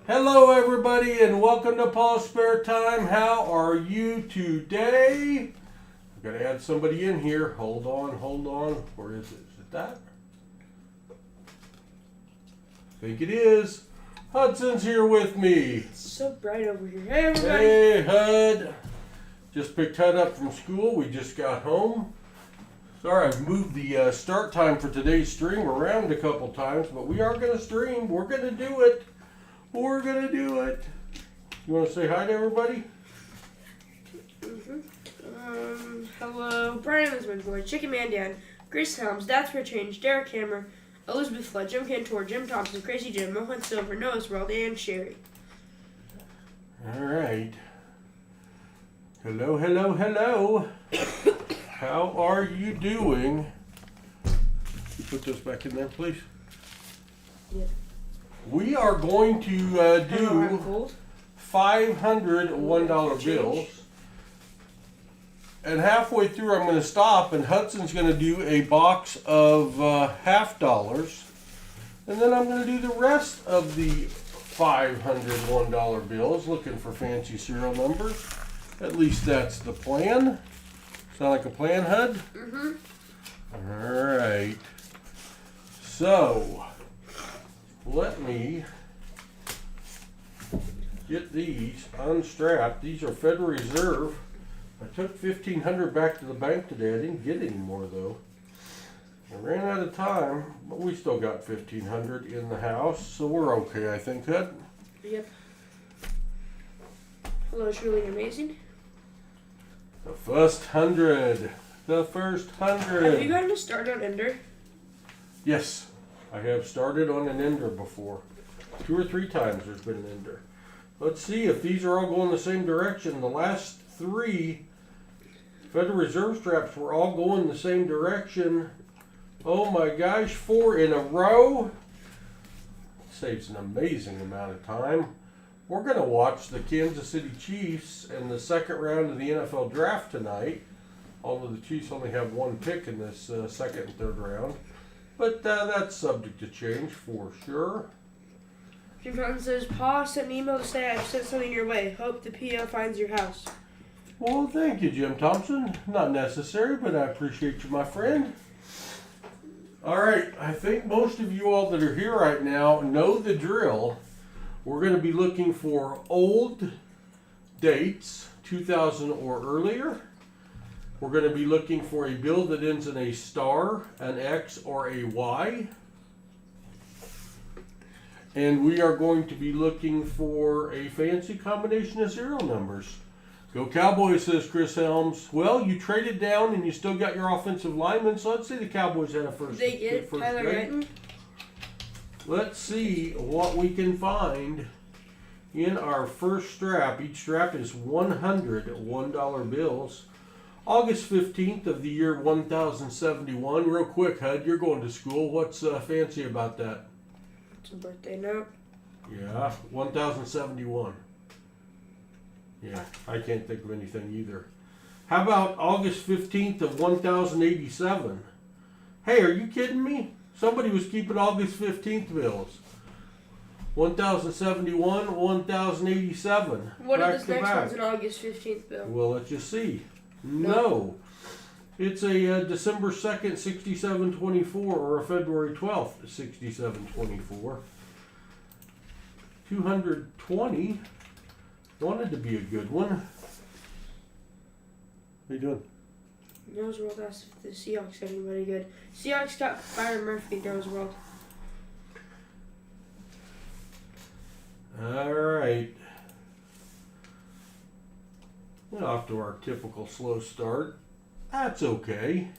Hello everybody and welcome to PasSpareTime. How are you today? I'm going to add somebody in here. Hold on. Where is it? Is it that? I think it is. Hudson's here with me. It's so bright over here. Hey everybody. Hey Hud. Just picked Hud up from school. We just got home. Sorry, I've moved the start time for today's stream around a couple times, but we are going to stream. We're going to do it. We're gonna do it. You want to say hi to everybody? Hello. Brian Lisbon, Chicken Man Dan, Grace Helms, That's for Change, Derek Hammer, Elizabeth Flood, Jim Cantor, Jim Thompson, Crazy Jim, Mohan Silver, Noah's World, and Sherry. All right. Hello. How are you doing? Put those back in there, please. Yep. We are going to do 500 $1 bills. And halfway through, I'm going to stop, and Hudson's going to do a box of half dollars. And then I'm going to do the rest of the 500 $1 bills, looking for fancy serial numbers. At least that's the plan. Sound like a plan, Hud? Mm-hmm. All right. So, let me get these unstrapped. These are Federal Reserve. I took $1,500 back to the bank today. I didn't get any more though. I ran out of time, but we still got $1,500 in the house, so we're okay, I think, Hud. Yep. Hello, Shirley Amazing. The first 100. The first 100. Have you gotten to start on Ender? Yes. I have started on an ender before. 2 or 3 times there's been an ender. Let's see if these are all going the same direction. The last 3 Federal Reserve straps were all going the same direction. Oh my gosh, 4 in a row. Saves an amazing amount of time. We're going to watch the Kansas City Chiefs in the second round of the NFL draft tonight. Although the Chiefs only have 1 pick in this second and third round. But that's subject to change for sure. Jim Fountain says, Pa sent an email to say I've sent something your way. Hope the PO finds your house. Well, thank you, Jim Thompson. Not necessary, but I appreciate you, my friend. All right, I think most of you all that are here right now know the drill. We're going to be looking for old dates, 2000 or earlier. We're going to be looking for a bill that ends in a star, an X, or a Y. And we are going to be looking for a fancy combination of serial numbers. Go Cowboys, says Chris Helms. Well, you traded down and you still got your offensive lineman, so let's say the Cowboys had a first. They get Tyler Wrighton. Let's see what we can find in our first strap. Each strap is 100 $1 bills. August 15th of the year 1071. Real quick, Hud, you're going to school. What's fancy about that? It's a birthday note. Yeah, 1071. Yeah, I can't think of anything either. How about August 15th of 1087? Hey, are you kidding me? Somebody was keeping August 15th bills. 1071, 1087. What are the next ones in August 15th bill? Well, let's just see. No. It's a December 2nd, 6724, or a February 12th, 6724. 220. Wanted to be a good one. What are you doing? Noah's World asked if the Seahawks got anybody good. Seahawks got Byron Murphy, Noah's World. All right. We're off to our typical slow start. That's okay.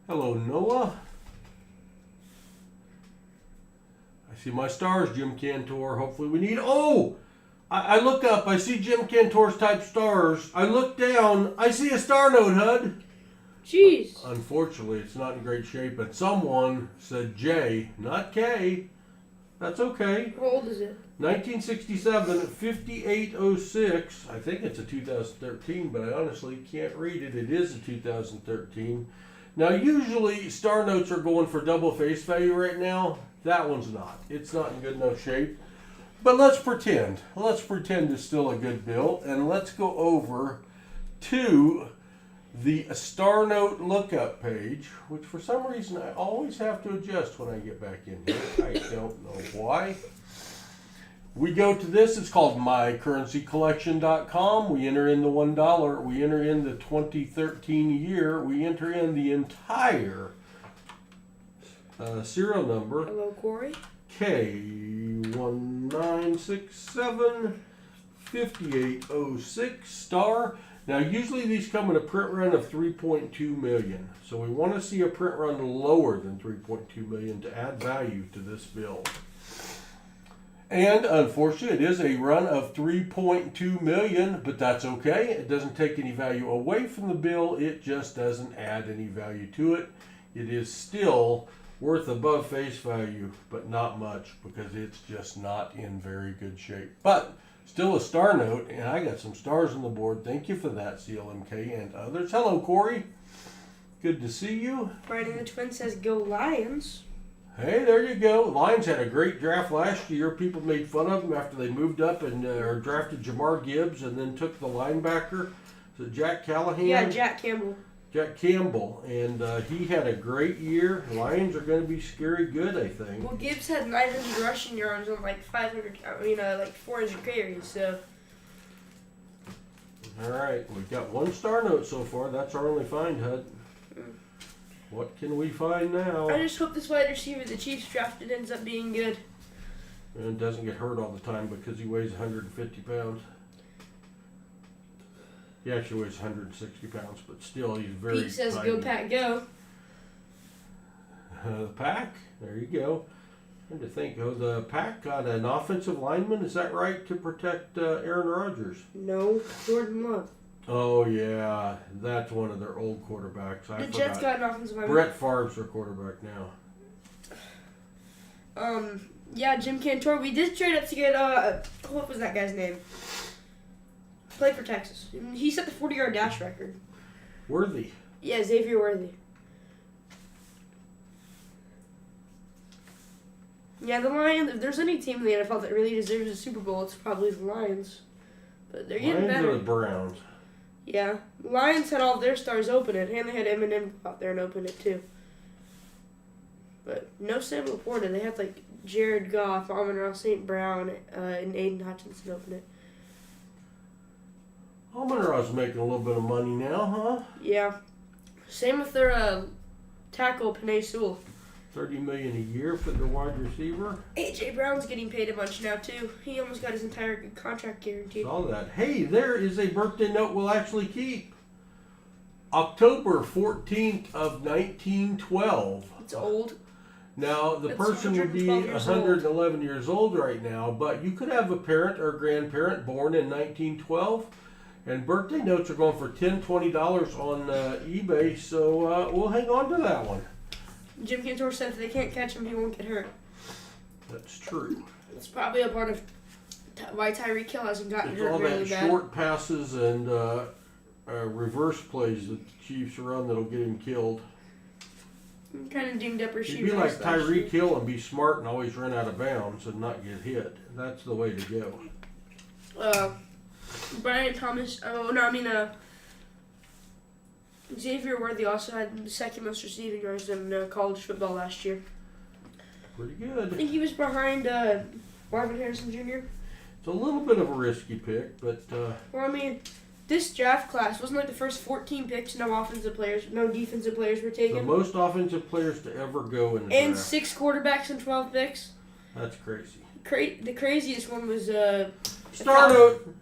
Hello, Noah. I see my stars, Jim Cantor. Hopefully we need... Oh! I look up. I see Jim Cantor's type stars. I look down. I see a star note, Hud. Jeez. Unfortunately, it's not in great shape, but someone said J, not K. That's okay. How old is it? 1967, 5806. I think it's a 2013, but I honestly can't read it. It is a 2013. Now, usually star notes are going for double face value right now. That one's not. It's not in good enough shape. But let's pretend. Let's pretend it's still a good bill, and let's go over to the Star Note lookup page, which for some reason I always have to adjust when I get back in here. I don't know why. We go to this. It's called mycurrencycollection.com. We enter in the $1. We enter in the 2013 year. We enter in the entire serial number. Hello, Corey. K19675806 star. Now, usually these come in a print run of 3.2 million. So we want to see a print run lower than 3.2 million to add value to this bill. And unfortunately, it is a run of 3.2 million, but that's okay. It doesn't take any value away from the bill. It just doesn't add any value to it. It is still worth above face value, but not much because it's just not in very good shape. But still a star note, and I got some stars on the board. Thank you for that, CLMK and others. Hello, Corey. Good to see you. Brian the Twin says, "Go Lions." Hey, there you go. Lions had a great draft last year. People made fun of them after they moved up and drafted Jamar Gibbs and then took the linebacker. So Jack Callahan? Yeah, Jack Campbell. Jack Campbell. And he had a great year. Lions are going to be scary good, I think. Well, Gibbs had 900 rushing yards on like 500, like 400 carries, so. All right. We've got one star note so far. That's our only find, Hud. What can we find now? I just hope this wide receiver the Chiefs drafted ends up being good. And doesn't get hurt all the time because he weighs 150 pounds. He actually weighs 160 pounds, but still he's very Pete says, tiny. "Go Pack, go." The Pack, there you go. I'm trying to think. Oh, the Pack got an offensive lineman, is that right, to protect Aaron Rodgers? No, Jordan Love. Oh, yeah. That's one of their old quarterbacks. I The forgot. Jets got an offensive lineman. Brett Favre's their quarterback now. Yeah, Jim Cantor. We did trade up to get, what was that guy's name? Played for Texas. He set the 40-yard dash record. Worthy. Yeah, Xavier Worthy. Yeah, the Lions, if there's any team in the NFL that really deserves a Super Bowl, it's probably the Lions. But they're getting Lions better. or the Browns? Yeah. Lions had all their stars open it, and they had Eminem go out there and open it too. But no Sam Laporta. They had like Jared Goff, Amon-Ra St. Brown, and Aiden Hutchinson open it. Amon-Ra's making a little bit of money now, huh? Yeah. Same with their tackle, Penei Sewell. $30 million a year for their wide receiver. A.J. Brown's getting paid a bunch now, too. He almost got his entire contract guaranteed. Saw that. Hey, there is a birthday note we'll actually keep. October 14th of 1912. It's old. Now, the It's person would be 111 years old right now, but you could have a parent or grandparent born in 1912, and birthday notes are going for $10, $20 on eBay, so we'll hang on to that one. Jim Cantor said if they can't catch him, he won't get hurt. That's true. It's probably a part of why Tyreek Hill hasn't gotten It's hurt all really that bad. short passes and reverse plays that the Chiefs run that'll get him killed. Kind of dinged up He'd be like Tyreek Hill and be smart and always run out of bounds and not get hit. That's the way to go. Brian Thomas. Xavier Worthy also had the second most receiving yards in college football last year. Pretty I good. think he was behind Marvin Harrison Jr. It's a little bit of a risky pick, but this draft class wasn't like the first 14 picks. No offensive players, no defensive players were the taken, most offensive players to ever go in the and draft. 6 quarterbacks and 12 picks. That's crazy. The craziest one was Star note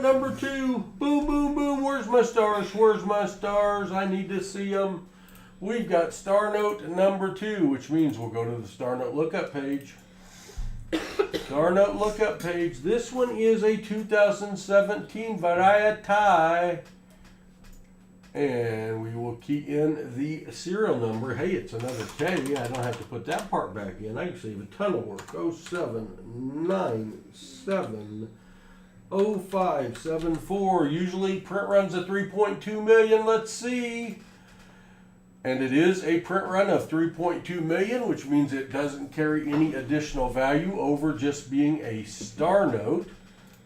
number 2. Boom, boom, boom. Where's my stars? Where's my stars? I need to see them. We've got star note number 2, which means we'll go to the star note lookup page. Star note lookup page. This one is a 2017 Varieties. And we will key in the serial number. Hey, it's another K. I don't have to put that part back in. I can save a ton of work. 07970574. Usually print runs at 3.2 million. Let's see. And it is a print run of 3.2 million, which means it doesn't carry any additional value over just being a star note.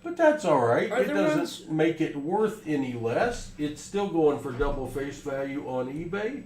But that's all right. It doesn't make it worth any less. It's still going for double face value on eBay.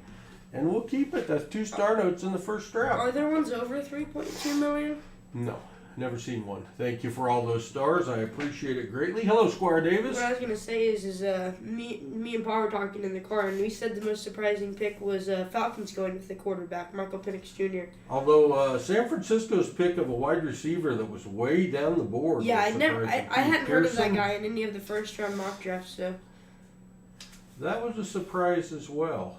And we'll keep it. That's 2 star notes in the first strap. Are there ones over 3.2 million? No, never seen one. Thank you for all those stars. I appreciate it greatly. Hello, Squire Davis. What I was going to say is me and Pa were talking in the car, and we said the most surprising pick was Falcons going with the quarterback, Michael Penix Jr. Although San Francisco's pick of a wide receiver that was way down the board. Yeah, I hadn't heard of that guy in any of the first round mock drafts, so. That was a surprise as well.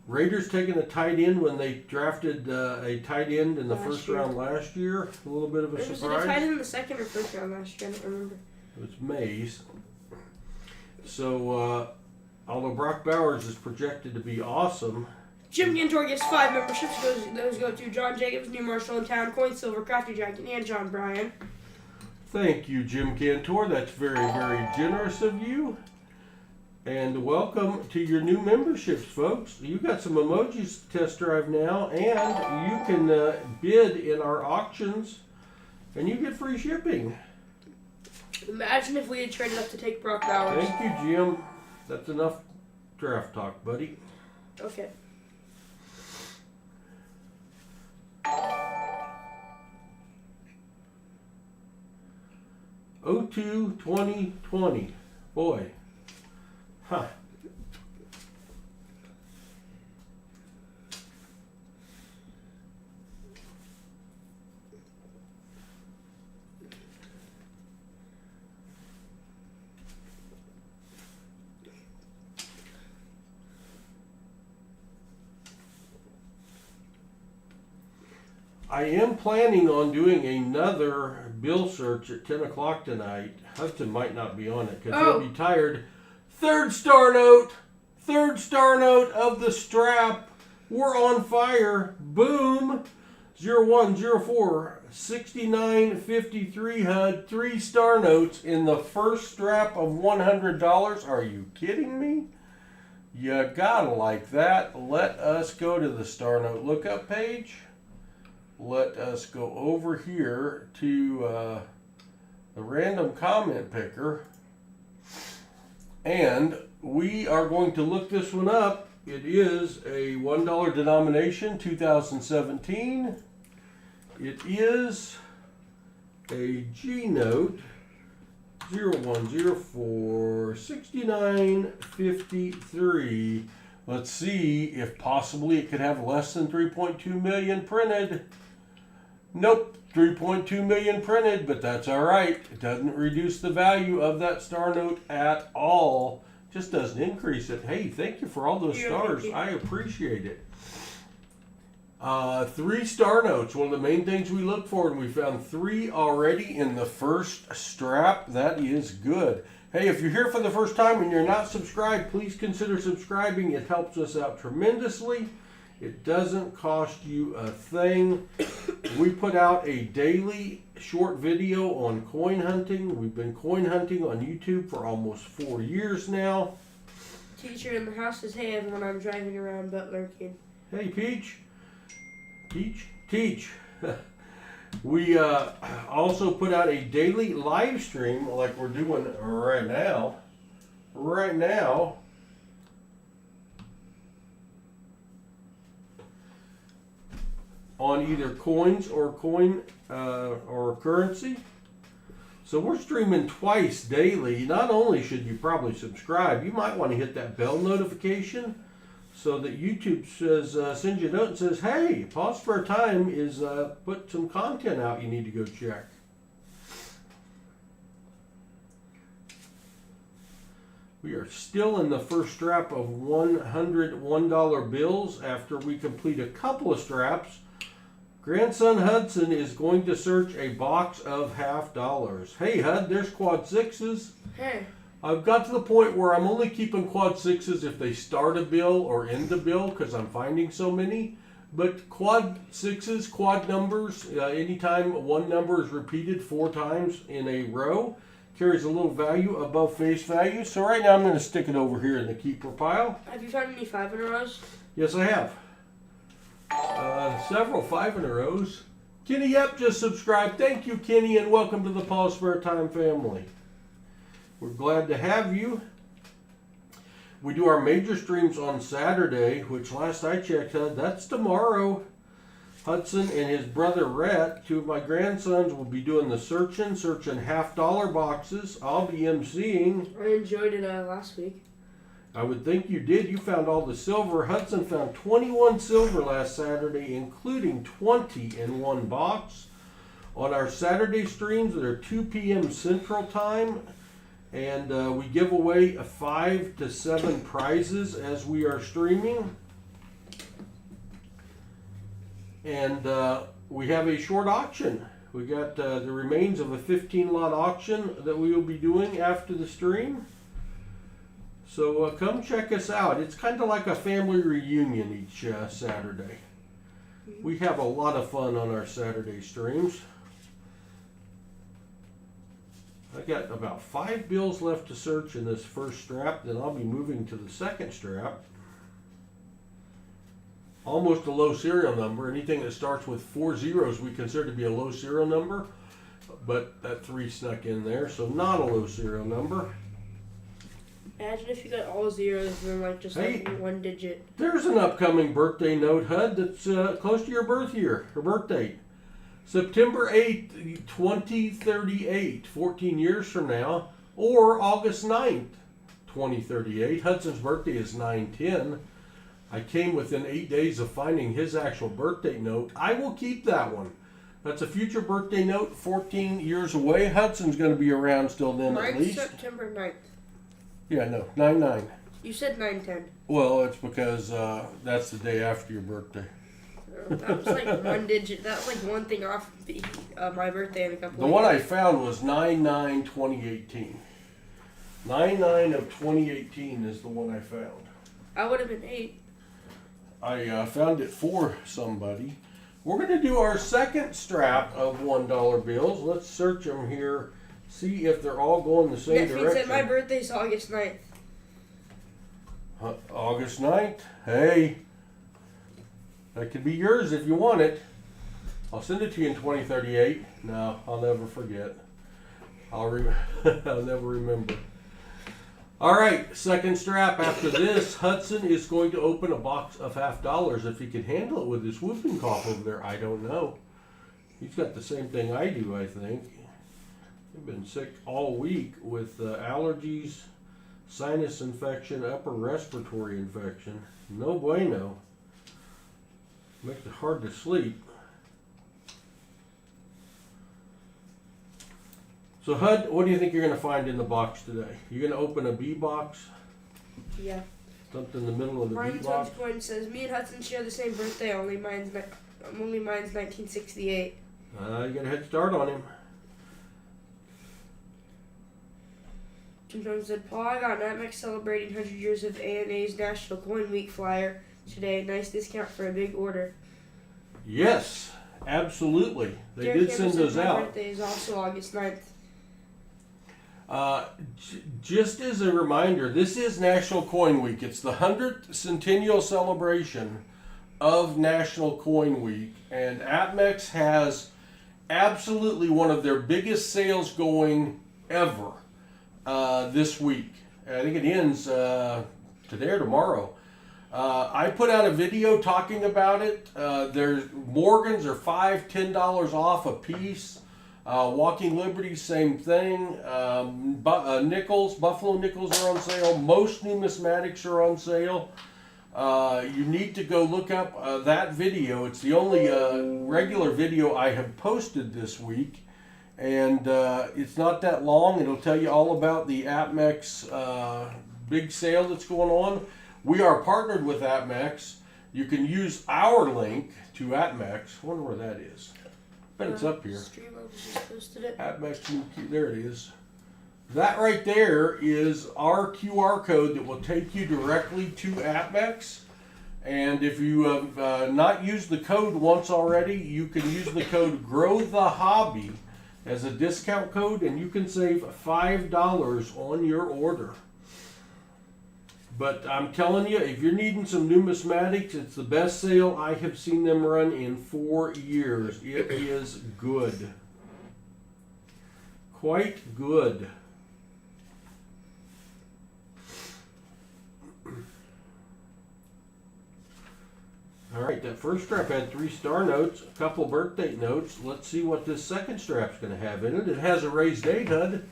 Raiders taking a tight end when they drafted a tight end in the first round last year. A little bit of a surprise. Was it a tight end in the second or first round last year? I don't remember. It was Mays. So, although Brock Bowers is projected to be awesome. Jim Gantor gets 5 memberships. Those go to John Jacobs, New Marshall in Town, Coin Silver, Crafty Dragon, and John Bryan. Thank you, Jim Cantor. That's very, very generous of you. And welcome to your new memberships, folks. You got some emojis to test drive now, and you can bid in our auctions, and you get free shipping. Imagine if we had traded up to take Brock Bowers. Thank you, Jim. That's enough draft talk, buddy. Okay. '02 2020. Boy. Huh. I am planning on doing another bill search at 10 o'clock tonight. Hudson might not be on it because he'll be tired. Third star note of the strap. We're on fire. Boom. 0104 6953 HUD. 3 star notes in the first strap of $100. Are you kidding me? You gotta like that. Let us go to the star note lookup page. Let us go over here to the random comment picker. And we are going to look this one up. It is a $1 denomination, 2017. It is a G note, 0104 6953. Let's see if possibly it could have less than 3.2 million printed. Nope, 3.2 million printed, but that's all right. It doesn't reduce the value of that star note at all. Just doesn't increase it. Hey, thank you for all those stars. I appreciate it. 3 star notes, one of the main things we look for, and we found 3 already in the first strap. That is good. Hey, if you're here for the first time and you're not subscribed, please consider subscribing. It helps us out tremendously. It doesn't cost you a thing. We put out a daily short video on coin hunting. We've been coin hunting on YouTube for almost 4 years now. Teacher in the house says, hey everyone, I'm driving around butt lurking. Hey Peach. Teach. We also put out a daily live stream like we're doing right now. On either coins or or currency. So we're streaming twice daily. Not only should you probably subscribe, you might want to hit that bell notification so that YouTube says sends you a note and says, hey, PasSpareTime is put some content out you need to go check. We are still in the first strap of $101 bills after we complete a couple of straps. Grandson Hudson is going to search a box of $50. Hey, Hud, there's quad 6s. Hey. I've got to the point where I'm only keeping quad 6s if they start a bill or end the bill because I'm finding so many. But quad 6s, quad numbers, anytime one number is repeated 4 times in a row, carries a little value above face value. So right now I'm going to stick it over here in the keeper pile. Have you found any 5 in a rows? Yes, I have. Several 5 in a rows. Kenny Yep just subscribed. Thank you, Kenny, and welcome to the PasSpareTime family. We're glad to have you. We do our major streams on Saturday, which last I checked, that's tomorrow. Hudson and his brother Rhett, 2 of my grandsons, will be doing the searching $1 boxes. I'll be emceeing. I enjoyed it last week. I would think you did. You found all the silver. Hudson found 21 silver last Saturday, including 20 in one box. On our Saturday streams, they're 2 p.m. Central Time, and we give away 5 to 7 prizes as we are streaming. And we have a short auction. We got the remains of a 15-lot auction that we will be doing after the stream. So come check us out. It's kind of like a family reunion each Saturday. We have a lot of fun on our Saturday streams. I got about 5 bills left to search in this first strap, then I'll be moving to the second strap. Almost a low serial number. Anything that starts with 4 zeros we consider to be a low serial number, but that 3 snuck in there, so not a low serial number. Imagine if you got all zeros and then like just like 1 digit. There's an upcoming birthday note, Hud, that's close to your birth year, or birth date. September 8th, 2038, 14 years from now, or August 9th, 2038. Hudson's birthday is 9/10. I came within 8 days of finding his actual birthday note. I will keep that one. That's a future birthday note, 14 years away. Hudson's going to be around still then at least. September 9th. Yeah, no, 9/9. You said 9/10. Well, it's because that's the day after your birthday. That was like 1 digit. That was like one thing off the, my birthday in a couple. The one I found was 9/9/2018. 9/9 of 2018 is the one I found. I would have been 8. I found it for somebody. We're going to do our second strap of $1 bills. Let's search them here, see if they're all going the same That means direction. that my birthday's August 9th. August 9th? Hey, that could be yours if you want it. I'll send it to you in 2038. No, I'll never forget. I'll never remember. All right, second strap after this. Hudson is going to open a box of $50 if he can handle it with his whooping cough over there. I don't know. He's got the same thing I do, I think. I've been sick all week with allergies, sinus infection, upper respiratory infection. No bueno. Makes it hard to sleep. So Hud, what do you think you're going to find in the box today? You're going to open a B box? Yeah. Something in the middle of the B Brian's box? coin says, me and Hudson share the same birthday, only mine's 1968. You got a head start on him. Jim Jones said, Paul, I got an AMEX celebrating 100 years of ANA's National Coin Week flyer today. Nice discount for a big order. Yes, absolutely. They Derek did send Anderson, those my out. My birthday is also August 9th. Just as a reminder, this is National Coin Week. It's the 100th centennial celebration of National Coin Week. And APMEX has absolutely one of their biggest sales going ever this week. I think it ends today or tomorrow. I put out a video talking about it. Morgans are $5, $10 off a piece. Walking Liberty, same thing. Nickels, Buffalo nickels are on sale. Most numismatics are on sale. You need to go look up that video. It's the only regular video I have posted this week. And it's not that long. It'll tell you all about the APMEX big sale that's going on. We are partnered with APMEX. You can use our link to APMEX. I wonder where that is. I bet it's up here. Just posted it. APMEX, there it is. That right there is our QR code that will take you directly to APMEX. And if you have not used the code once already, you can use the code GROWTHEHOBBY as a discount code, and you can save $5 on your order. But I'm telling you, if you're needing some numismatics, it's the best sale I have seen them run in 4 years. It is good. Quite good. Alright, that first strap had 3 star notes, a couple birthday notes. Let's see what this second strap's going to have in it. It has a raised 8 HUD.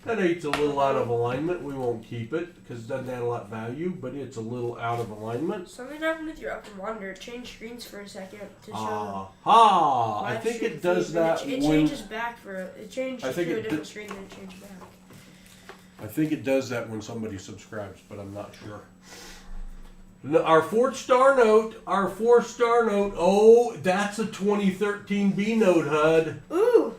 That 8's a little out of alignment. We won't keep it because it doesn't add a lot of value, but it's a little out of alignment. Something happened with your upper monitor. It changed screens for a second to show. I think it does that it when... changes back for... It changed to a different screen and it changed back. I think it does that when somebody subscribes, but I'm not sure. Our 4th star note, oh, that's a 2013 B note HUD. Ooh!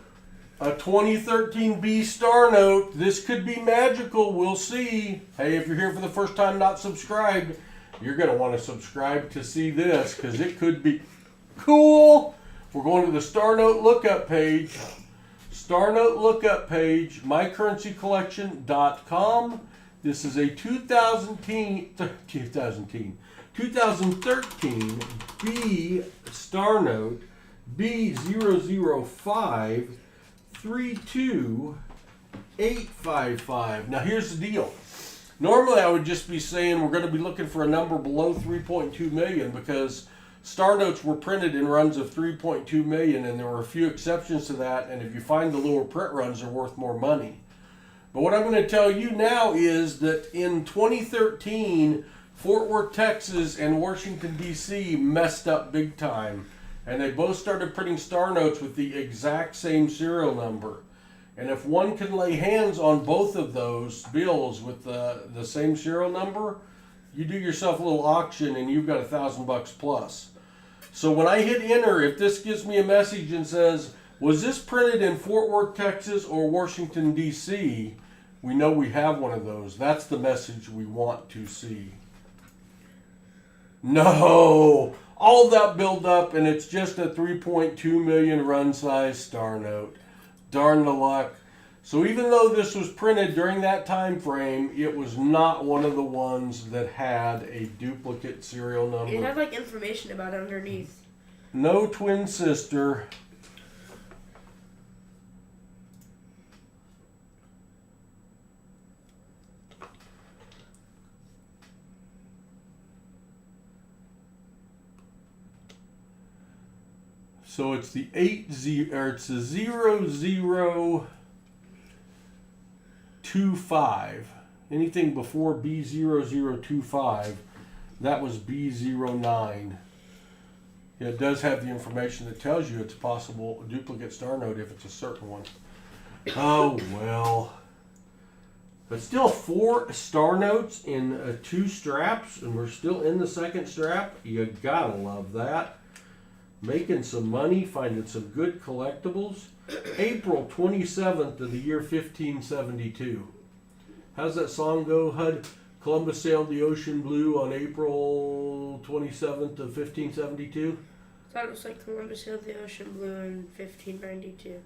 A 2013 B star note. This could be magical. We'll see. Hey, if you're here for the first time not subscribed, you're going to want to subscribe to see this because it could be cool. We're going to the star note lookup page. Star note lookup page, mycurrencycollection.com. This is a 2013 B star note B005-32855. Now here's the deal. Normally I would just be saying we're going to be looking for a number below 3.2 million because star notes were printed in runs of 3.2 million and there were a few exceptions to that, and if you find the lower print runs, they're worth more money. But what I'm going to tell you now is that in 2013, Fort Worth, Texas and Washington, D.C. messed up big time. And they both started printing star notes with the exact same serial number. And if one can lay hands on both of those bills with the same serial number, you do yourself a little auction and you've got $1,000 plus. So when I hit enter, if this gives me a message and says, was this printed in Fort Worth, Texas or Washington, D.C., we know we have one of those. That's the message we want to see. No! All that build up and it's just a 3.2 million run size star note. Darn the luck. So even though this was printed during that time frame, it was not one of the ones that had a duplicate serial number. It had like information about it underneath. No twin sister. So it's the 0025. Anything before B0025, that was B09. It does have the information that tells you it's a possible duplicate star note if it's a certain one. Oh well. But still 4 star notes in 2 straps, and we're still in the second strap. You gotta love that. Making some money, finding some good collectibles. April 27th of the year 1572. How's that song go, HUD? Columbus sailed the ocean blue on April 27th of 1572? I thought it was like Columbus sailed the ocean blue in 1592.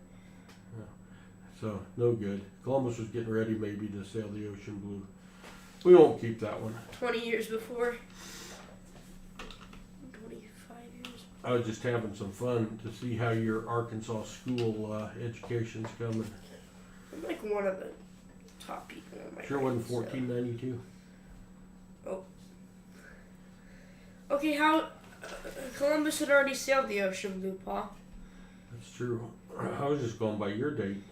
So, no good. Columbus was getting ready maybe to sail the ocean blue. We won't keep that one. 20 years before. 25 years. I was just having some fun to see how your Arkansas school education's coming. I'm like one of the top people in my Sure grade, wasn't 1492? Oh. Okay, how... Columbus had already sailed the ocean blue, Paul. That's true. I was just going by your date.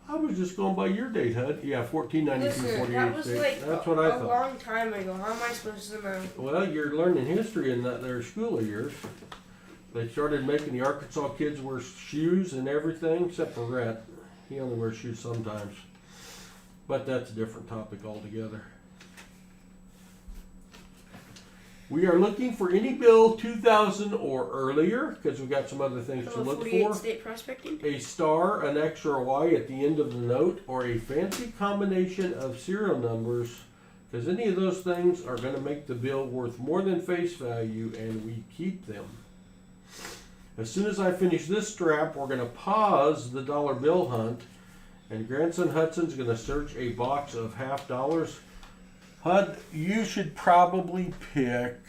HUD. Yeah, 1492, Listen, 48 that was date. like That's what I a thought. long time ago. How am I supposed to know? Well, you're learning history in that their school of yours. They started making the Arkansas kids wear shoes and everything, except for Rhett. He only wears shoes sometimes. But that's a different topic altogether. We are looking for any bill 2000 or earlier, because we've got some other things to look 48 for. state prospecting? A star, an X or a Y at the end of the note, or a fancy combination of serial numbers, because any of those things are going to make the bill worth more than face value, and we keep them. As soon as I finish this strap, we're going to pause the dollar bill hunt, and Grandson Hudson's going to search a box of half dollars. Hud, you should probably pick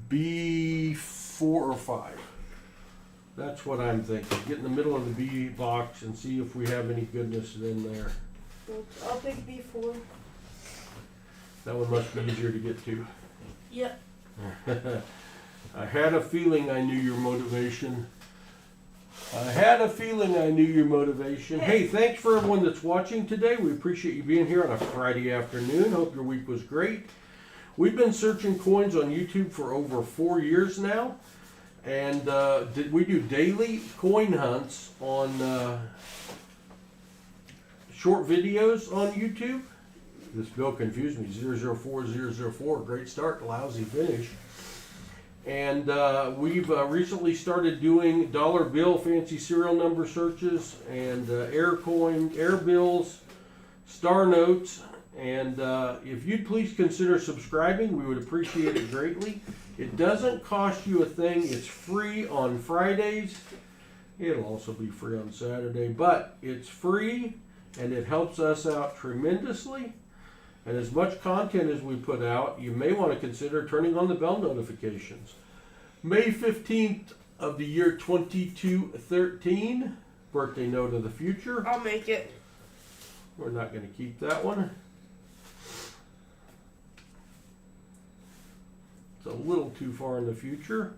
B4 or 5. That's what I'm thinking. Get in the middle of the B box and see if we have any goodness in there. I'll pick B4. That one must be easier to get to. Yep. I had a feeling I knew your motivation. I had a feeling I knew your motivation. Hey, thanks for everyone that's watching today. We appreciate you being here on a Friday afternoon. Hope your week was great. We've been searching coins on YouTube for over 4 years now. And we do daily coin hunts on short videos on YouTube. This bill confused me. 004004. Great start, lousy finish. And we've recently started doing dollar bill fancy serial number searches and air bills, star notes. And if you'd please consider subscribing, we would appreciate it greatly. It doesn't cost you a thing. It's free on Fridays. It'll also be free on Saturday, but it's free and it helps us out tremendously. And as much content as we put out, you may want to consider turning on the bell notifications. May 15th of the year 2213, birthday note of the future. I'll make it. We're not going to keep that one. It's a little too far in the future.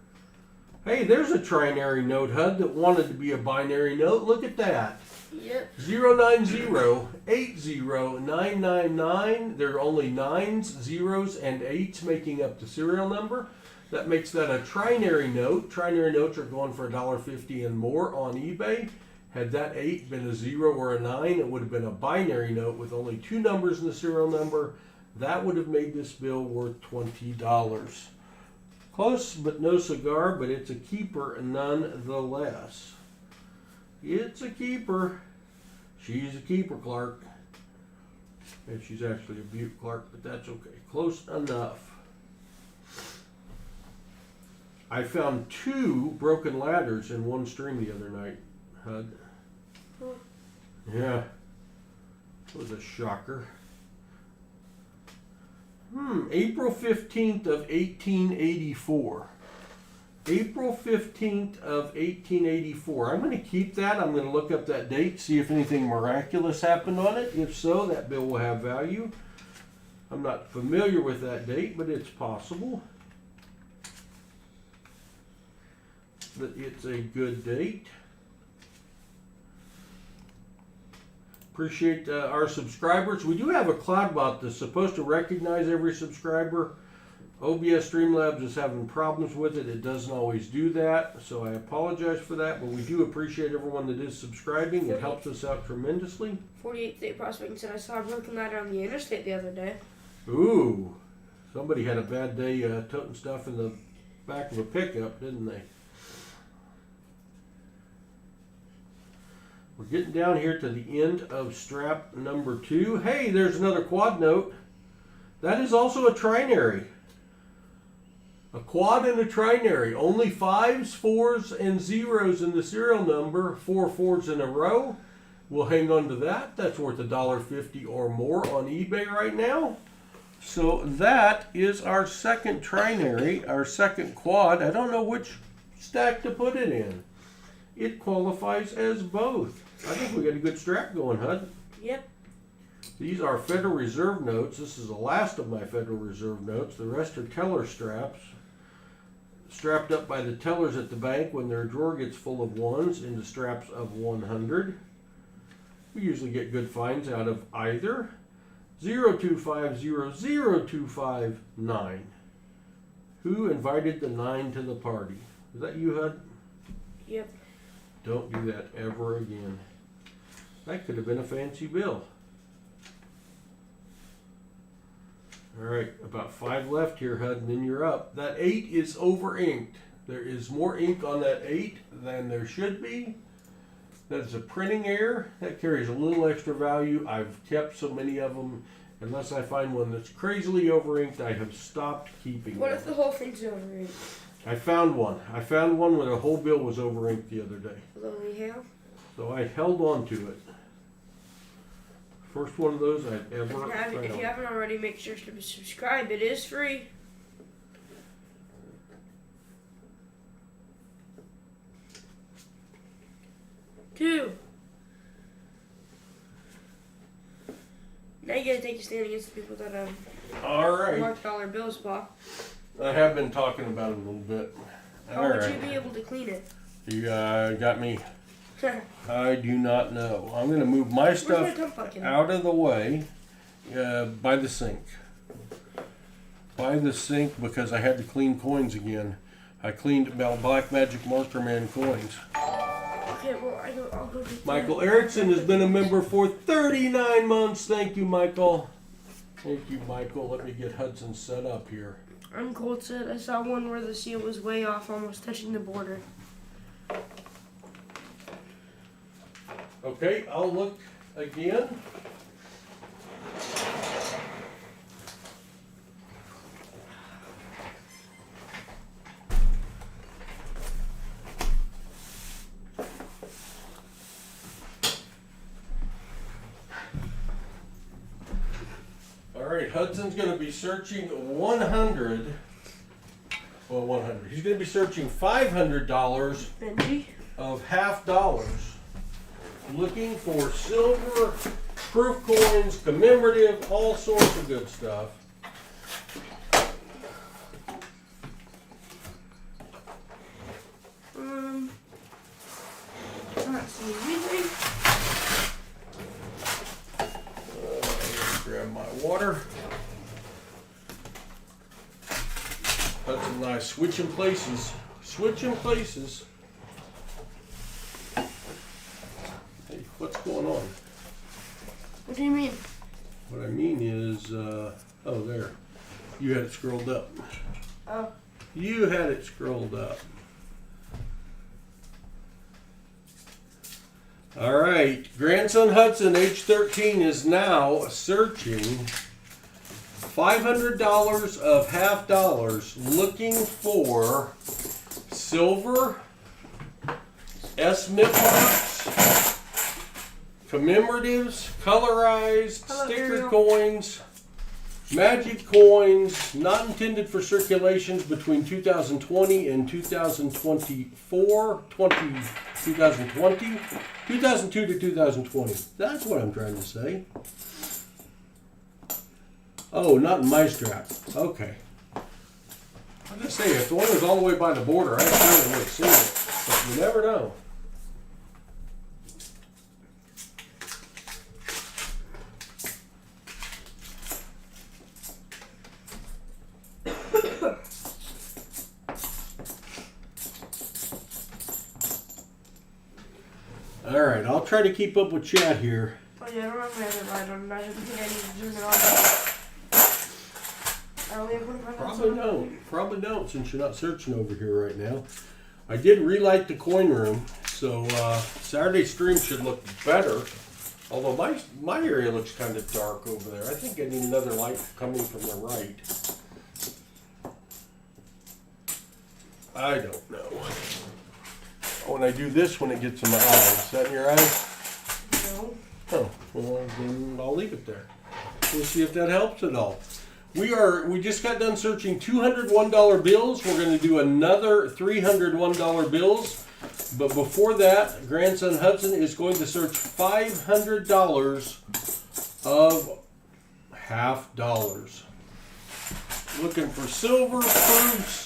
Hey, there's a trinary note, Hud, that wanted to be a binary note. Look at that. Yep. 090-80999. There are only 9s, 0s, and 8s making up the serial number. That makes that a trinary note. Trinary notes are going for $1.50 and more on eBay. Had that 8 been a 0 or a 9, it would have been a binary note with only 2 numbers in the serial number. That would have made this bill worth $20. Close, but no cigar, but it's a keeper nonetheless. It's a keeper. She's a keeper, Clark. And she's actually a Butte, Clark, but that's okay. Close enough. I found 2 broken ladders in one stream the other night, Hud. Yeah. It was a shocker. April 15th of 1884. April 15th of 1884. I'm going to keep that. I'm going to look up that date, see if anything miraculous happened on it. If so, that bill will have value. I'm not familiar with that date, but it's possible that it's a good date. Appreciate our subscribers. We do have a CloudBot that's supposed to recognize every subscriber. OBS Streamlabs is having problems with it. It doesn't always do that, so I apologize for that, but we do appreciate everyone that is subscribing. It helps us out tremendously. 48th State Prospecting said I saw a broken ladder on the interstate the other day. Ooh, somebody had a bad day toting stuff in the back of a pickup, didn't they? We're getting down here to the end of strap number 2. Hey, there's another quad note. That is also a trinary. A quad and a trinary. Only 5s, 4s, and 0s in the serial number. 4 4s in a row. We'll hang on to that. That's worth $1.50 or more on eBay right now. So that is our second trinary, our second quad. I don't know which stack to put it in. It qualifies as both. I think we got a good strap going, Hud. Yep. These are Federal Reserve notes. This is the last of my Federal Reserve notes. The rest are teller straps. Strapped up by the tellers at the bank when their drawer gets full of 1s into straps of 100. We usually get good finds out of either. 025000259. Who invited the 9 to the party? Is that you, Hud? Yep. Don't do that ever again. That could have been a fancy bill. All right, about 5 left here, Hud, and then you're up. That 8 is over inked. There is more ink on that 8 than there should be. That's a printing error. That carries a little extra value. I've kept so many of them. Unless I find one that's crazily over inked, I have stopped keeping What them. if the whole thing's over inked? I found one. I found one where the whole bill was over inked the other day. Lovely hail. So I held on to it. First one of those I've ever found. If you haven't already, make sure to subscribe. It is free. Two. Now you gotta take a stand against the people that All right. mark dollar bills, Pa. I have been talking about it a little bit. How would you be able to clean it? You got me. I do not know. I'm going to move my stuff out of the way by the sink. By the sink because I had to clean coins again. I cleaned about Black Magic Marker Man coins. Okay, well, I'll go get Michael Erickson has been a member for 39 months. Thank you, Michael. Thank you, Michael. Let me get Hudson set up here. I'm cold set. I saw one where the seal was way off, almost touching the border. Okay, I'll look again. All right, Hudson's going to be searching 100. Well, 100. He's going to be searching $500 Benji? of half dollars, looking for silver, proof coins, commemorative, all sorts of good stuff. Not seeing anything. Grab my water. Hudson and I switching places. Switching places. Hey, what's going on? What do you mean? What I mean is, oh, there. You had it scrolled up. Oh. You had it scrolled up. All right. Grandson Hudson, age 13, is now searching $500 of half dollars, looking for silver, S-MIP marks, commemoratives, colorized, sticker coins, magic coins, not intended for circulations between 2020 and 2024, 2020, 2002 to 2020. That's what I'm trying to say. Oh, not in my strap. Okay. I'm just saying, if the one was all the way by the border, I certainly would have seen it. But you never know. All right, I'll try to keep up with chat here. Oh yeah, I don't have my other light on. I didn't think I need to turn it on. I only have one of my lights on. Probably don't, since you're not searching over here right now. I did relight the coin room, so Saturday's stream should look better. Although my area looks kind of dark over there. I think I need another light coming from the right. I don't know. When I do this, when it gets in my eyes, is that in your eyes? No. Oh, well then I'll leave it there. We'll see if that helps at all. We just got done searching $201 bills. We're going to do another $301 bills. But before that, Grandson Hudson is going to search $500 of half dollars. Looking for silver, proofs,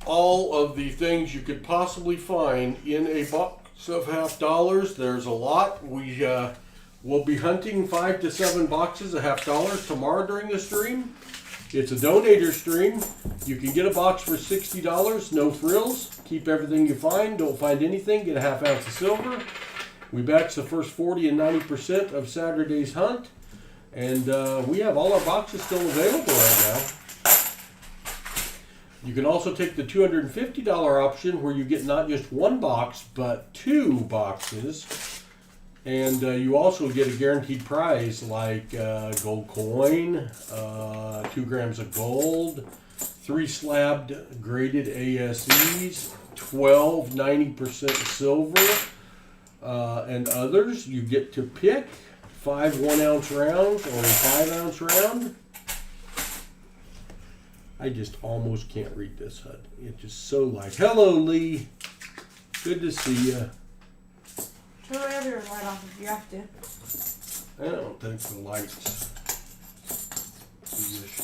all of the things you could possibly find in a box of half dollars. There's a lot. We will be hunting 5 to 7 boxes of half dollars tomorrow during the stream. It's a donator stream. You can get a box for $60. No frills. Keep everything you find. Don't find anything. Get a half ounce of silver. We batch the first 40 and 90% of Saturday's hunt. And we have all our boxes still available right now. You can also take the $250 option where you get not just one box, but 2 boxes. And you also get a guaranteed prize like gold coin, 2 grams of gold, 3 slabbed graded ASEs, 12 90% silver, and others. You get to pick 5 1-ounce rounds or a 5-ounce round. I just almost can't read this, HUD. It's just so light. Hello, Lee. Good to see you. Turn the other light off if you have to. I don't think the light's the issue.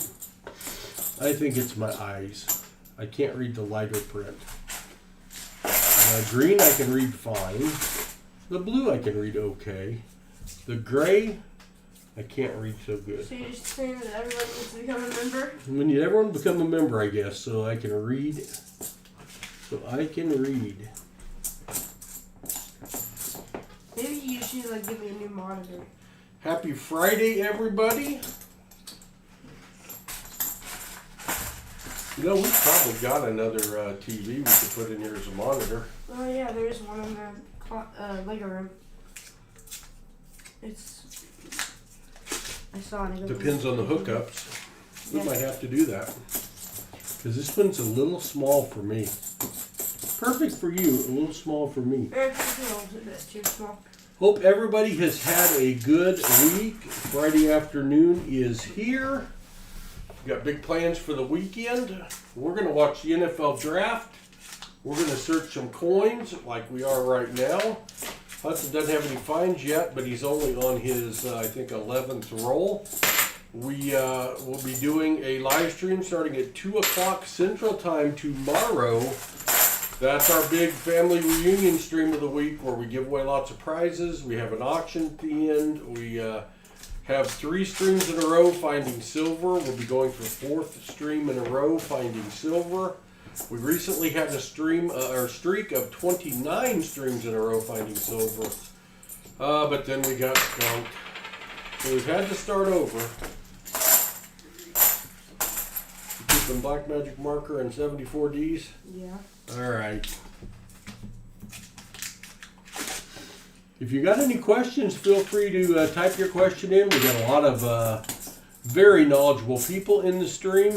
I think it's my eyes. I can't read the lighter print. Green I can read fine. The blue I can read okay. The gray I can't read so good. So you're just saying that everyone needs to become a member? We need everyone to become a member, I guess, so I can read. Maybe you should give me a new monitor. Happy Friday, everybody. You know, we probably got another TV we could put in here as a monitor. Oh yeah, there is one in the Lego room. I saw it. Depends on the hookups. We might have to do that. Because this one's a little small for me. Perfect for you, a little small for me. That's too small. Hope everybody has had a good week. Friday afternoon is here. We got big plans for the weekend. We're going to watch the NFL draft. We're going to search some coins like we are right now. Hudson doesn't have any finds yet, but he's only on his, I think, 11th roll. We will be doing a live stream starting at 2 o'clock Central Time tomorrow. That's our big family reunion stream of the week where we give away lots of prizes. We have an auction at the end. We have 3 streams in a row finding silver. We'll be going for 4th stream in a row finding silver. We recently had a streak of 29 streams in a row finding silver. But then we got skunked. So we've had to start over. You keeping Black Magic Marker and 74Ds? Yeah. Alright. If you got any questions, feel free to type your question in. We got a lot of very knowledgeable people in the stream.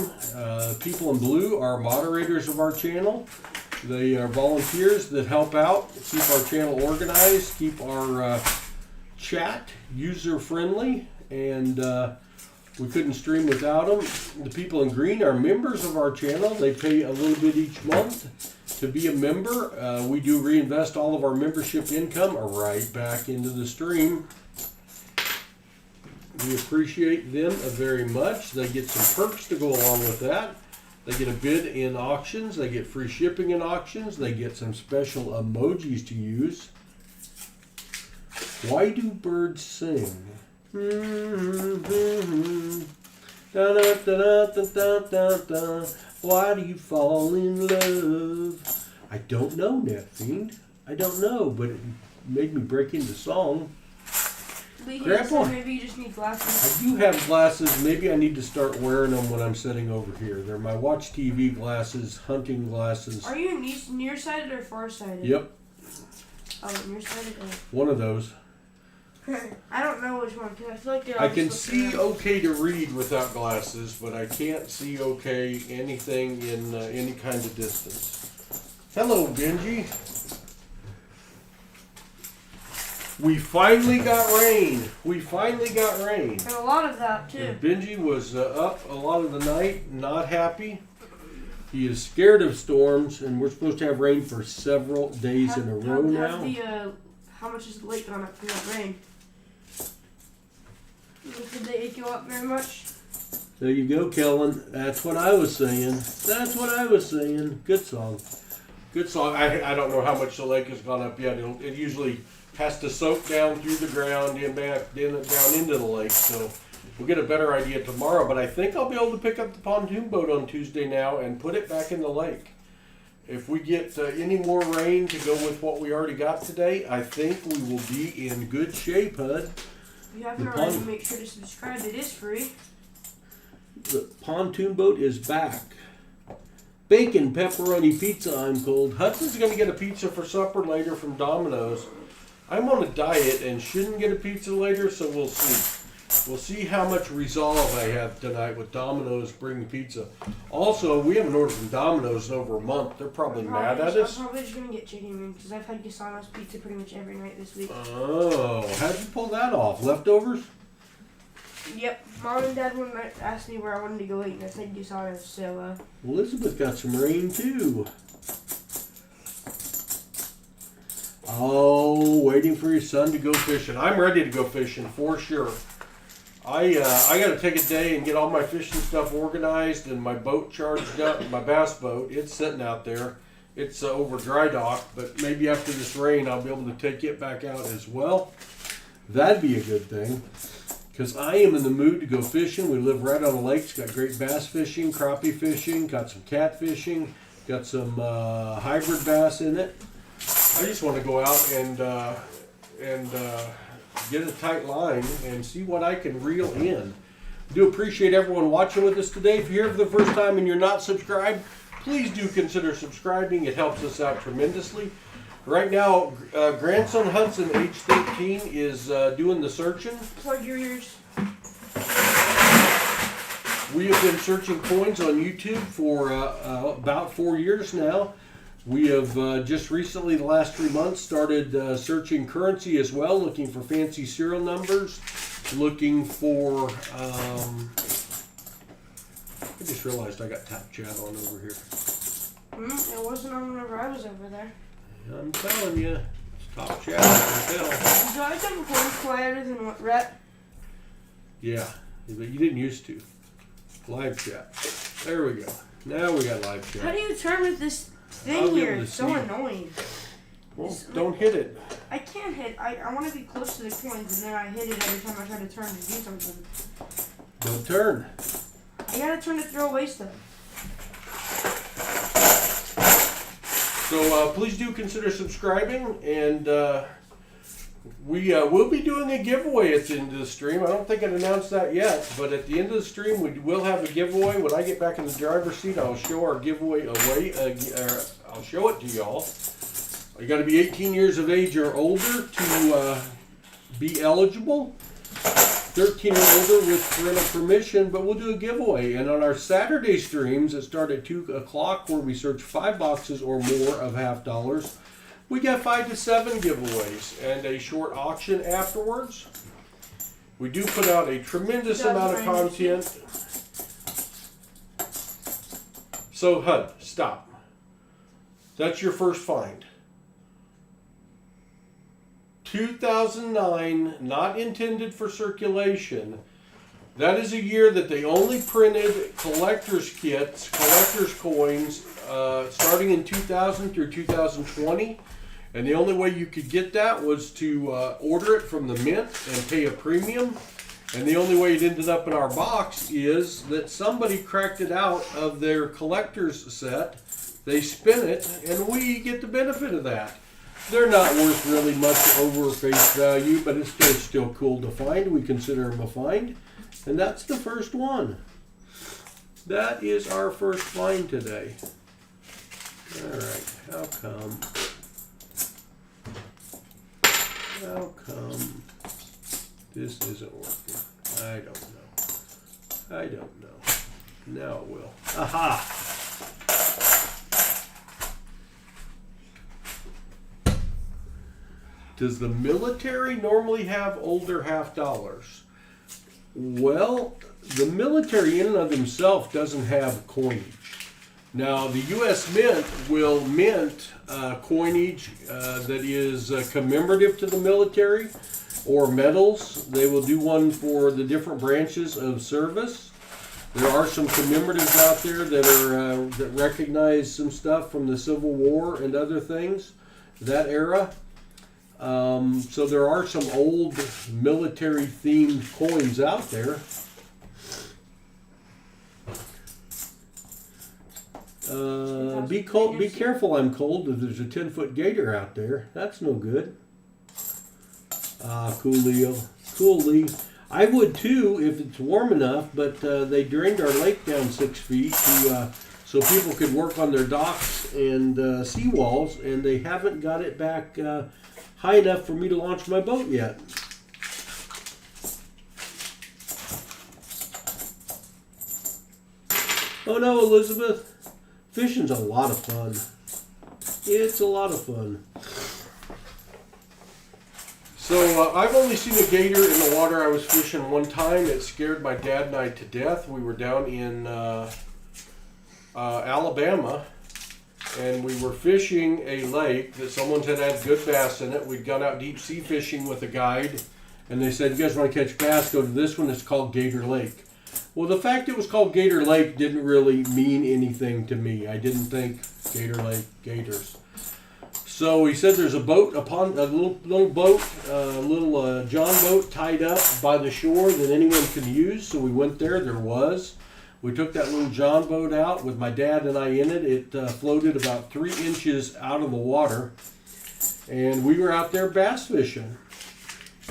People in blue are moderators of our channel. They are volunteers that help out, keep our channel organized, keep our chat user-friendly, and we couldn't stream without them. The people in green are members of our channel. They pay a little bit each month to be a member. We do reinvest all of our membership income right back into the stream. We appreciate them very much. They get some perks to go along with that. They get a bid in auctions. They get free shipping in auctions. They get some special emojis to use. Why do birds sing? Why do you fall in love? I don't know, NetFiend. I don't know, but it made me break into song. Grandpa, maybe you just need glasses. I do have glasses. Maybe I need to start wearing them when I'm sitting over here. They're my watch TV glasses, hunting glasses. Are you nearsighted or farsighted? Yep. Oh, nearsighted? Oh. One of those. I don't know which one, because I feel like I can see okay to read without glasses, but I can't see okay anything in any kind of distance. Hello, Benji. We finally got rain. And a lot of that, too. And Benji was up a lot of the night, not happy. He is scared of storms, and we're supposed to have rain for several days in a row now. How much is the lake gone up from that rain? Did they go up very much? There you go, Kellen. That's what I was saying. Good song. I don't know how much the lake has gone up yet. It usually has to soak down through the ground and back down into the lake. So we'll get a better idea tomorrow. But I think I'll be able to pick up the pontoon boat on Tuesday now and put it back in the lake. If we get any more rain to go with what we already got today, I think we will be in good shape, Hud. If you haven't already, make sure to subscribe. It is free. The pontoon boat is back. Bacon pepperoni pizza, I'm told. Hudson's going to get a pizza for supper later from Domino's. I'm on a diet and shouldn't get a pizza later, so we'll see. We'll see how much resolve I have tonight with Domino's bringing pizza. Also, we haven't ordered from Domino's in over a month. They're probably mad at us. I'm probably just gonna get chicken wings because I've had Gasano's pizza pretty much every night this week. Oh, how'd you pull that off? Leftovers? Yep. Mom and Dad wouldn't ask me where I wanted to go eat, and I said Gasano's. So, Elizabeth got some rain too. Oh, waiting for your son to go fishing. I'm ready to go fishing for sure. I got to take a day and get all my fishing stuff organized and my boat charged up. My bass boat, it's sitting out there. It's over dry dock, but maybe after this rain, I'll be able to take it back out as well. That'd be a good thing, because I am in the mood to go fishing. We live right on the lake. It's got great bass fishing, crappie fishing, got some cat fishing, got some hybrid bass in it. I just want to go out and get a tight line and see what I can reel in. I do appreciate everyone watching with us today. If you're here for the first time and you're not subscribed, please do consider subscribing. It helps us out tremendously. Right now, grandson Hudson, age 13, is doing the searching. plug your ears. We have been searching coins on YouTube for about 4 years now. We have just recently, the last 3 months, started searching currency as well, looking for fancy serial numbers, looking for, I just realized I got tap chat on over here. It wasn't on whenever I was over there. I'm telling you, it's top chat, I can tell. Do I have coins quieter than what rep? Yeah, but you didn't used to. Live chat. There we go. Now we got live chat. How do you turn with this I'll thing be here? able to It's so see. annoying. Well, don't hit it. I can't hit. I want to be close to the coins, and then I hit it every time I try to turn to do something. Don't turn. I gotta turn to throw away stuff. So please do consider subscribing, and we will be doing a giveaway at the end of the stream. I don't think I've announced that yet, but at the end of the stream we will have a giveaway. When I get back in the driver's seat, I'll show our giveaway away. I'll show it to y'all. You got to be 18 years of age or older to be eligible. 13 or older with parental permission, but we'll do a giveaway. And on our Saturday streams that start at 2 o'clock, where we search 5 boxes or more of $50, we got 5 to 7 giveaways and a short auction afterwards. We do put out a tremendous amount of content. So Hud, stop. That's your first find. 2009, not intended for circulation. That is a year that they only printed collector's kits, collector's coins, starting in 2000 through 2020. And the only way you could get that was to order it from the mint and pay a premium. And the only way it ended up in our box is that somebody cracked it out of their collector's set. They spin it, and we get the benefit of that. They're not worth really much over face value, but it's still cool to find. We consider them a find. And that's the first one. That is our first find today. Alright, how come this isn't working? I don't know. Now it will. Aha! Does the military normally have older $50? Well, the military in and of themselves doesn't have coinage. Now, the U.S. Mint will mint coinage that is commemorative to the military, or medals. They will do one for the different branches of service. There are some commemoratives out there that recognize some stuff from the Civil War and other things, that era. So there are some old military-themed coins out there. Be careful, I'm cold, if there's a 10-foot gator out there. That's no good. Cool, Leo. Cool, Lee. I would too if it's warm enough, but they drained our lake down 6 feet so people could work on their docks and seawalls, and they haven't got it back high enough for me to launch my boat yet. Oh no, Elizabeth. Fishing's a lot of fun. It's a lot of fun. So I've only seen a gator in the water I was fishing one time. It scared my dad and I to death. We were down in Alabama, and we were fishing a lake that someone had good bass in it. We'd gone out deep sea fishing with a guide, and they said, you guys want to catch bass, go to this one. It's called Gator Lake. Well, the fact it was called Gator Lake didn't really mean anything to me. I didn't think Gator Lake, gators. So he said there's a boat, a little boat, a little John boat tied up by the shore that anyone can use. So we went there. There was. We took that little John boat out with my dad and I in it. It floated about 3 inches out of the water, and we were out there bass fishing.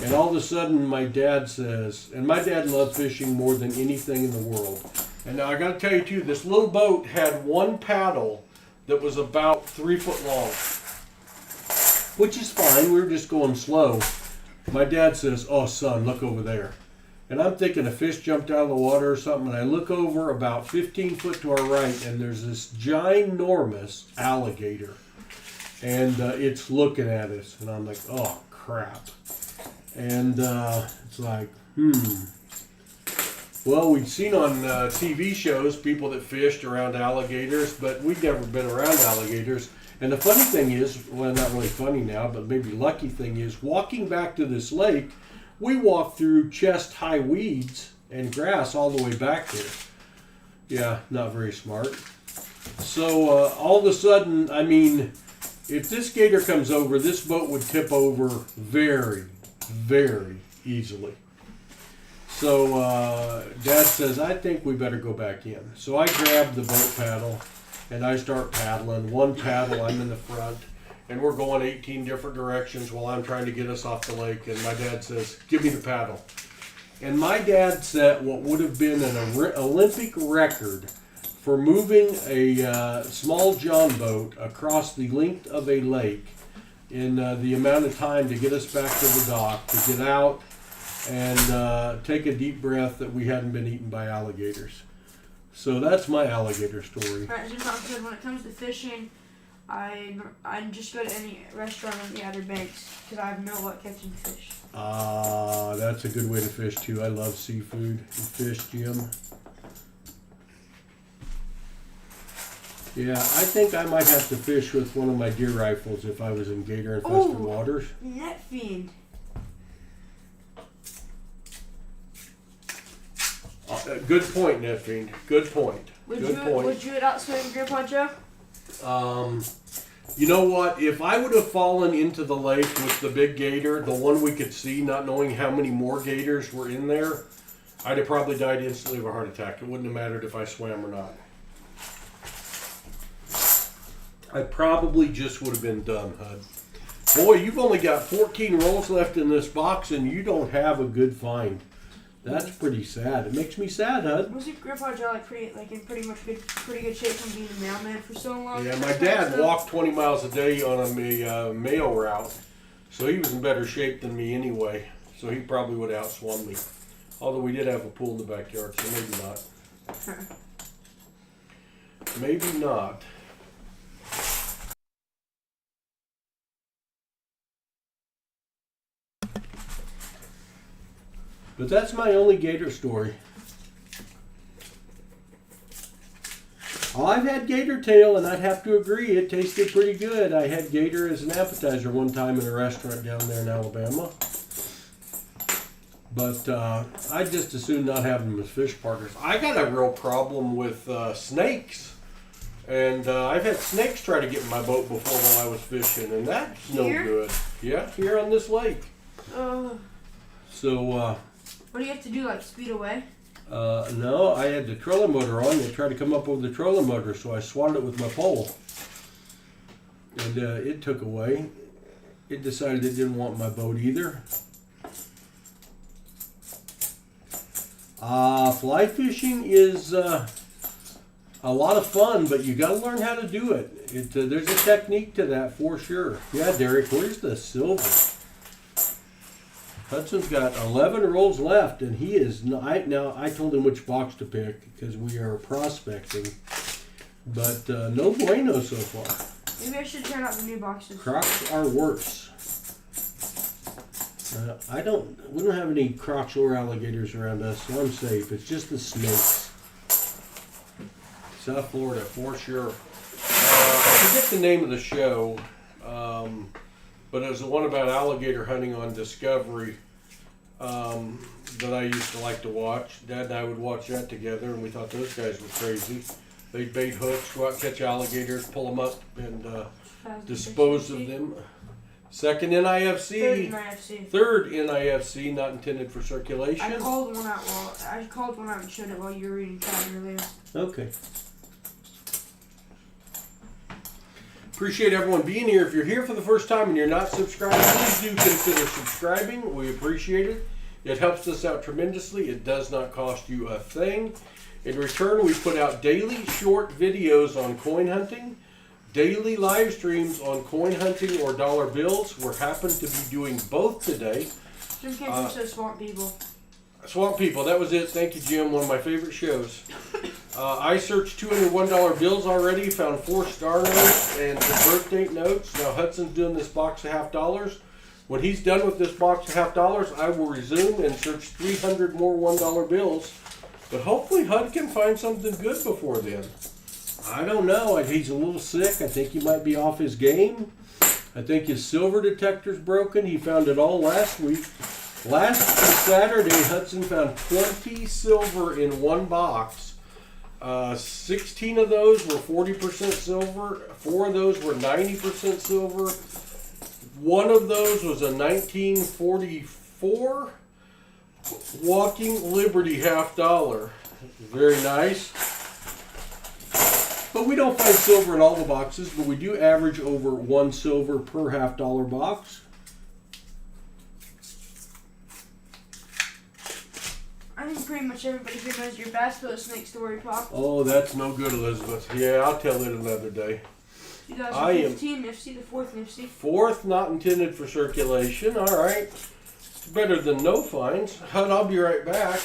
And all of a sudden, my dad says, and my dad loved fishing more than anything in the world. And now I got to tell you too, this little boat had one paddle that was about 3 foot long. Which is fine, we were just going slow. My dad says, oh son, look over there. And I'm thinking a fish jumped out of the water or something, and I look over about 15 foot to our right, and there's this ginormous alligator. And it's looking at us, and I'm like, oh crap. And it's like, Well, we'd seen on TV shows people that fished around alligators, but we'd never been around alligators. And the funny thing is, well, not really funny now, but maybe lucky thing is, walking back to this lake, we walked through chest-high weeds and grass all the way back there. Yeah, not very smart. So all of a sudden, I mean, if this gator comes over, this boat would tip over very, very easily. So Dad says, I think we better go back in. So I grab the boat paddle and I start paddling. One paddle, I'm in the front, and we're going 18 different directions while I'm trying to get us off the lake. And my dad says, give me the paddle. And my dad set what would have been an Olympic record for moving a small John boat across the length of a lake in the amount of time to get us back to the dock, to get out and take a deep breath that we hadn't been eaten by alligators. So that's my alligator story. Alright, just not good. When it comes to fishing, I just go to any restaurant on the Outer Banks because I have no luck catching fish. That's a good way to fish too. I love seafood and fish, Jim. Yeah, I think I might have to fish with one of my deer rifles if I was in gator-infested waters. Net fiend. Good point, Net Fiend. Good point. Would you outswim Grandpa Joe? You know what? If I would have fallen into the lake with the big gator, the one we could see, not knowing how many more gators were in there, I'd have probably died instantly of a heart attack. It wouldn't have mattered if I swam or not. I probably just would have been done, Hud. Boy, you've only got 14 rolls left in this box, and you don't have a good find. That's pretty sad. It makes me sad, Hud. Wasn't Grandpa Joe in pretty good shape from being a mailman for so long? Yeah, my dad walked 20 miles a day on a mail route, so he was in better shape than me anyway. So he probably would have outswum me. Although we did have a pool in the backyard, so maybe not. Maybe not. But that's my only gator story. I've had gator tail, and I'd have to agree, it tasted pretty good. I had gator as an appetizer one time in a restaurant down there in Alabama. But I'd just as soon not have them as fish partners. I got a real problem with snakes. And I've had snakes try to get in my boat before while I was fishing, and that's no good. Yeah, here on this lake. So... what do you have to do, like speed away? No, I had the trolling motor on. They tried to come up with the trolling motor, so I swatted it with my pole. And it took away. It decided it didn't want my boat either. Fly fishing is a lot of fun, but you got to learn how to do it. There's a technique to that for sure. Yeah, Derek, where's the silver? Hudson's got 11 rolls left, and he is not. Now, I told him which box to pick because we are prospecting, but no bueno so far. Maybe I should turn out the new boxes. Crocs are worse. We don't have any crocs or alligators around us, so I'm safe. It's just the snakes. South Florida, for sure. I forget the name of the show, but it was the one about alligator hunting on Discovery that I used to like to watch. Dad and I would watch that together, and we thought those guys were crazy. They'd bait hooks, go out and catch alligators, pull them up, and dispose of them. Second NIFC. Third NIFC. Third NIFC, not intended for circulation. I called one out and showed it while you were reading chat earlier. Okay. Appreciate everyone being here. If you're here for the first time and you're not subscribed, please do consider subscribing. We appreciate it. It helps us out tremendously. It does not cost you a thing. In return, we put out daily short videos on coin hunting, daily live streams on coin hunting or dollar bills. We're happen to be doing both today. Jim Cantor says Swamp People. Swamp People, that was it. Thank you, Jim. One of my favorite shows. I searched $201 bills already, found 4 star notes and some birth date notes. Now Hudson's doing this box of $half. When he's done with this box of $half, I will resume and search 300 more $1 bills. But hopefully Hud can find something good before then. I don't know. He's a little sick. I think he might be off his game. I think his silver detector's broken. He found it all last week. Last Saturday, Hudson found 20 silver in one box. 16 of those were 40% silver. 4 of those were 90% silver. One of those was a 1944 Walking Liberty $half. Very nice. But we don't find silver in all the boxes, but we do average over 1 silver per $half box. I think pretty much everybody here knows your Bass Pro Snake story, Pop. Oh, that's no good, Elizabeth. Yeah, I'll tell it another day. 2015 NIFC, the 4th NIFC. 4th, not intended for circulation. All right. Better than no fines. Hud, I'll be right back.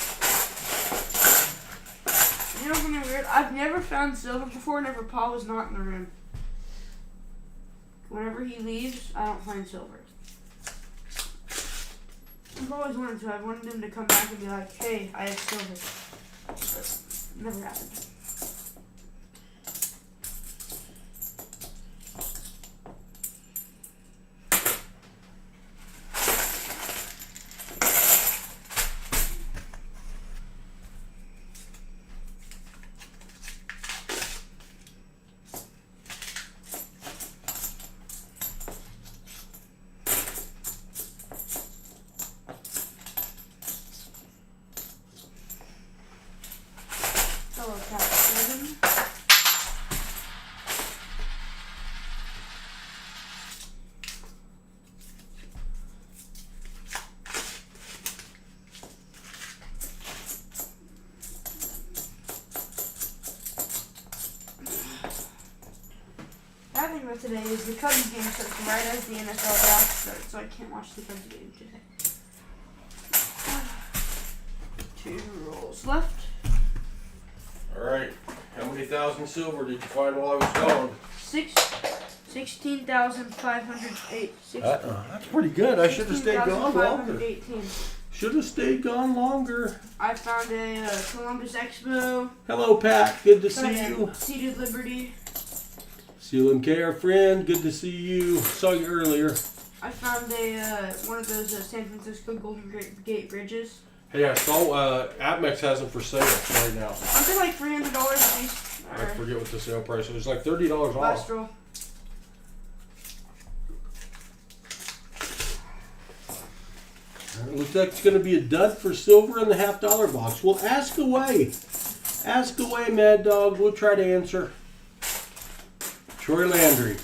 You know something weird? I've never found silver before whenever Pa was not in the room. Whenever he leaves, I don't find silver. I've always wanted to. I've wanted him to come back and be like, hey, I have silver. But never happened. Today is the Cubs game starts right as the NFL draft starts, so I can't watch the Cubs game today. 2 rolls left. Alright, how many thousand silver did you find while I was gone? 16,508. That's pretty good. I should have stayed gone longer. Should have stayed gone longer. I found a Columbus Expo. Hello, Pat. Good to see you. Seated Liberty. CLMK, our friend. Good to see you. Saw you earlier. I found a one of those San Francisco Golden Gate Bridges. Hey, I saw Atmex has them for sale right now. Aren't they like $300 a piece? I forget what the sale price was. It was like $30 off. Last roll. Looks like it's going to be a dud for silver in the $half box. Well, ask away. Ask away, Mad Dog. We'll try to answer. Troy Landry.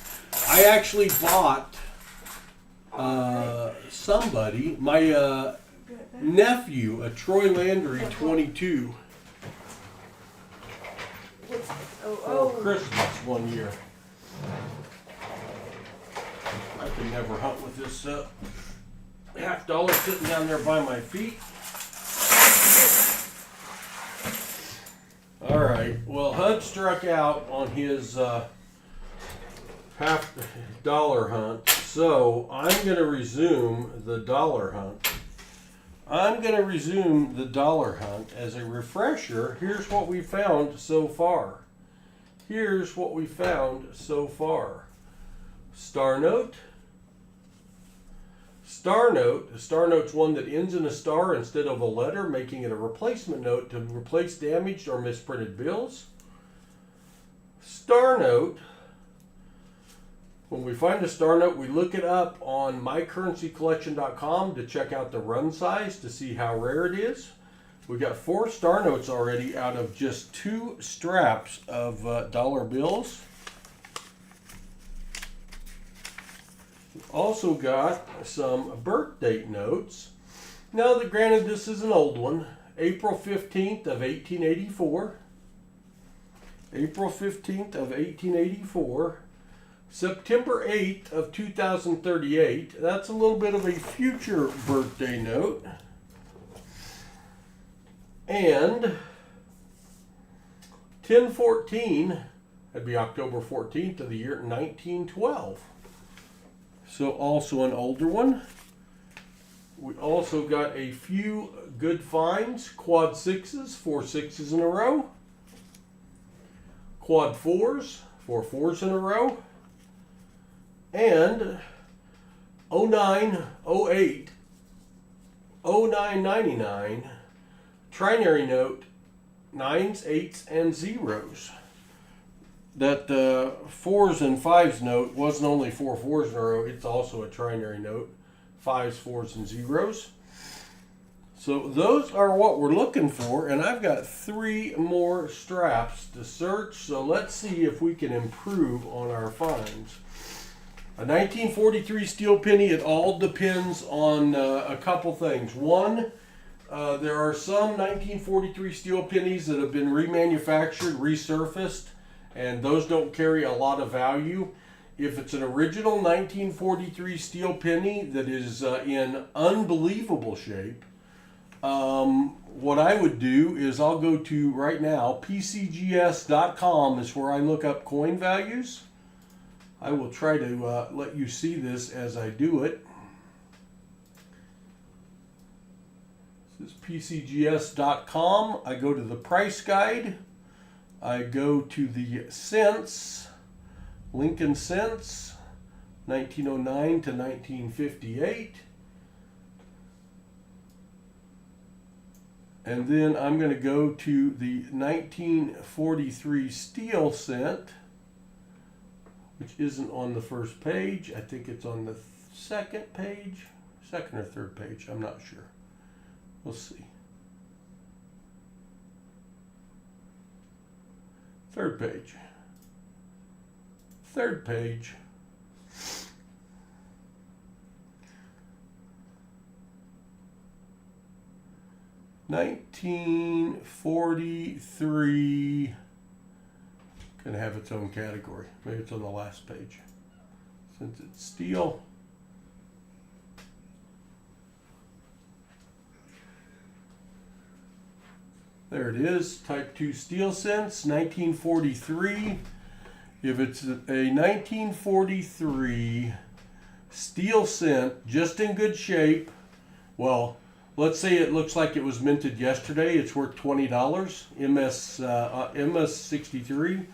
I actually bought somebody, my nephew, a Troy Landry 22 for Christmas one year. I can never hunt with this $50 sitting down there by my feet. All right. Well, Hud struck out on his $50 hunt, so I'm going to resume the dollar hunt. As a refresher. Here's what we found so far. Star note. The star note's one that ends in a star instead of a letter, making it a replacement note to replace damaged or misprinted bills. Star note. When we find a star note, we look it up on mycurrencycollection.com to check out the run size to see how rare it is. We got 4 star notes already out of just 2 straps of dollar bills. We've also got some birth date notes. Now, granted, this is an old one. April 15th of 1884. September 8th of 2038. That's a little bit of a future birthday note. And 10/14, that'd be October 14th of the year 1912. So also an older one. We also got a few good finds. Quad 6s, 4 6s in a row. Quad 4s, 4 4s in a row. And 09, 08, 09, 99, trinary note, 9s, 8s, and 0s. That 4s and 5s note wasn't only 4 4s in a row, it's also a trinary note, 5s, 4s, and 0s. So those are what we're looking for, and I've got 3 more straps to search, so let's see if we can improve on our finds. A 1943 steel penny, it all depends on a couple things. One, there are some 1943 steel pennies that have been remanufactured, resurfaced, and those don't carry a lot of value. If it's an original 1943 steel penny that is in unbelievable shape, what I would do is I'll go to, right now, PCGS.com is where I look up coin values. I will try to let you see this as I do it. This is PCGS.com. I go to the price guide. I go to the cents, Lincoln cents, 1909 to 1958. And then I'm going to go to the 1943 steel cent, which isn't on the first page. I think it's on the second page, second or third page. I'm not sure. We'll see. Third page. Third page. $1943. Gonna have its own category. Maybe it's on the last page. Since it's steel. There it is. Type 2 steel cents, 1943. If it's a 1943 steel cent, just in good shape, well, let's say it looks like it was minted yesterday. It's worth $20. MS 63.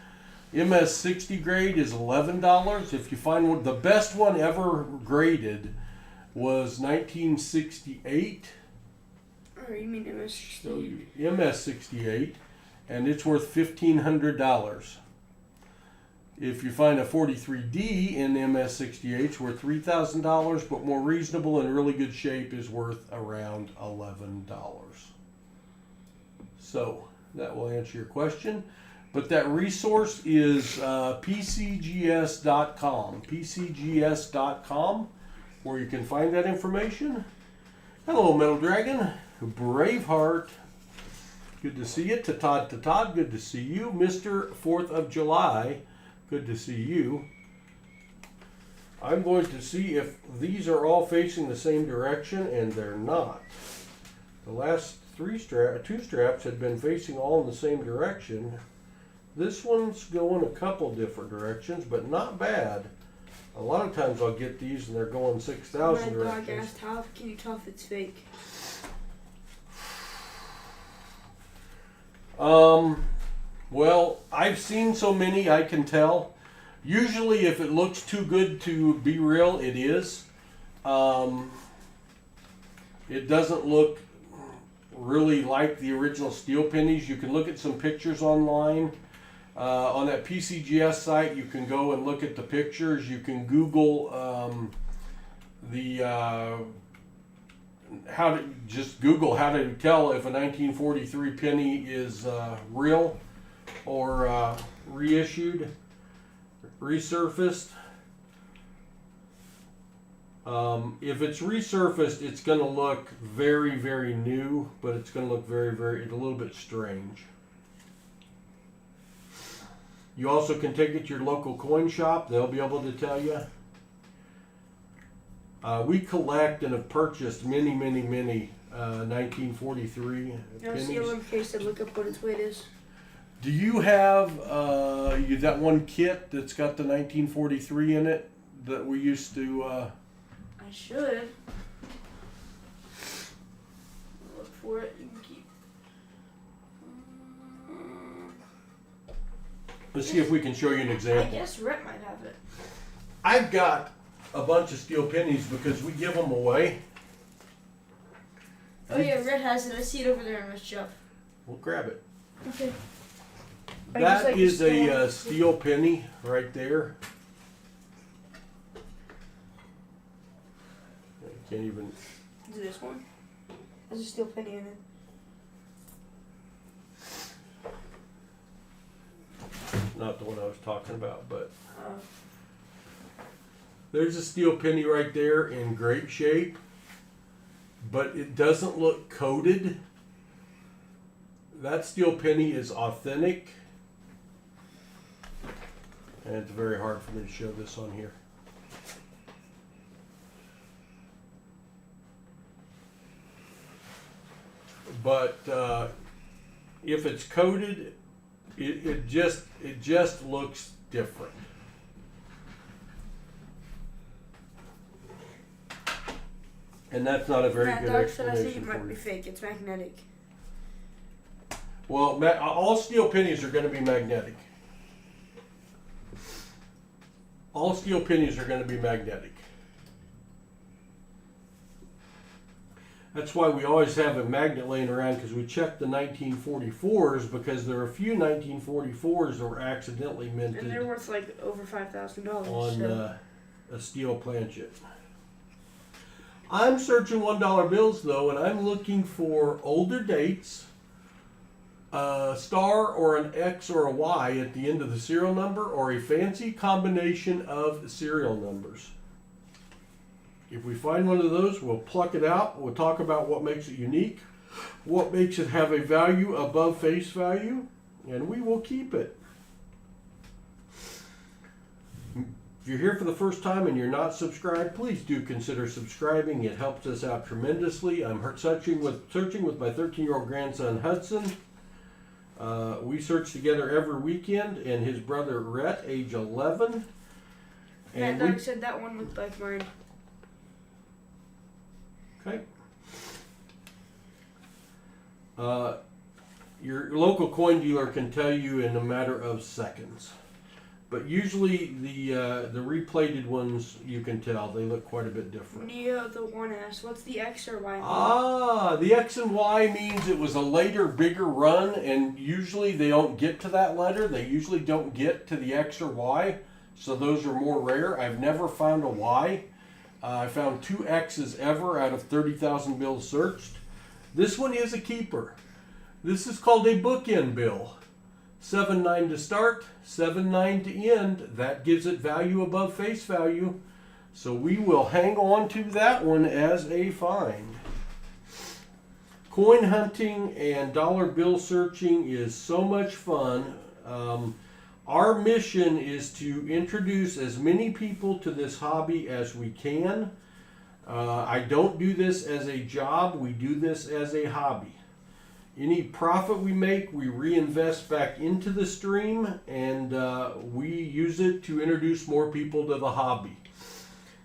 MS 60 grade is $11. If you find one, the best one ever graded was 1968. Or you mean MS? So MS 68, and it's worth $1,500. If you find a 43D in MS 68, it's worth $3,000, but more reasonable and really good shape is worth around $11. So that will answer your question. But that resource is PCGS.com. PCGS.com, where you can find that information. Hello, Metal Dragon. Braveheart. Good to see you. Todd, good to see you. Mr. 4th of July, good to see you. I'm going to see if these are all facing the same direction, and they're not. The last two straps had been facing all in the same direction. This one's going a couple different directions, but not bad. A lot of times I'll get these and they're going 6,000 My dog directions. asked, how can you tell if it's fake? Well, I've seen so many I can tell. Usually if it looks too good to be real, it is. It doesn't look really like the original steel pennies. You can look at some pictures online. On that PCGS site, you can go and look at the pictures. You can Google Google how to tell if a 1943 penny is real or reissued, resurfaced. If it's resurfaced, it's going to look very, very new, but it's going to look very, a little bit strange. You also can take it to your local coin shop. They'll be able to tell you. We collect and have purchased many 1943 pennies. See a little case and look up what its weight is. Do you have that one kit that's got the 1943 in it that we used to... I should. Look for it. You can keep... Let's see if we can show you an I example. guess Rhett might have it. I've got a bunch of steel pennies because we give them away. Oh yeah, Rhett has it. I see it over there on his shelf. We'll grab it. Okay. That is a steel penny right there. I can't even... Is it this one? There's a steel penny in it. Not the one I was talking about, but... There's a steel penny right there in great shape, but it doesn't look coated. That steel penny is authentic. And it's very hard for me to show this on here. But if it's coated, it just looks different. And that's not a very good explanation. I think it might be fake. It's magnetic. Well, all steel pennies are going to be magnetic. All steel pennies are going to be magnetic. That's why we always have a magnet laying around, because we check the 1944s, because there are a few 1944s that were accidentally minted. And they're worth like over $5,000 on a steel planchet. I'm searching $1 bills though, and I'm looking for older dates, a star or an X or a Y at the end of the serial number, or a fancy combination of serial numbers. If we find one of those, we'll pluck it out. We'll talk about what makes it unique, what makes it have a value above face value, and we will keep it. If you're here for the first time and you're not subscribed, please do consider subscribing. It helps us out tremendously. I'm searching with my 13-year-old grandson, Hudson. We search together every weekend, and his brother, Rhett, age 11. And Doug said that one looked like mine. Okay. Your local coin dealer can tell you in a matter of seconds. But usually the replated ones, you can tell. They look quite a bit different. Neo the one asked, what's the X or Y? The X and Y means it was a later, bigger run, and usually they don't get to that letter. They usually don't get to the X or Y, so those are more rare. I've never found a Y. I found 2 X's ever out of 30,000 bills searched. This one is a keeper. This is called a bookend bill. 7.9 to start, 7.9 to end. That gives it value above face value. So we will hang on to that one as a find. Coin hunting and dollar bill searching is so much fun. Our mission is to introduce as many people to this hobby as we can. I don't do this as a job. We do this as a hobby. Any profit we make, we reinvest back into the stream, and we use it to introduce more people to the hobby.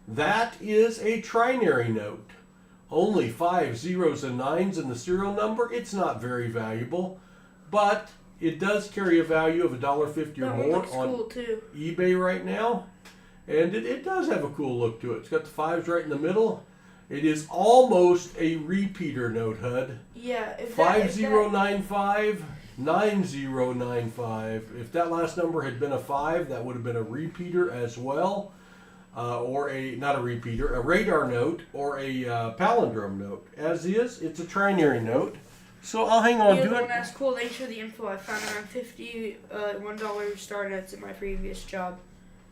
That is a trinary note. Only 5 zeros and 9s in the serial number. It's not very valuable, but it does carry a value of $1.50 or more on cool too. eBay right now. And it does have a cool look to it. It's got the 5s right in the middle. It is almost a repeater note, Hud. Yeah. 5095, 9095. If that last number had been a 5, that would have been a repeater as well. Or not a repeater, a radar note or a palindrome note. As is, it's a trinary note. So I'll hang on to it. That's cool. Thanks for the info. I found around 50 $1 star notes at my previous job.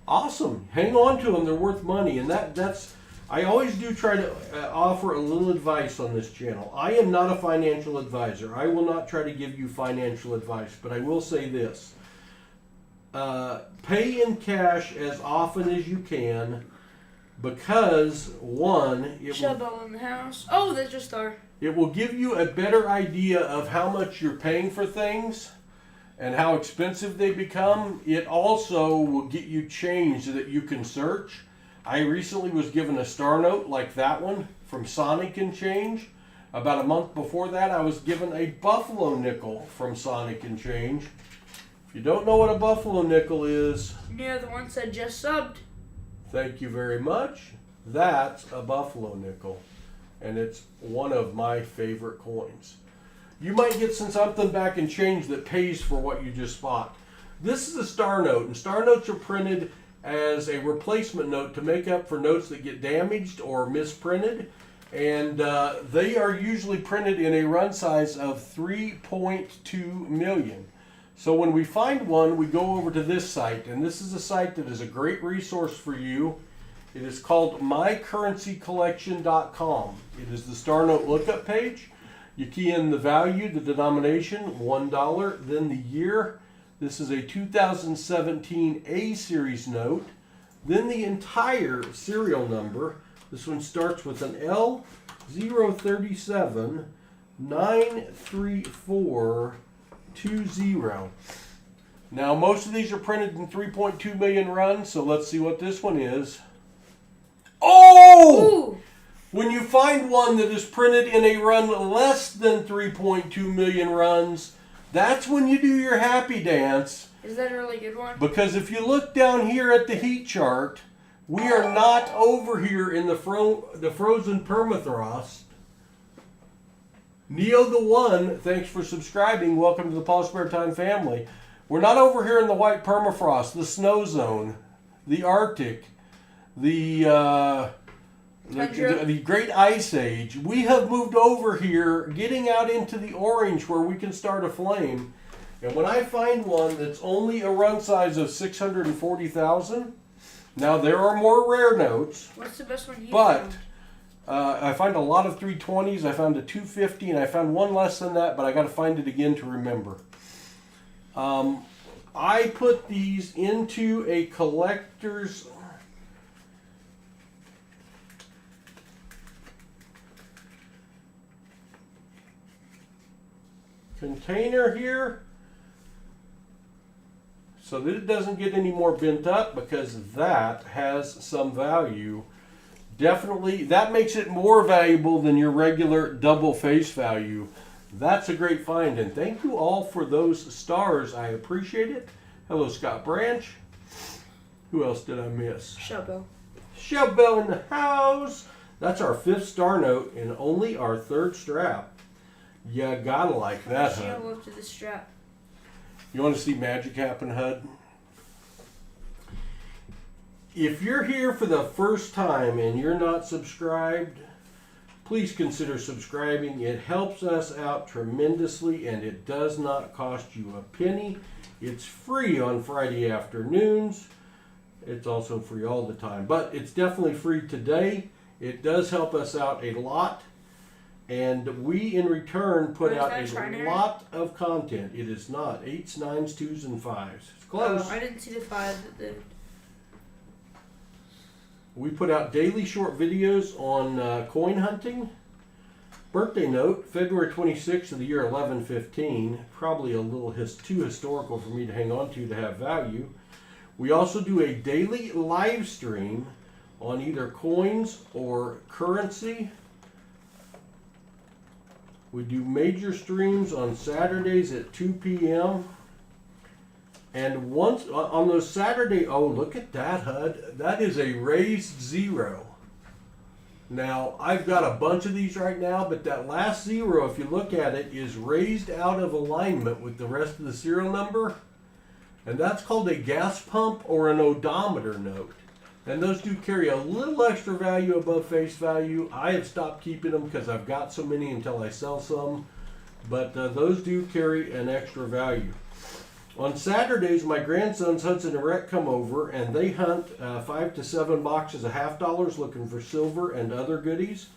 Awesome. Hang on to them. They're worth money. And that's I always do try to offer a little advice on this channel. I am not a financial advisor. I will not try to give you financial advice, but I will say this. Pay in cash as often as you can, because one, Shovel in the house. Oh, there's your star. It will give you a better idea of how much you're paying for things and how expensive they become. It also will get you change so that you can search. I recently was given a star note like that one from Sonic and Change. About a month before that, I was given a buffalo nickel from Sonic and Change. If you don't know what a buffalo nickel is, yeah, the ones that just subbed. Thank you very much. That's a buffalo nickel, and it's one of my favorite coins. You might get something back in change that pays for what you just bought. This is a star note, and star notes are printed as a replacement note to make up for notes that get damaged or misprinted, and they are usually printed in a run size of 3.2 million. So when we find one, we go over to this site, and this is a site that is a great resource for you. It is called mycurrencycollection.com. It is the star note lookup page. You key in the value, the denomination, $1, then the year. This is a 2017 A series note. Then the entire serial number. This one starts with an L 037 93420. Now most of these are printed in 3.2 million runs, so let's see what this one is. Oh! Ooh. When you find one that is printed in a run less than 3.2 million runs, that's when you do your happy dance. Is that a really good one? Because if you look down here at the heat chart, we are not over here in the frozen permafrost. Neo the One, thanks for subscribing. Welcome to the PasSpareTime family. We're not over here in the white permafrost, the snow zone, the Arctic, the Great Ice Age. We have moved over here, getting out into the orange where we can start a flame. And when I find one that's only a run size of 640,000, now there are more rare notes. What's the best one you found? But I find a lot of 320s. I found a 250, and I found one less than that, but I got to find it again to remember. I put these into a collector's container here so that it doesn't get any more bent up, because that has some value. Definitely, that makes it more valuable than your regular double face value. That's a great find, and thank you all for those stars. I appreciate it. Hello, Scott Branch. Who else did I miss? Showbell. Showbell in the house. That's our 5th star note and only our 3rd strap. You gotta like that, Hud. Show up to the strap. You want to see magic happen, Hud? If you're here for the first time and you're not subscribed, please consider subscribing. It helps us out tremendously, and it does not cost you a penny. It's free on Friday afternoons. It's also free all the time, but it's definitely free today. It does help us out a lot, and we in return put out a lot of content. It is not 8s, 9s, 2s, and 5s. It's Close. I didn't see the 5. We put out daily short videos on coin hunting. Birthday note, February 26th of the year 1115. Probably a little too historical for me to hang on to have value. We also do a daily live stream on either coins or currency. We do major streams on Saturdays at 2 p.m. And once on those Saturday, oh, look at that, HUD. That is a raised 0. Now, I've got a bunch of these right now, but that last 0, if you look at it, is raised out of alignment with the rest of the serial number. And that's called a gas pump or an odometer note. And those do carry a little extra value above face value. I have stopped keeping them because I've got so many until I sell some. But those do carry an extra value. On Saturdays, my grandsons Hudson and Rhett come over and they hunt 5 to 7 boxes of $half looking for silver and other goodies.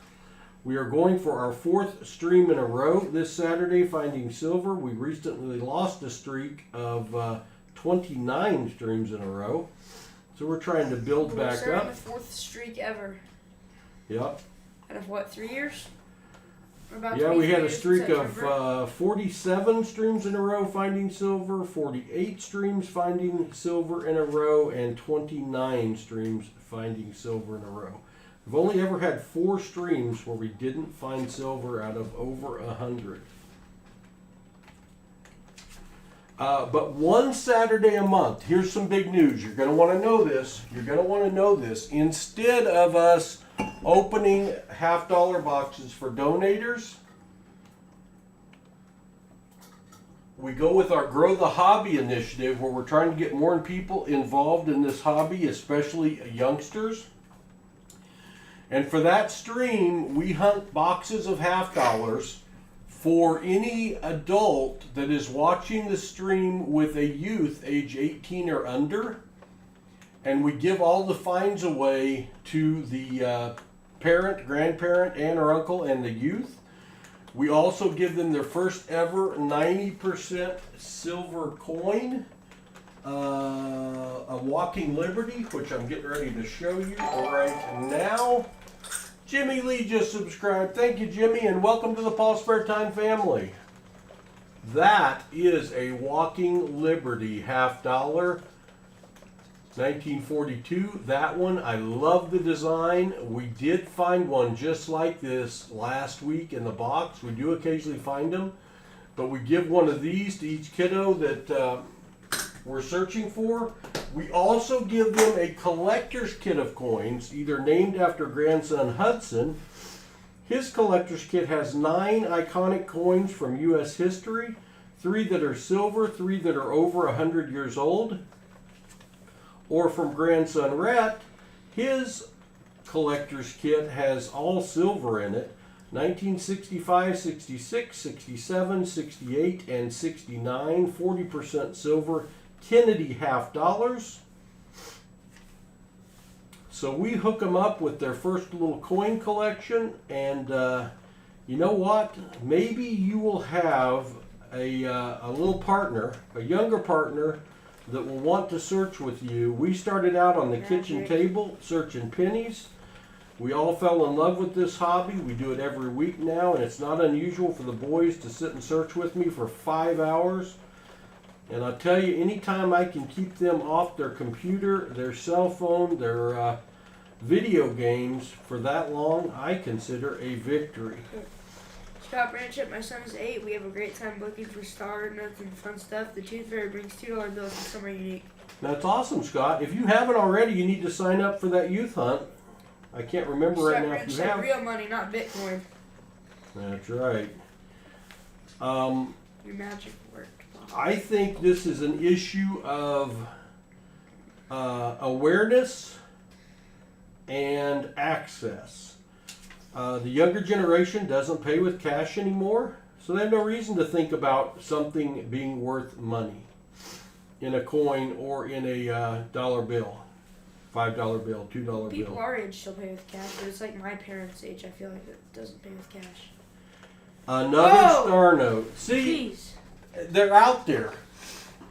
We are going for our 4th stream in a row this Saturday finding silver. We recently lost a streak of 29 streams in a row. So we're trying to build back up. The 4th streak ever. Yep. Out of what, 3 years? Yeah, we had a streak of 47 streams in a row finding silver, 48 streams finding silver in a row, and 29 streams finding silver in a row. We've only ever had 4 streams where we didn't find silver out of over 100. But one Saturday a month, here's some big news. You're going to want to know this. You're going to want to know this. Instead of us opening $half boxes for donators, we go with our Grow the Hobby initiative where we're trying to get more people involved in this hobby, especially youngsters. And for that stream, we hunt boxes of $half for any adult that is watching the stream with a youth age 18 or under. And we give all the finds away to the parent, grandparent, aunt or uncle, and the youth. We also give them their first ever 90% silver coin, a Walking Liberty, which I'm getting ready to show you right now. Jimmy Lee just subscribed. Thank you, Jimmy, and welcome to the PasSpareTime family. That is a Walking Liberty $half. 1942, that one, I love the design. We did find one just like this last week in the box. We do occasionally find them, but we give one of these to each kiddo that we're searching for. We also give them a collector's kit of coins, either named after grandson Hudson. His collector's kit has 9 iconic coins from U.S. history, 3 that are silver, 3 that are over 100 years old. Or from grandson Rhett, his collector's kit has all silver in it. 1965, 66, 67, 68, and 69. 40% silver. Kennedy $half. So we hook them up with their first little coin collection. And you know what? Maybe you will have a little partner, a younger partner, that will want to search with you. We started out on the kitchen table searching pennies. We all fell in love with this hobby. We do it every week now, and it's not unusual for the boys to sit and search with me for 5 hours. And I'll tell you, anytime I can keep them off their computer, their cell phone, their video games for that long, I consider a victory. Scott Branchett, my son is 8. We have a great time looking for star notes and fun stuff. The Tooth Fairy brings $2 bills and some are unique. That's awesome, Scott. If you haven't already, you need to sign up for that youth hunt. I can't remember right now if you have. Real money, not Bitcoin. That's right. Your magic worked. I think this is an issue of awareness and access. The younger generation doesn't pay with cash anymore, so they have no reason to think about something being worth money in a coin or in a dollar bill, $5 bill, $2 bill. People our age still pay with cash, but it's like my parents' age, I feel like it doesn't pay with cash. Another star note. See, Jeez. they're out there.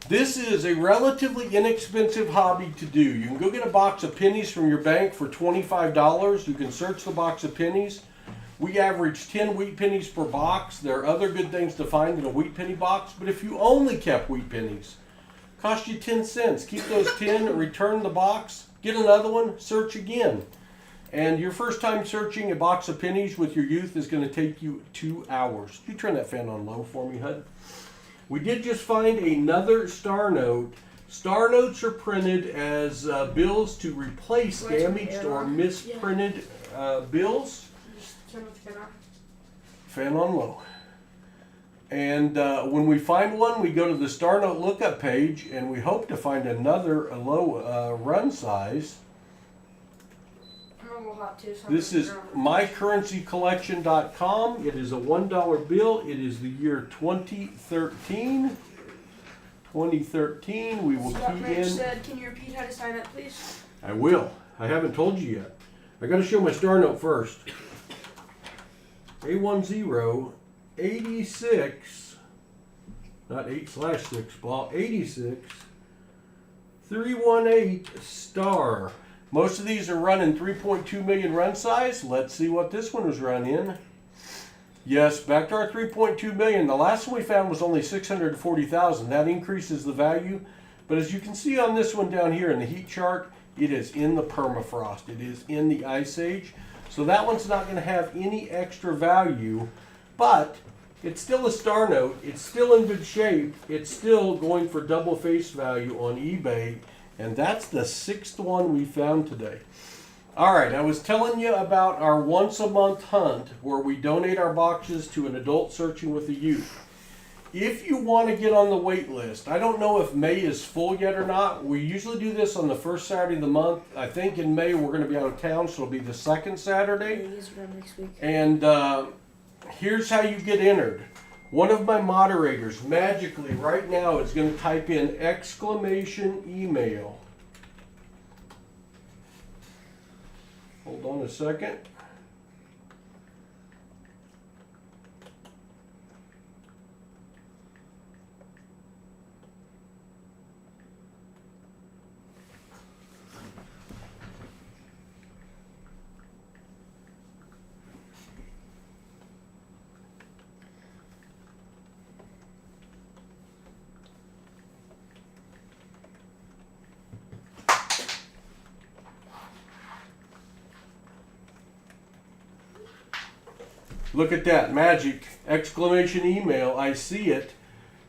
This is a relatively inexpensive hobby to do. You can go get a box of pennies from your bank for $25. You can search the box of pennies. We average 10 wheat pennies per box. There are other good things to find in a wheat penny box, but if you only kept wheat pennies, cost you 10 cents. Keep those 10, return the box, get another one, search again. And your first time searching a box of pennies with your youth is going to take you 2 hours. Can you turn that fan on low for me, Hud? We did just find another star note. Star notes are printed as bills to replace damaged or misprinted bills. Just turn the fan on. Fan on low. And when we find one, we go to the star note lookup page, and we hope to find another low run size. I'm a little hot too. So This is mycurrencycollection.com. It is a $1 bill. It is the year 2013. 2013. We will Scott key Mitch in. said, can you repeat how to sign up, please? I will. I haven't told you yet. I got to show my star note first. A1086, not 8/6, ball 86 318 star. Most of these are running 3.2 million run size. Let's see what this one was run in. Yes, back to our 3.2 million. The last one we found was only 640,000. That increases the value. But as you can see on this one down here in the heat chart, it is in the permafrost. It is in the ice age. So that one's not going to have any extra value, but it's still a star note. It's still in good shape. It's still going for double face value on eBay. And that's the 6th one we found today. All right, I was telling you about our once a month hunt where we donate our boxes to an adult searching with a youth. If you want to get on the wait list, I don't know if May is full yet or not. We usually do this on the first Saturday of the month. I think in May we're going to be out of town, so it'll be the second Saturday. Next week. And here's how you get entered. One of my moderators magically right now is going to type in exclamation email. Hold on a second. Look at that, magic, exclamation email, I see it.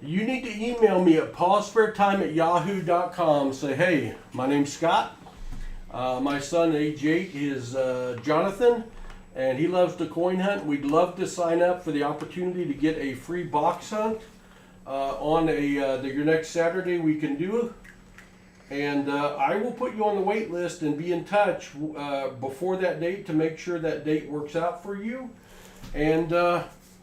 You need to email me at PasSpareTime@yahoo.com. Say, hey, my name's Scott. My son, age 8, is Jonathan, and he loves to coin hunt. We'd love to sign up for the opportunity to get a free box hunt on your next Saturday we can do. And I will put you on the wait list and be in touch before that date to make sure that date works out for you. And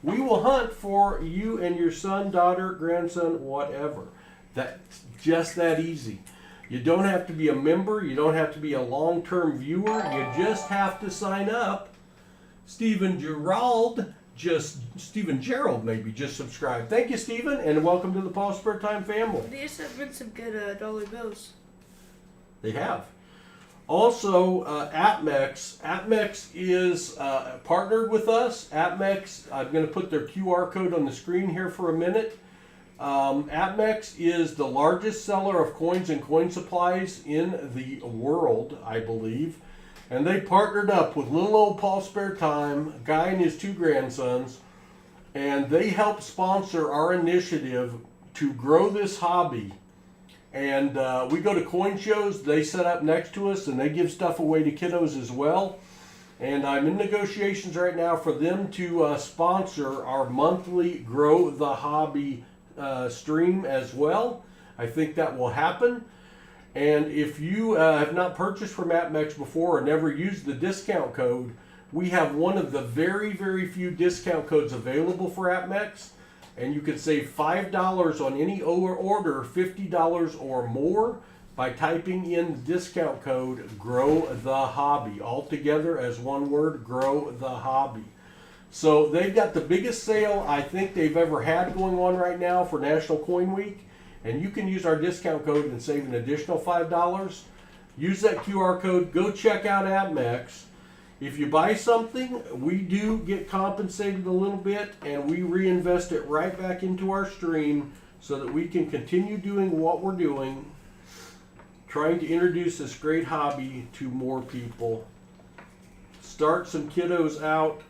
we will hunt for you and your son, daughter, grandson, whatever. That's just that easy. You don't have to be a member. You don't have to be a long-term viewer. You just have to sign up. Stephen Gerald just subscribed. Thank you, Stephen, and welcome to the PasSpareTime family. These have been some good dollar bills. They have. Also, AppMex. AppMex is partnered with us. AppMex, I'm going to put their QR code on the screen here for a minute. AppMex is the largest seller of coins and coin supplies in the world, I believe. And they partnered up with little old PasSpareTime, a guy and his 2 grandsons, and they helped sponsor our initiative to grow this hobby. And we go to coin shows, they set up next to us, and they give stuff away to kiddos as well. And I'm in negotiations right now for them to sponsor our monthly Grow the Hobby stream as well. I think that will happen. And if you have not purchased from AppMex before or never used the discount code, we have one of the very, very few discount codes available for AppMex. And you can save $5 on any order, $50 or more, by typing in the discount code Grow the Hobby. All together as one word, Grow the Hobby. So they've got the biggest sale I think they've ever had going on right now for National Coin Week. and you can use our discount code and save an additional $5. Use that QR code. Go check out AdMax. If you buy something, we do get compensated a little bit, and we reinvest it right back into our stream so that we can continue doing what we're doing, trying to introduce this great hobby to more people. Start some kiddos out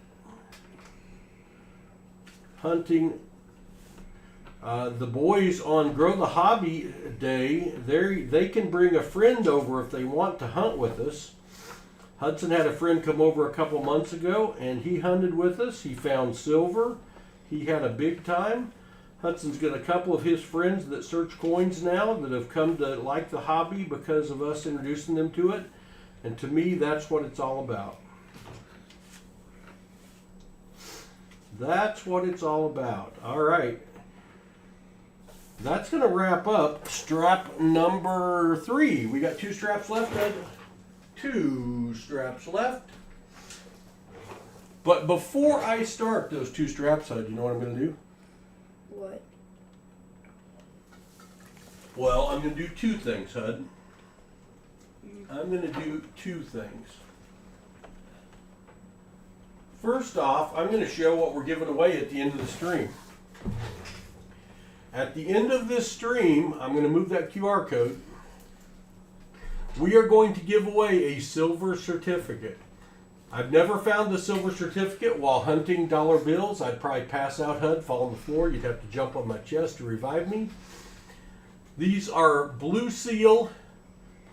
hunting. The boys on Grow the Hobby Day, they can bring a friend over if they want to hunt with us. Hudson had a friend come over a couple months ago, and he hunted with us. He found silver. He had a big time. Hudson's got a couple of his friends that search coins now that have come to like the hobby because of us introducing them to it. And to me, that's what it's all about. That's what it's all about. All right. That's going to wrap up strap number 3. We got 2 straps left, Ed. 2 straps left. But before I start those 2 straps, Ed, you know what I'm going to do? What? Well, I'm going to do 2 things, Hud. I'm going to do 2 things. First off, I'm going to show what we're giving away at the end of the stream. At the end of this stream, I'm going to move that QR code. We are going to give away a silver certificate. I've never found a silver certificate while hunting dollar bills. I'd probably pass out, Hud, fall on the floor. You'd have to jump on my chest to revive me. These are Blue Seal,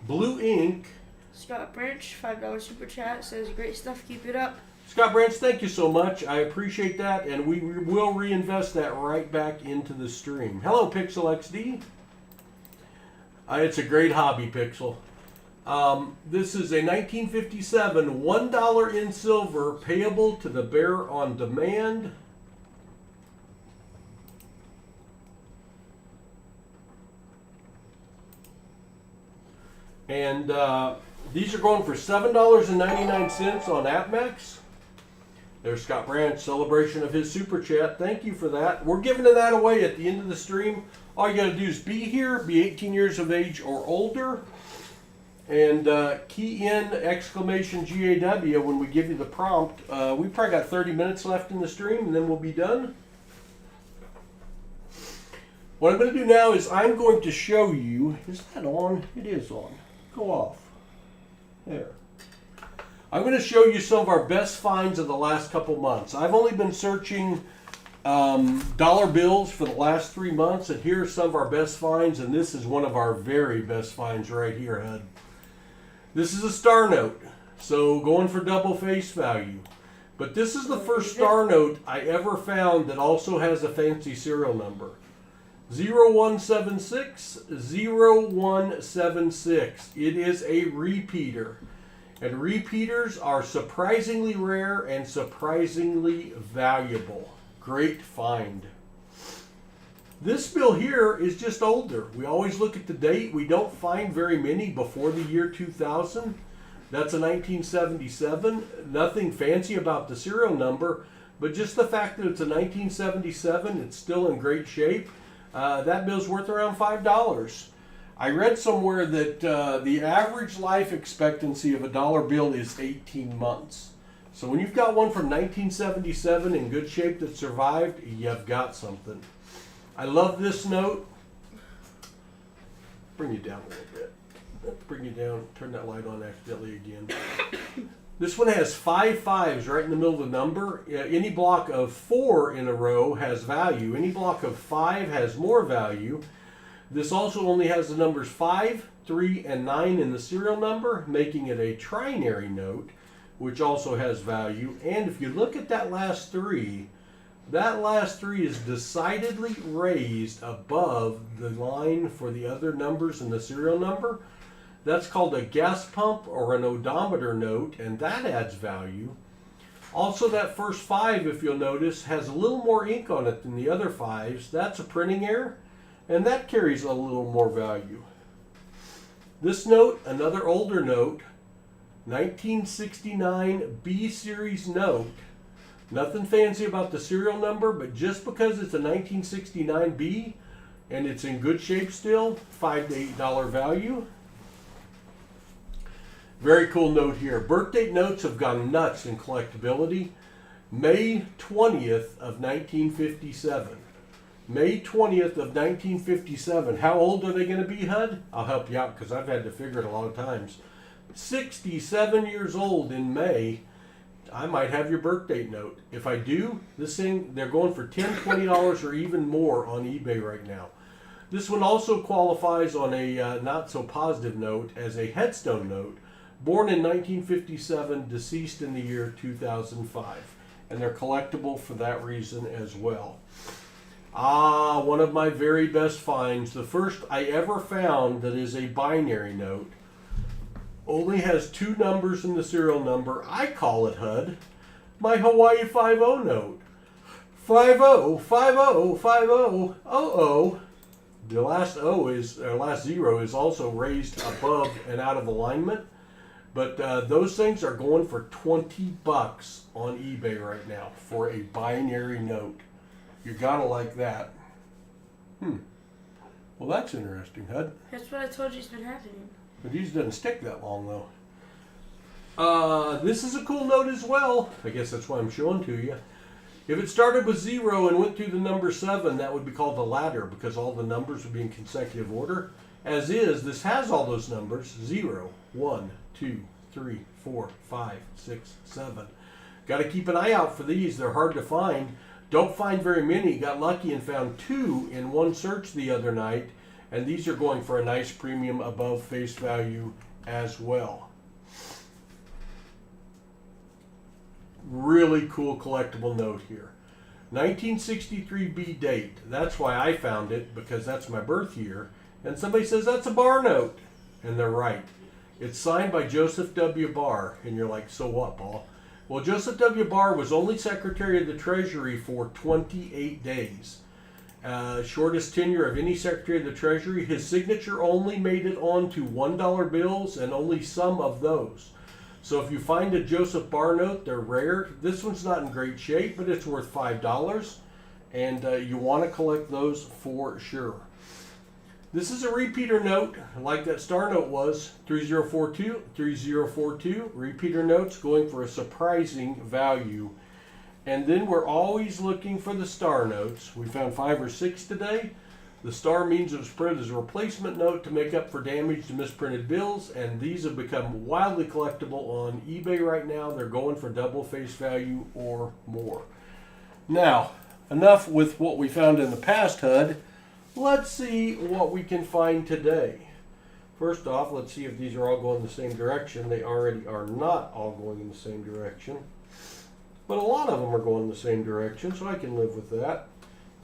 Blue Ink. Scott Branch, $5 super chat, says great stuff, keep it up. Scott Branch, thank you so much. I appreciate that, and we will reinvest that right back into the stream. Hello, Pixel XD. It's a great hobby, Pixel. This is a 1957 $1 in silver payable to the bearer on demand. And these are going for $7.99 on AdMax. There's Scott Branch, celebration of his super chat. Thank you for that. We're giving that away at the end of the stream. All you got to do is be here, be 18 years of age or older, and key in exclamation GAW when we give you the prompt. We probably got 30 minutes left in the stream, and then we'll be done. What I'm going to do now is I'm going to show you. Is that on? It is on. Go off. There. I'm going to show you some of our best finds of the last couple months. I've only been searching dollar bills for the last 3 months, and here are some of our best finds, and this is one of our very best finds right here, Hud. This is a star note, so going for double face value. But this is the first star note I ever found that also has a fancy serial number. 0176 0176. It is a repeater. And repeaters are surprisingly rare and surprisingly valuable. Great find. This bill here is just older. We always look at the date. We don't find very many before the year 2000. That's a 1977. Nothing fancy about the serial number, but just the fact that it's a 1977, it's still in great shape. That bill's worth around $5. I read somewhere that the average life expectancy of a dollar bill is 18 months. So when you've got one from 1977 in good shape that survived, you've got something. I love this note. Bring you down a little bit. Bring you down. Turn that light on accidentally again. This one has 5 5s right in the middle of the number. Any block of 4 in a row has value. Any block of 5 has more value. This also only has the numbers 5, 3, and 9 in the serial number, making it a trinary note, which also has value. And if you look at that last 3 is decidedly raised above the line for the other numbers in the serial number. That's called a gas pump or an odometer note, and that adds value. Also, that first 5, if you'll notice, has a little more ink on it than the other 5s. That's a printing error. And that carries a little more value. This note, another older note, 1969 B series note. Nothing fancy about the serial number, but just because it's a 1969 B and it's in good shape still, $5 to $8 value. Very cool note here. Birth date notes have gone nuts in collectability. May 20th of 1957. May 20th of 1957. How old are they going to be, Hud? I'll help you out because I've had to figure it a lot of times. 67 years old in May. I might have your birth date note. If I do, this thing, they're going for $10, $20 or even more on eBay right now. This one also qualifies on a not so positive note as a headstone note. Born in 1957, deceased in the year 2005. And they're collectible for that reason as well. Ah, one of my very best finds. The first I ever found that is a binary note. Only has 2 numbers in the serial number. I call it, Hud, my Hawaii 50 note. 50, 50, 50, 00. The last last 0 is also raised above and out of alignment. But those things are going for $20 on eBay right now for a binary note. You gotta like that. Well, that's interesting, Hud. That's what I told you's been happening. But these doesn't stick that long, though. This is a cool note as well. I guess that's why I'm showing to you. If it started with 0 and went through the number 7, that would be called a ladder because all the numbers would be in consecutive order. As is, this has all those numbers. 0, 1, 2, 3, 4, 5, 6, 7. Got to keep an eye out for these. They're hard to find. Don't find very many. Got lucky and found 2 in one search the other night. And these are going for a nice premium above face value as well. Really cool collectible note here. 1963 date. That's why I found it, because that's my birth year. And somebody says that's a Barr note. And they're right. It's signed by Joseph W. Barr. And you're like, so what, Paul? Well, Joseph W. Barr was only Secretary of the Treasury for 28 days. Shortest tenure of any Secretary of the Treasury. His signature only made it onto $1 bills and only some of those. So if you find a Joseph Barr note, they're rare. This one's not in great shape, but it's worth $5. And you want to collect those for sure. This is a repeater note, like that star note was, 3042, 3042. Repeater notes going for a surprising value. And then we're always looking for the star notes. We found 5 or 6 today. The star means it was printed as a replacement note to make up for damage to misprinted bills, and these have become wildly collectible on eBay right now. They're going for double face value or more. Now, enough with what we found in the past, Hud. Let's see what we can find today. First off, let's see if these are all going the same direction. They already are not all going in the same direction. But a lot of them are going the same direction, so I can live with that.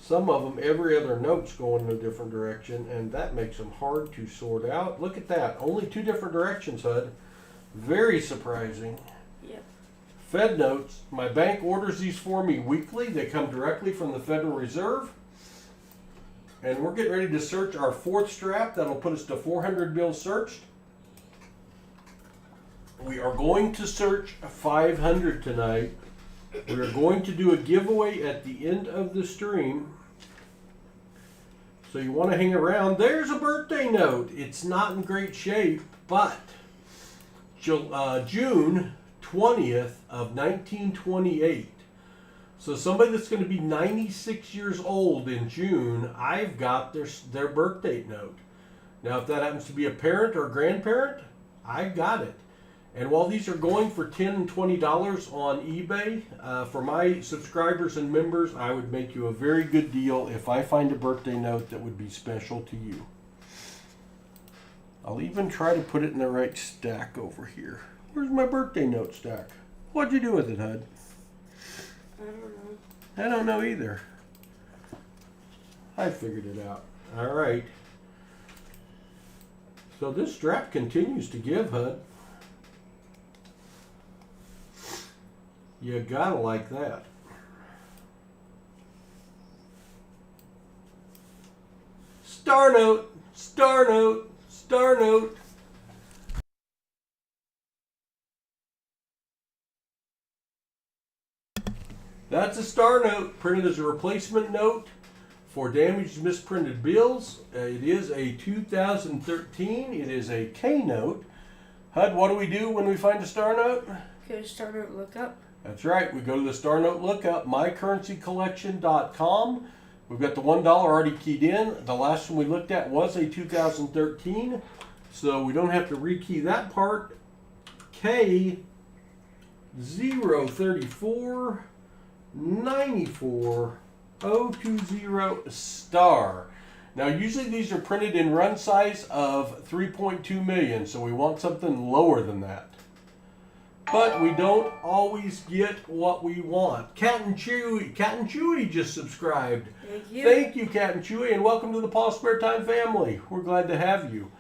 Some of them, every other note's going in a different direction, and that makes them hard to sort out. Look at that. Only 2 different directions, Hud. Very surprising. Yep. Fed notes. My bank orders these for me weekly. They come directly from the Federal Reserve. And we're getting ready to search our 4th strap. That'll put us to 400 bills searched. We are going to search 500 tonight. We are going to do a giveaway at the end of the stream. So you want to hang around. There's a birthday note. It's not in great shape, but June 20th of 1928. So somebody that's going to be 96 years old in June, I've got their birth date note. Now, if that happens to be a parent or a grandparent, I got it. And while these are going for $10 and $20 on eBay, for my subscribers and members, I would make you a very good deal if I find a birthday note that would be special to you. I'll even try to put it in the right stack over here. Where's my birthday note stack? What'd you do with it, Hud? I don't know. I don't know either. I figured it out. All right. So this strap continues to give, Hud. You gotta like that. Star note, star note, star note. That's a star note printed as a replacement note for damaged misprinted bills. It is a 2013. It is a K note. Hud, what do we do when we find a star note? Go to Star Note Lookup. That's right. We go to the star note lookup, mycurrencycollection.com. We've got the $1 already keyed in. The last one we looked at was a 2013, so we don't have to rekey that part. K 034 94 020 star. Now usually these are printed in run size of 3.2 million, so we want something lower than that. But we don't always get what we want. Cat and Chewy just subscribed. Thank you. Thank you, Cat and Chewy, and welcome to the PasSpareTime family. We're glad to have you.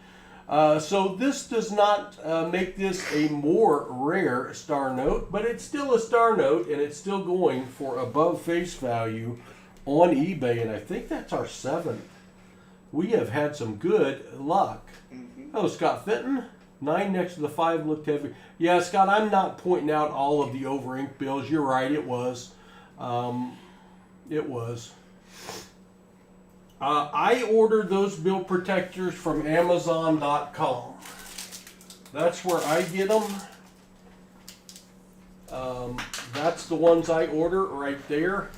So this does not make this a more rare star note, but it's still a star note, and it's still going for above face value on eBay, and I think that's our 7th. We have had some good luck. Oh, Scott Fenton. 9 next to the 5 looked heavy. Yeah, Scott, I'm not pointing out all of the over ink bills. You're right, it was. It was. I ordered those bill protectors from Amazon.com. That's where I get them. That's the ones I order right there.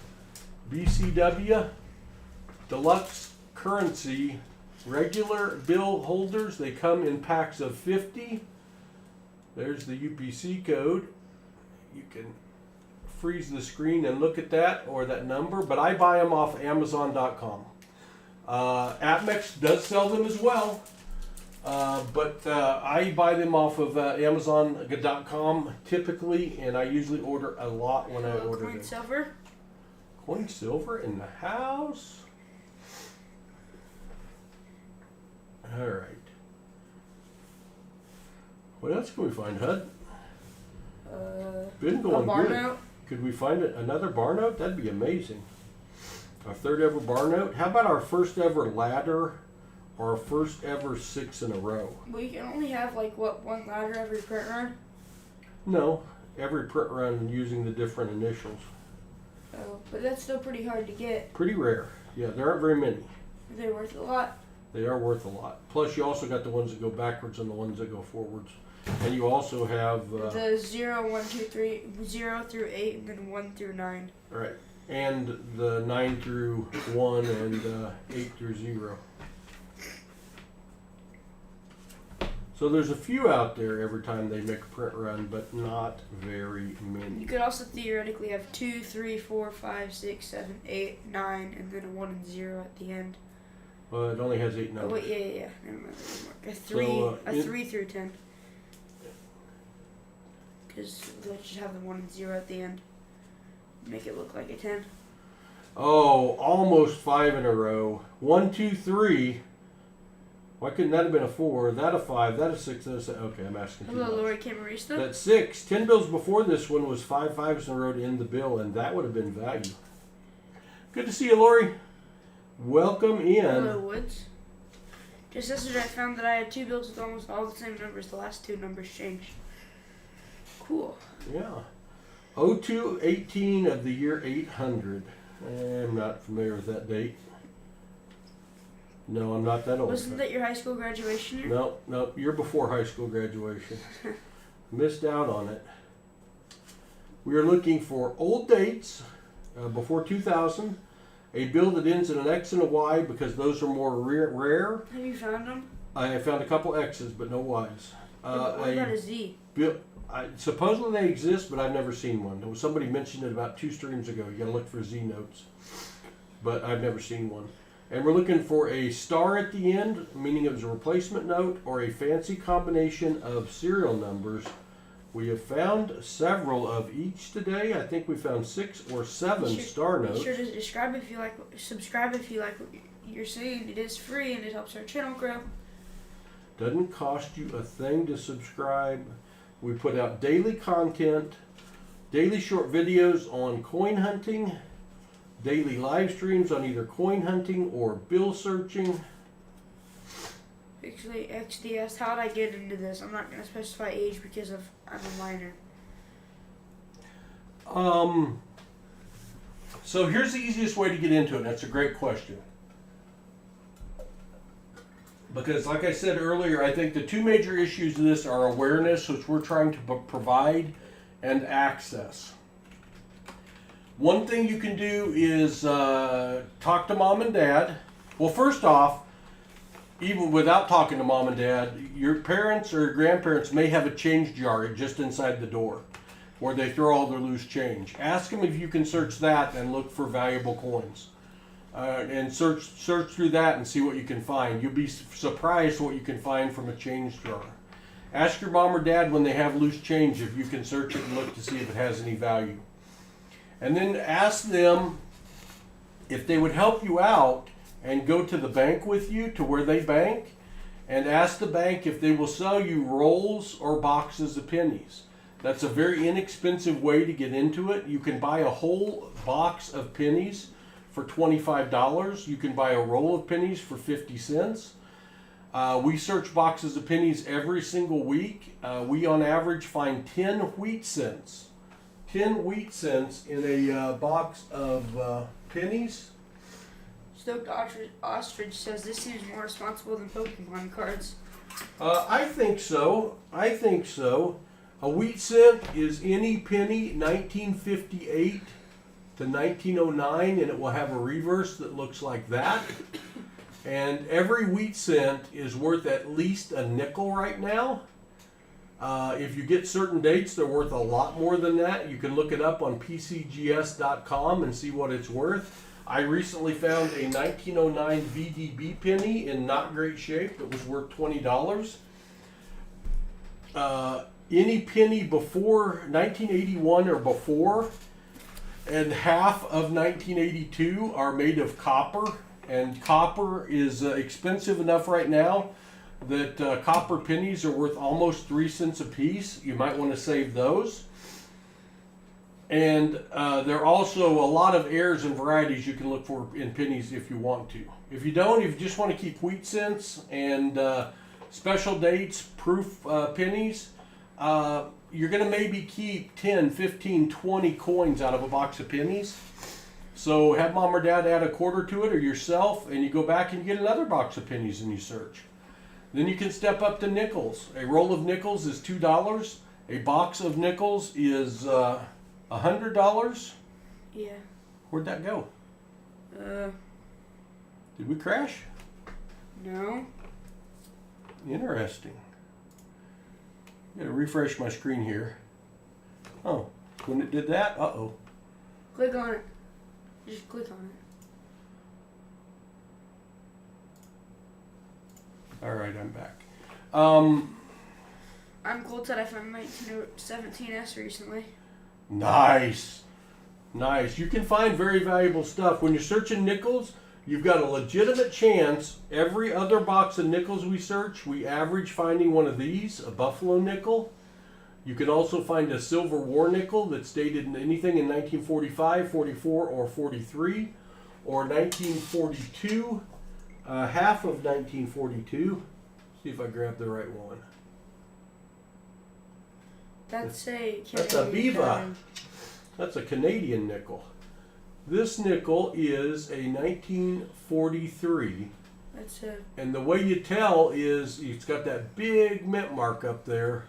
BCW, Deluxe Currency, regular bill holders. They come in packs of 50. There's the UPC code. You can freeze the screen and look at that or that number, but I buy them off Amazon.com. Atmex does sell them as well, but I buy them off of Amazon.com typically, and I usually order a lot when I order them. Silver. Coin Silver in the house. All right. What else can we find, Hud? Been going a bar good. note. Could we find another bar note? That'd be amazing. Our 3rd ever bar note. How about our 1st ever ladder, or our 1st ever 6 in a row? We can only have like what, 1 ladder every print run? No, every print run using the different initials. Oh, but that's still pretty hard to get. Pretty rare. Yeah, there aren't very many. They're worth a lot. They are worth a lot. Plus, you also got the ones that go backwards and the ones that go forwards. And you also have the 0, 1, 2, 3, 0 through 8, and then 1 through 9. right, and the 9 through 1 and 8 through 0. So there's a few out there every time they make a print run, but not very many. You could also theoretically have 2, 3, 4, 5, 6, 7, 8, 9, and then a 1 and 0 at the end. Well, it only has 8 numbers. Oh wait, yeah. Never mind. A 3, So, a 3 through 10. Because they'll just have the 1 and 0 at the end. Make it look like a 10. Oh, almost 5 in a row. 1, 2, 3. Why couldn't that have been a 4? That a 5, that a 6, that a 7. Okay, I'm asking too Hello, much. Lori Camarista. That's 6. 10 bills before this one was 5 5s in a row to end the bill, and that would have been value. Good to see you, Lori. Welcome in. Hello, Woods. Just yesterday I found that I had 2 bills with almost all the same numbers. The last 2 numbers changed. Cool. Yeah. 0218 of the year 800. I'm not familiar with that date. No, I'm not that old. Wasn't that your high school graduation year? No, you're before high school graduation. Missed out on it. We are looking for old dates before 2000. A bill that ends in an X and a Y because those are more rare. Have you found them? I found a couple X's, but no Y's. What about a Z? Bill, supposedly they exist, but I've never seen one. Somebody mentioned it about 2 streams ago. You got to look for Z notes, but I've never seen one. And we're looking for a star at the end, meaning it was a replacement note, or a fancy combination of serial numbers. We have found several of each today. I think we found 6 or 7 star notes. Be sure to subscribe if you like what you're seeing. It is free and it helps our channel grow. Doesn't cost you a thing to subscribe. We put out daily content, daily short videos on coin hunting, daily live streams on either coin hunting or bill searching. Actually, XD asked, how did I get into this? I'm not going to specify age because I'm a minor. So here's the easiest way to get into it. That's a great question. Because like I said earlier, I think the two major issues to this are awareness, which we're trying to provide, and access. One thing you can do is talk to mom and dad. Well, first off, even without talking to mom and dad, your parents or grandparents may have a change jar just inside the door where they throw all their loose change. Ask them if you can search that and look for valuable coins. And search through that and see what you can find. You'll be surprised what you can find from a change jar. Ask your mom or dad when they have loose change if you can search it and look to see if it has any value. And then ask them if they would help you out and go to the bank with you to where they bank, and ask the bank if they will sell you rolls or boxes of pennies. That's a very inexpensive way to get into it. You can buy a whole box of pennies for $25. You can buy a roll of pennies for 50 cents. We search boxes of pennies every single week. We on average find 10 wheat cents. 10 wheat cents in a box of pennies. Stoked Ostrich says this seems more responsible than Pokemon cards. I think so. A wheat cent is any penny 1958 to 1909, and it will have a reverse that looks like that. And every wheat cent is worth at least a nickel right now. If you get certain dates, they're worth a lot more than that. You can look it up on pcgs.com and see what it's worth. I recently found a 1909 VDB penny in not great shape that was worth $20. Any penny before 1981 or before and half of 1982 are made of copper, and copper is expensive enough right now that copper pennies are worth almost 3 cents a piece. You might want to save those. And there are also a lot of adheres and varieties you can look for in pennies if you want to. If you don't, if you just want to keep wheat cents and special dates, proof pennies, you're going to maybe keep 10, 15, 20 coins out of a box of pennies. So have mom or dad add a quarter to it or yourself, and you go back and get another box of pennies and you search. Then you can step up to nickels. A roll of nickels is $2. A box of nickels is $100. Yeah. Where'd that go? Did we crash? No. Interesting. I'm gonna refresh my screen here. Oh, when it did that, uh-oh. Click on it. Just click on it. All right, I'm back. I'm cold that I found my 1917S recently. Nice. You can find very valuable stuff. When you're searching nickels, you've got a legitimate chance. Every other box of nickels we search, we average finding one of these, a buffalo nickel. You can also find a Silver War nickel that's dated in anything in 1945, 44, or 43, or 1942, half of 1942. See if I grab the right one. That's a Viva. That's a Canadian nickel. This nickel is a 1943. That's it. And the way you tell is it's got that big mint mark up there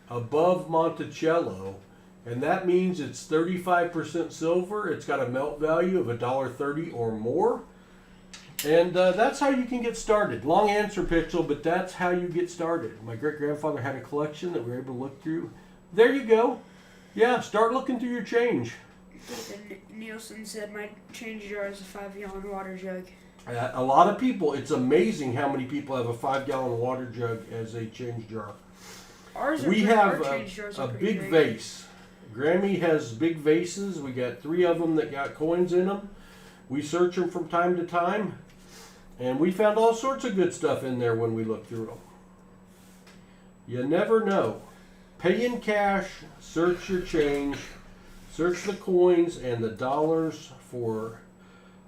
above Monticello, and that means it's 35% silver. It's got a melt value of $1.30 or more. And that's how you can get started. Long answer, Pixel, but that's how you get started. My great-grandfather had a collection that we were able to look through. There you go. Yeah, start looking through your change. And Nielsen said my change jar is a 5-gallon water jug. A lot of people, it's amazing how many people have a 5-gallon water jug as a change jar. We have a big vase. Grammy has big vases. We got 3 of them that got coins in them. We search them from time to time. And we found all sorts of good stuff in there when we looked through them. You never know. Pay in cash, search your change, search the coins and the dollars for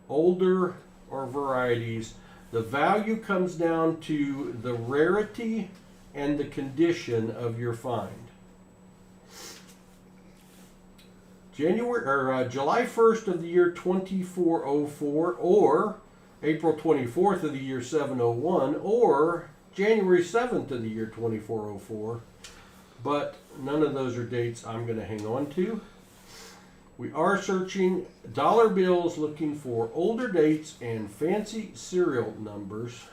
older or varieties. The value comes down to the rarity and the condition of your find. July 1st of the year 2404, or April 24th of the year 701, or January 7th of the year 2404. But none of those are dates I'm going to hang on to. We are searching dollar bills, looking for older dates and fancy serial numbers.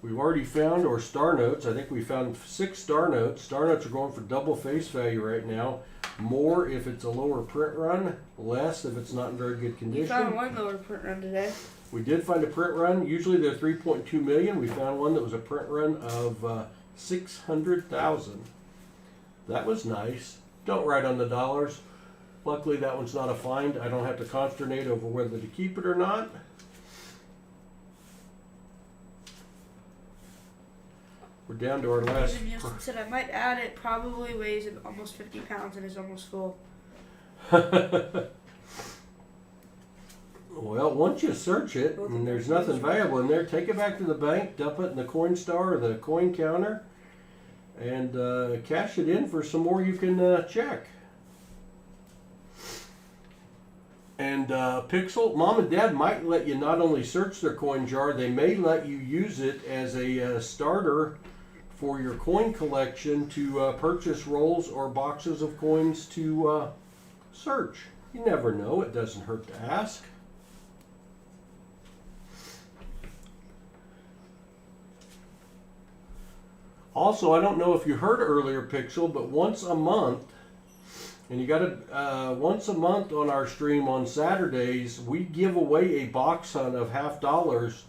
We've already found, or star notes. I think we found 6 star notes. Star notes are going for double face value right now. More if it's a lower print run, less if it's not in very good condition. You found one lower print run today. We did find a print run. Usually they're 3.2 million. We found one that was a print run of 600,000. That was nice. Don't write on the dollars. Luckily that one's not a find. I don't have to consternate over whether to keep it or not. We're down to our last. Houston said I might add it. Probably weighs almost 50 pounds and is almost full. Well, once you search it and there's nothing valuable in there, take it back to the bank, dump it in the Coinstar or the coin counter, and cash it in for some more you can check. And Pixel, Mom and Dad might let you not only search their coin jar, they may let you use it as a starter for your coin collection to purchase rolls or boxes of coins to search. You never know. It doesn't hurt to ask. Also, I don't know if you heard earlier, Pixel, but once a month, and you got to, once a month on our stream on Saturdays, we give away a box hunt of $50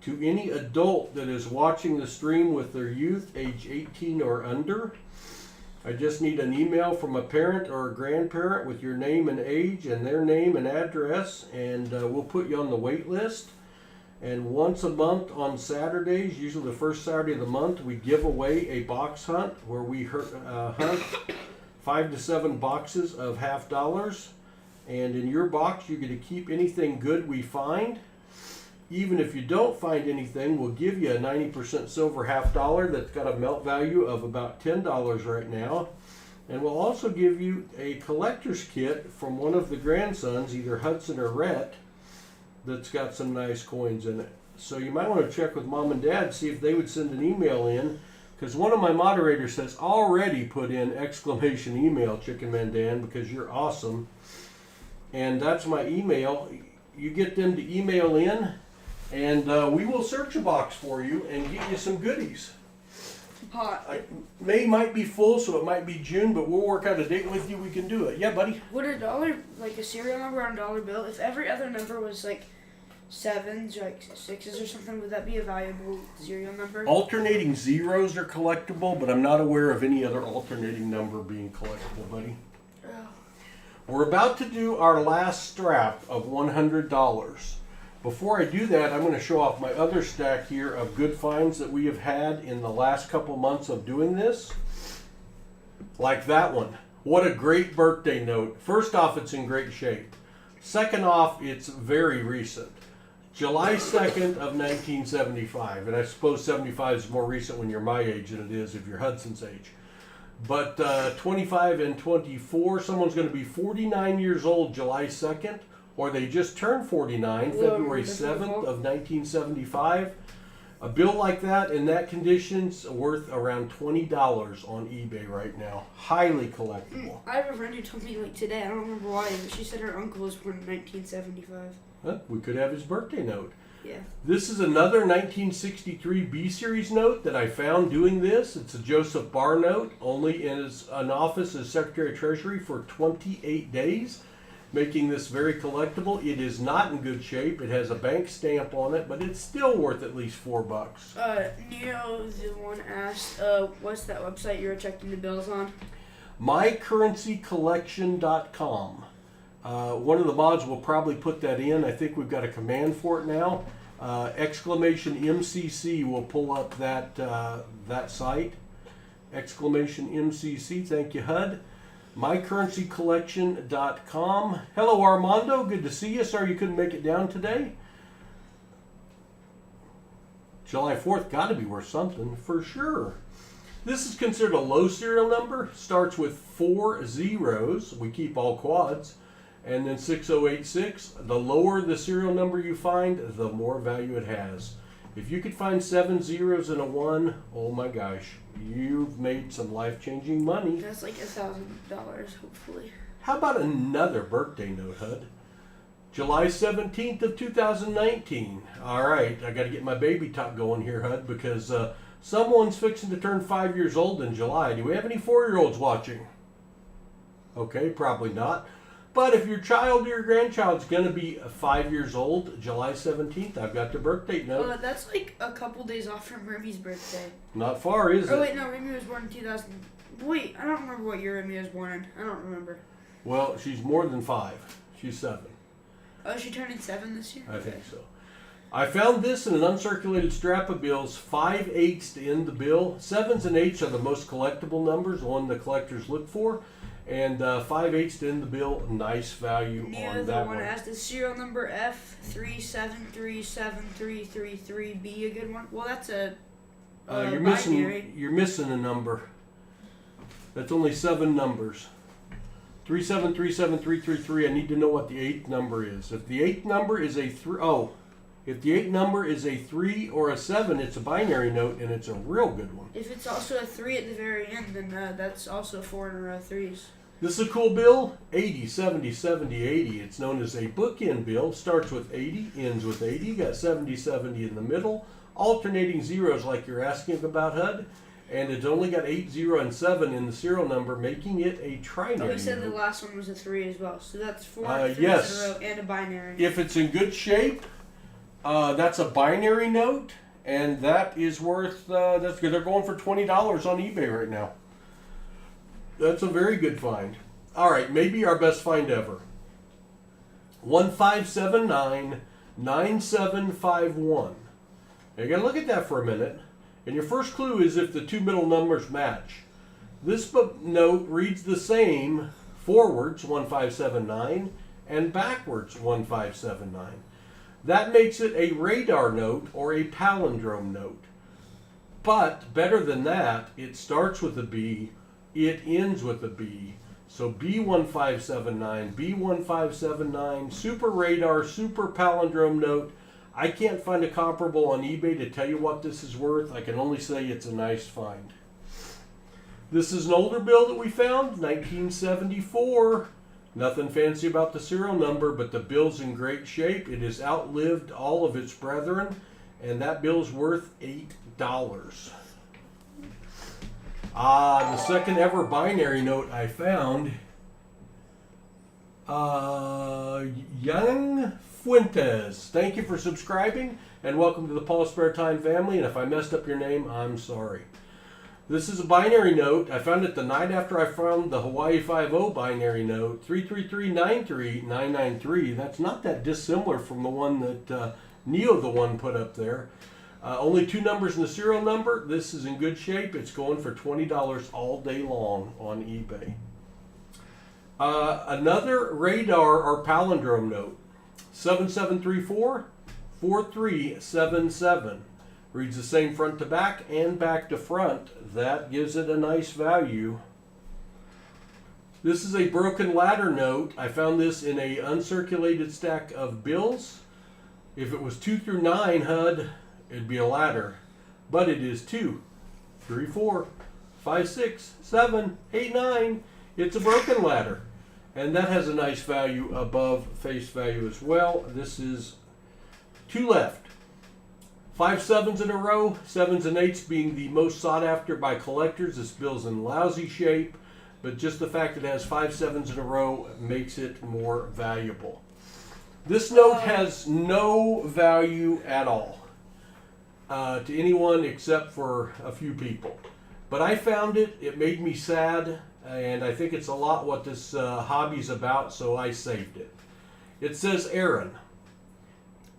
to any adult that is watching the stream with their youth, age 18 or under. I just need an email from a parent or a grandparent with your name and age and their name and address, and we'll put you on the wait list. And once a month on Saturdays, usually the first Saturday of the month, we give away a box hunt where we hunt 5 to 7 boxes of $50. And in your box, you get to keep anything good we find. Even if you don't find anything, we'll give you a 90% silver $50 that's got a melt value of about $10 right now. And we'll also give you a collector's kit from one of the grandsons, either Hudson or Rhett, that's got some nice coins in it. So you might want to check with Mom and Dad, see if they would send an email in, because one of my moderators has already put in exclamation email, Chicken Man Dan, because you're awesome. And that's my email. You get them to email in, and we will search a box for you and get you some goodies. May might be full, so it might be June, but we'll work out a date with you. We can do it. Yeah, buddy? Would a dollar, like a serial number on a dollar bill, if every other number was like 7s, like 6s or something, would that be a valuable serial number? Alternating zeros are collectible, but I'm not aware of any other alternating number being collectible, buddy. Oh. We're about to do our last strap of $100. Before I do that, I'm going to show off my other stack here of good finds that we have had in the last couple months of doing this. Like that one. What a great birthday note. First off, it's in great shape. Second off, it's very recent. July 2nd of 1975. And I suppose 75 is more recent when you're my age than it is if you're Hudson's age. But 25 and 24, someone's going to be 49 years old July 2nd. Or they just turned 49, February 7th of 1975. A bill like that in that condition's worth around $20 on eBay right now. Highly collectible. I have a friend who told me like today, I don't remember why, but she said her uncle was born in 1975. Well, we could have his birthday note. Yeah. This is another 1963 B-Series note that I found doing this. It's a Joseph Barr note, only in an office as Secretary of Treasury for 28 days. Making this very collectible. It is not in good shape. It has a bank stamp on it, but it's still worth at least $4. Neo, the one asked, what's that website you were checking the bills on? MyCurrencyCollection.com. One of the mods will probably put that in. I think we've got a command for it now. Exclamation MCC will pull up that that site. Exclamation MCC. Thank you, HUD. MyCurrencyCollection.com. Hello, Armando. Good to see you. Sorry you couldn't make it down today. July 4th got to be worth something for sure. This is considered a low serial number. Starts with 4 zeros. We keep all quads. And then 6086. The lower the serial number you find, the more value it has. If you could find 7 zeros and a 1, oh my gosh, you've made some life-changing money. That's like $1,000, hopefully. How about another birthday note, Hud? July 17th of 2019. All right, I got to get my baby talk going here, Hud, because someone's fixing to turn 5 years old in July. Do we have any 4-year-olds watching? Okay, probably not. But if your child or your grandchild's going to be 5 years old, July 17th, I've got the birthday note. That's like a couple days off from Remy's birthday. Not far, is it? Oh, wait, no, Remy was born in 2000. Wait, I don't remember what year Remy was born in. I don't remember. Well, she's more than 5. She's 7. Oh, is she turning 7 this year? I think so. I found this in an uncirculated strap of bills, 5 8s to end the bill. 7s and 8s are the most collectible numbers, the one the collectors look for. And 5 8s to end the bill, nice value on that one. The one that has the serial number F3737333 be a good one? Well, that's a you're binary. You're missing a number. That's only 7 numbers. 3737333. I need to know what the 8th number is. If the 8th number is a 3, if the 8th number is a 3 or a 7, it's a binary note and it's a real good one. If it's also a 3 at the very end, then that's also 4 in a row 3s. This is a cool bill, 80, 70, 70, 80. It's known as a bookend bill. Starts with 80, ends with 80. You got 70, 70 in the middle. Alternating zeros like you're asking about, Hud. And it's only got 8, 0, and 7 in the serial number, making it a trinary. Oh, he said note. the last one was a 3 as well. So that's 4 3s yes. in a row and a binary. If it's in good shape, that's a binary note. And that is worth, that's good. They're going for $20 on eBay right now. That's a very good find. All right, maybe our best find ever. 15799751. Now you got to look at that for a minute. And your first clue is if the 2 middle numbers match. This note reads the same forwards, 1579, and backwards, 1579. That makes it a radar note or a palindrome note. But better than that, it starts with a B, it ends with a B. So B1579, B1579, super radar, super palindrome note. I can't find a comparable on eBay to tell you what this is worth. I can only say it's a nice find. This is an older bill that we found, 1974. Nothing fancy about the serial number, but the bill's in great shape. It has outlived all of its brethren, and that bill's worth $8. The second ever binary note I found, Young Fuentes. Thank you for subscribing, and welcome to the PasSpareTime family, and if I messed up your name, I'm sorry. This is a binary note. I found it the night after I found the Hawaii 5-0 binary note, 33393 That's not that dissimilar from the one that Neo the One put up there. Only 2 numbers in the serial number. This is in good shape. It's going for $20 all day long on eBay. Another radar or palindrome note, 7734-4377. Reads the same front to back and back to front. That gives it a nice value. This is a broken ladder note. I found this in a uncirculated stack of bills. If it was 2 through 9, HUD, it'd be a ladder. But it is 2, 3, 4, 5, 6, 7, 8, 9. It's a broken ladder. And that has a nice value above face value as well. This is 2 left. 5 7s in a row, 7s and 8s being the most sought after by collectors. This bill's in lousy shape, but just the fact that it has 5 7s in a row makes it more valuable. This note has no value at all to anyone except for a few people. But I found it, it made me sad, and I think it's a lot what this hobby's about, so I saved it. It says Aaron.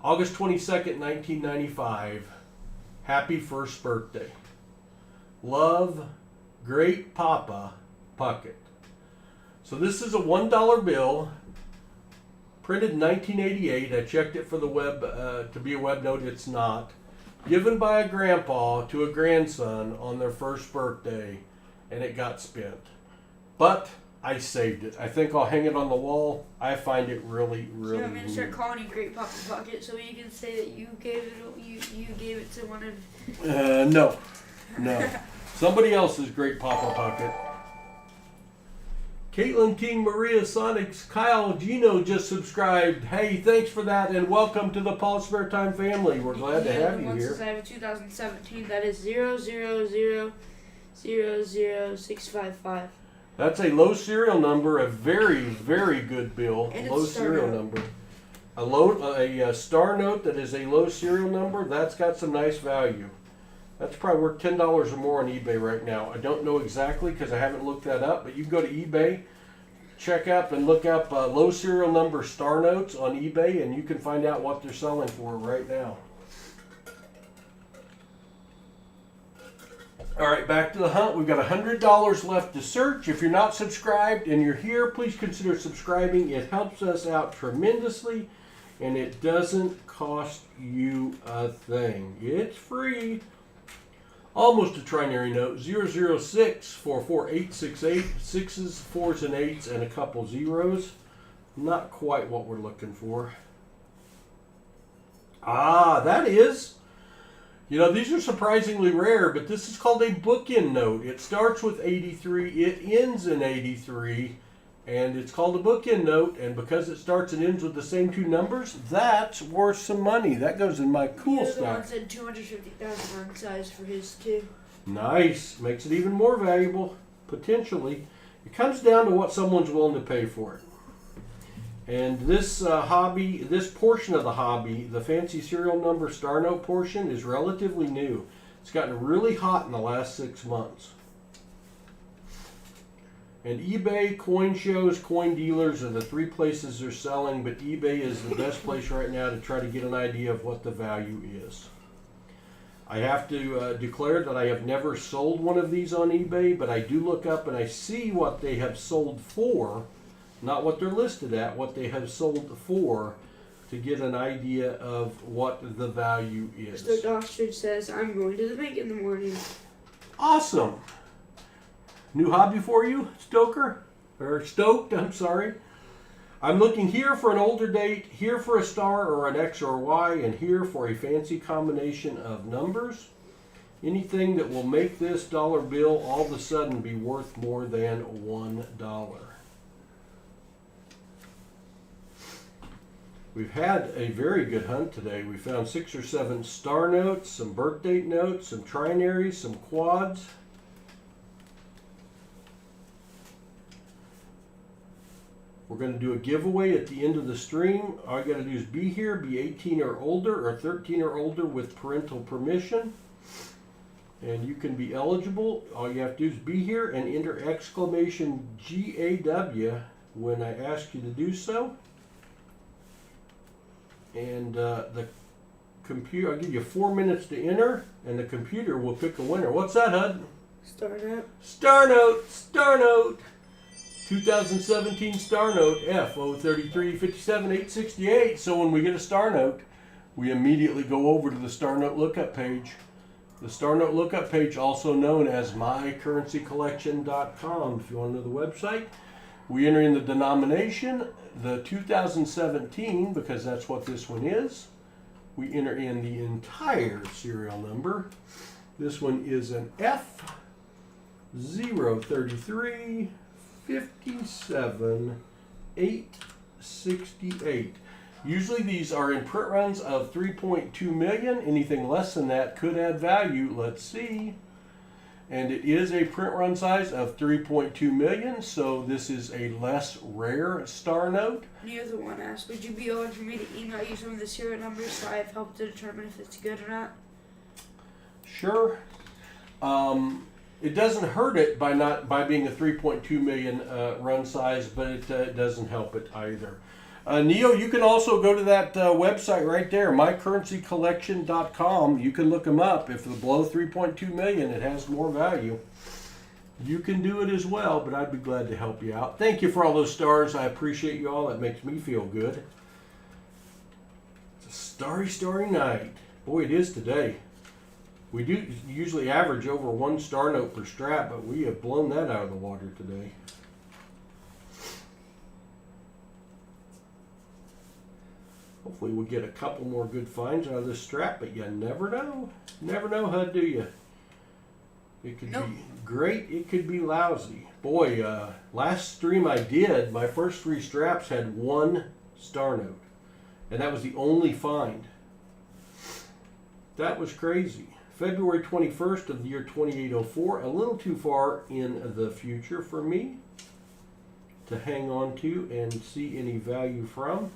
August 22nd, 1995. Happy first birthday. Love, Great Papa Puckett. So this is a $1 bill, printed in 1988. I checked it for the web to be a web note. It's not. given by a grandpa to a grandson on their first birthday, and it got spent. But I saved it. I think I'll hang it on the wall. I find it really, really So I'm gonna start neat. calling you Great Papa Pocket, so you can say that you gave it to one of. No. Somebody else's Great Papa Pocket. Caitlin King, Maria Sonics, Kyle, Gino just subscribed. Hey, thanks for that, and welcome to the PasSpareTime family. We're glad to have you here. Since I have a 2017, that is 0000655. That's a low serial number, a very, very good bill. And Low it's star serial note. number. A star note that is a low serial number, that's got some nice value. That's probably worth $10 or more on eBay right now. I don't know exactly because I haven't looked that up, but you can go to eBay, check up and look up low serial number star notes on eBay, and you can find out what they're selling for right now. All right, back to the hunt. We've got $100 left to search. If you're not subscribed and you're here, please consider subscribing. It helps us out tremendously, and it doesn't cost you a thing. It's free. Almost a trinary note, 006448868, sixes, fours, and eights, and a couple zeros. Not quite what we're looking for. Ah, that is. You know, these are surprisingly rare, but this is called a bookend note. It starts with 83, it ends in 83, and it's called a bookend note, and because it starts and ends with the same two numbers, that's worth some money. That goes in my cool The one stack. said 250,000 run size for his too. Nice. Makes it even more valuable, potentially. It comes down to what someone's willing to pay for it. And this hobby, this portion of the hobby, the fancy serial number star note portion, is relatively new. It's gotten really hot in the last 6 months. And eBay, coin shows, coin dealers are the three places they're selling, but eBay is the best place right now to try to get an idea of what the value is. I have to declare that I have never sold one of these on eBay, but I do look up and I see what they have sold for, not what they're listed at, what they have sold for, to get an idea of what the value is. Stoke Ostrich says, I'm going to the bank in the morning. Awesome. New hobby for you, Stoker? Or Stoked, I'm sorry. I'm looking here for an older date, here for a star or an X or Y, and here for a fancy combination of numbers. Anything that will make this dollar bill all of a sudden be worth more than $1. We've had a very good hunt today. We found 6 or 7 star notes, some birth date notes, some trinaries, some quads. We're going to do a giveaway at the end of the stream. All you got to do is be here, be 18 or older, or 13 or older with parental permission. And you can be eligible. All you have to do is be here and enter exclamation GAW when I ask you to do so. And the computer, I'll give you 4 minutes to enter, and the computer will pick a winner. What's that, Hud? Star note. Star note, star note. 2017 star note F03357868. So when we get a star note, we immediately go over to the star note lookup page. The star note lookup page, also known as mycurrencycollection.com, if you want to know the website. We enter in the denomination, the 2017, because that's what this one is. We enter in the entire serial number. This one is an F03357-868. Usually these are in print runs of 3.2 million. Anything less than that could add value. Let's see. And it is a print run size of 3.2 million, so this is a less rare star note. Near the one asked, would you be willing for me to email you some of the serial numbers so I have helped to determine if it's good or not? Sure. It doesn't hurt it by being a 3.2 million run size, but it doesn't help it either. Neo, you can also go to that website right there, mycurrencycollection.com. You can look them up. If they're below 3.2 million, it has more value. You can do it as well, but I'd be glad to help you out. Thank you for all those stars. I appreciate you all. That makes me feel good. It's a starry, starry night. Boy, it is today. We do usually average over 1 star note per strap, but we have blown that out of the water today. Hopefully we'll get a couple more good finds out of this strap, but you never know. Never know, Hud, do you? It could be great, it could be lousy. Boy, last stream I did, my first 3 straps had 1 star note. And that was the only find. That was crazy. February 21st of the year 2804, a little too far in the future for me to hang on to and see any value from.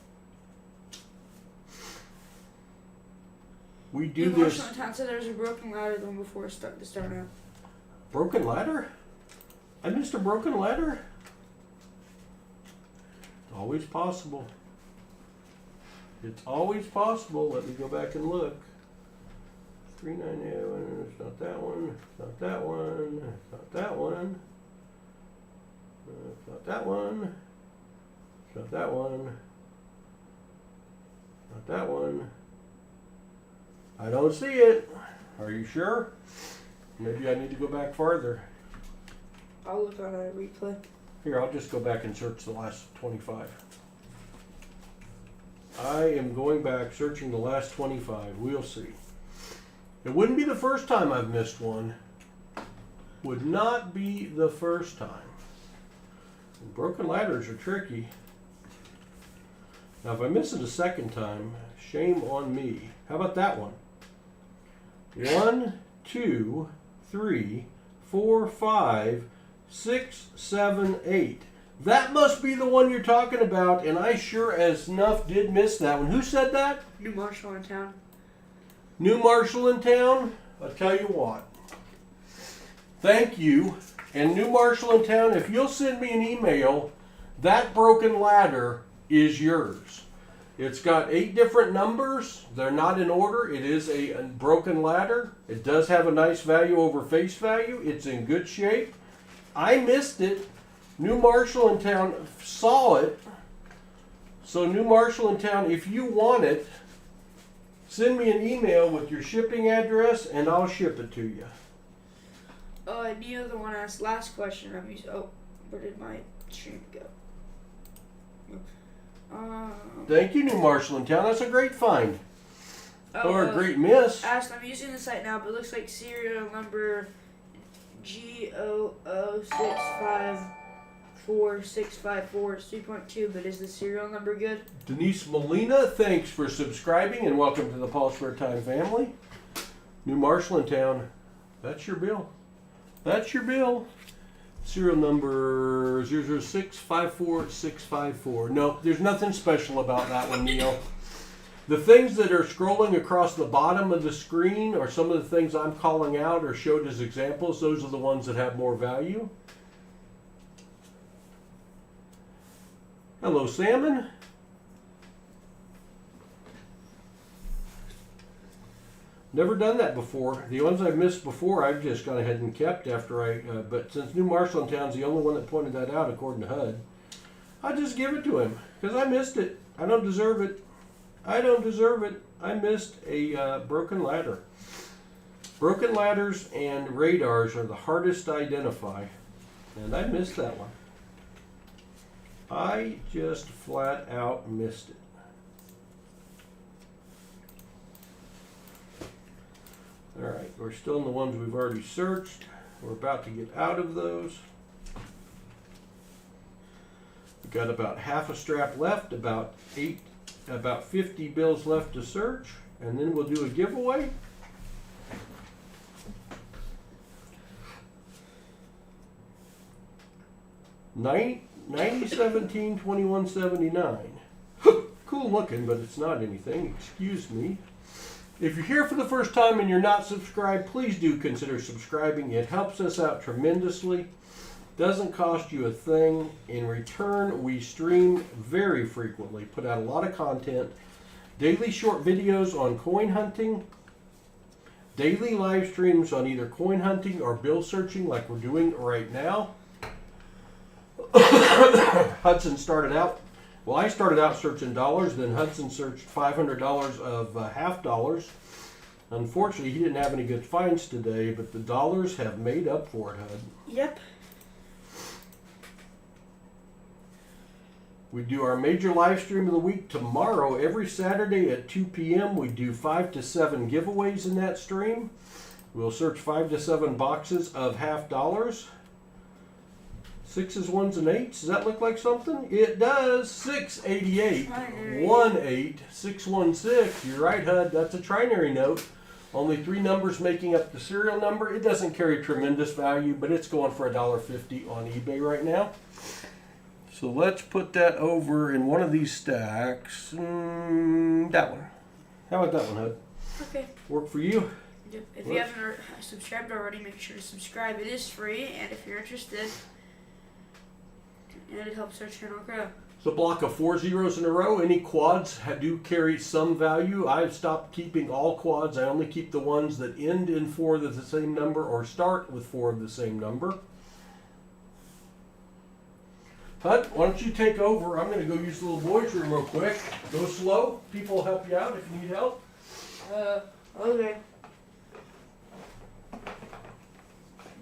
We do this. Town said there was a broken ladder the one before the start out. Broken ladder? I missed a broken ladder? It's always possible. It's always possible. Let me go back and look. 398, it's not that one, it's not that one, it's not that one, it's not that one, it's not that one, not that one. I don't see it. Are you sure? Maybe I need to go back farther. I'll look on a replay. Here, I'll just go back and search the last 25. I am going back, searching the last 25. We'll see. It wouldn't be the first time I've missed one. Would not be the first time. And broken ladders are tricky. Now, if I miss it a second time, shame on me. How about that one? 1, 2, 3, 4, 5, 6, 7, 8. That must be the one you're talking about, and I sure as enough did miss that one. Who said that? New Marshall in town. New Marshall in town? I'll tell you what. Thank you. And New Marshall in town, if you'll send me an email, that broken ladder is yours. It's got 8 different numbers. They're not in order. It is a broken ladder. It does have a nice value over face value. It's in good shape. I missed it. New Marshall in town saw it. So New Marshall in town, if you want it, send me an email with your shipping address and I'll ship it to you. And the other one asked last question. Where did my stream go? Thank you, New Marshall in town. That's a great find. Or a great miss. Asked, I'm using the site now, but it looks like serial number G00654 is 3.2, but is the serial number good? Denise Molina, thanks for subscribing and welcome to the PasSpareTime family. New Marshall in town. That's your bill. That's your bill. Serial number 00654 No, there's nothing special about that one, Neil. The things that are scrolling across the bottom of the screen are some of the things I'm calling out or showed as examples. Those are the ones that have more value. Hello, Salmon. Never done that before. The ones I've missed before, I've just gone ahead and kept after but since New Marshall in town's the only one that pointed that out according to HUD, I'll just give it to him because I missed it. I don't deserve it. I don't deserve it. I missed a broken ladder. Broken ladders and radars are the hardest to identify, and I missed that one. I just flat out missed it. Alright, we're still in the ones we've already searched. We're about to get out of those. We've got about half a strap left, about 50 bills left to search, and then we'll do a giveaway. $90.17.21.79. Cool looking, but it's not anything. Excuse me. If you're here for the first time and you're not subscribed, please do consider subscribing. It helps us out tremendously. Doesn't cost you a thing. In return, we stream very frequently, put out a lot of content. Daily short videos on coin hunting. Daily live streams on either coin hunting or bill searching like we're doing right now. Hudson started out. Well, I started out searching dollars, then Hudson searched $500 of half dollars. Unfortunately, he didn't have any good finds today, but the dollars have made up for it, Hud. Yep. We do our major live stream of the week tomorrow. Every Saturday at 2 p.m. we do 5 to 7 giveaways in that stream. We'll search 5 to 7 boxes of $half. 6s, 1s, and 8s. Does that look like something? It does. 688, 18, 616. You're right, Hud. That's a trinary note. Only 3 numbers making up the serial number. It doesn't carry tremendous value, but it's going for $1.50 on eBay right now. So let's put that over in one of these stacks. That one. How about that one, Hud? Okay. Work for you? Yep. If you haven't subscribed already, make sure to subscribe. It is free, and if you're interested, and it helps our channel grow. It's a block of 4 zeros in a row. Any quads do carry some value. I've stopped keeping all quads. I only keep the ones that end in 4 of the same number or start with 4 of the same number. Hud, why don't you take over? I'm going to go use the little boys' room real quick. Go slow. People will help you out if you need help. Okay. I'm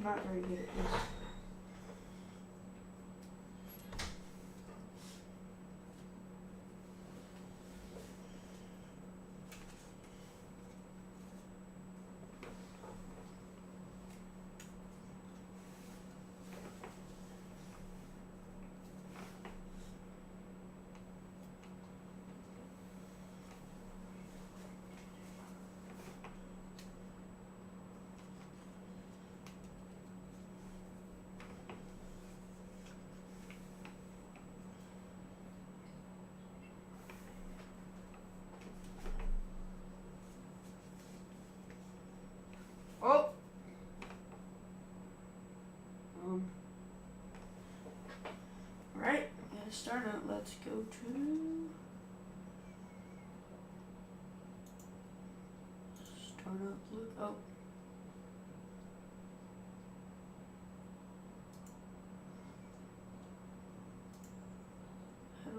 not very good at this. Oh. Alright, yeah, start out. Let's go to start up. Look. Oh. How do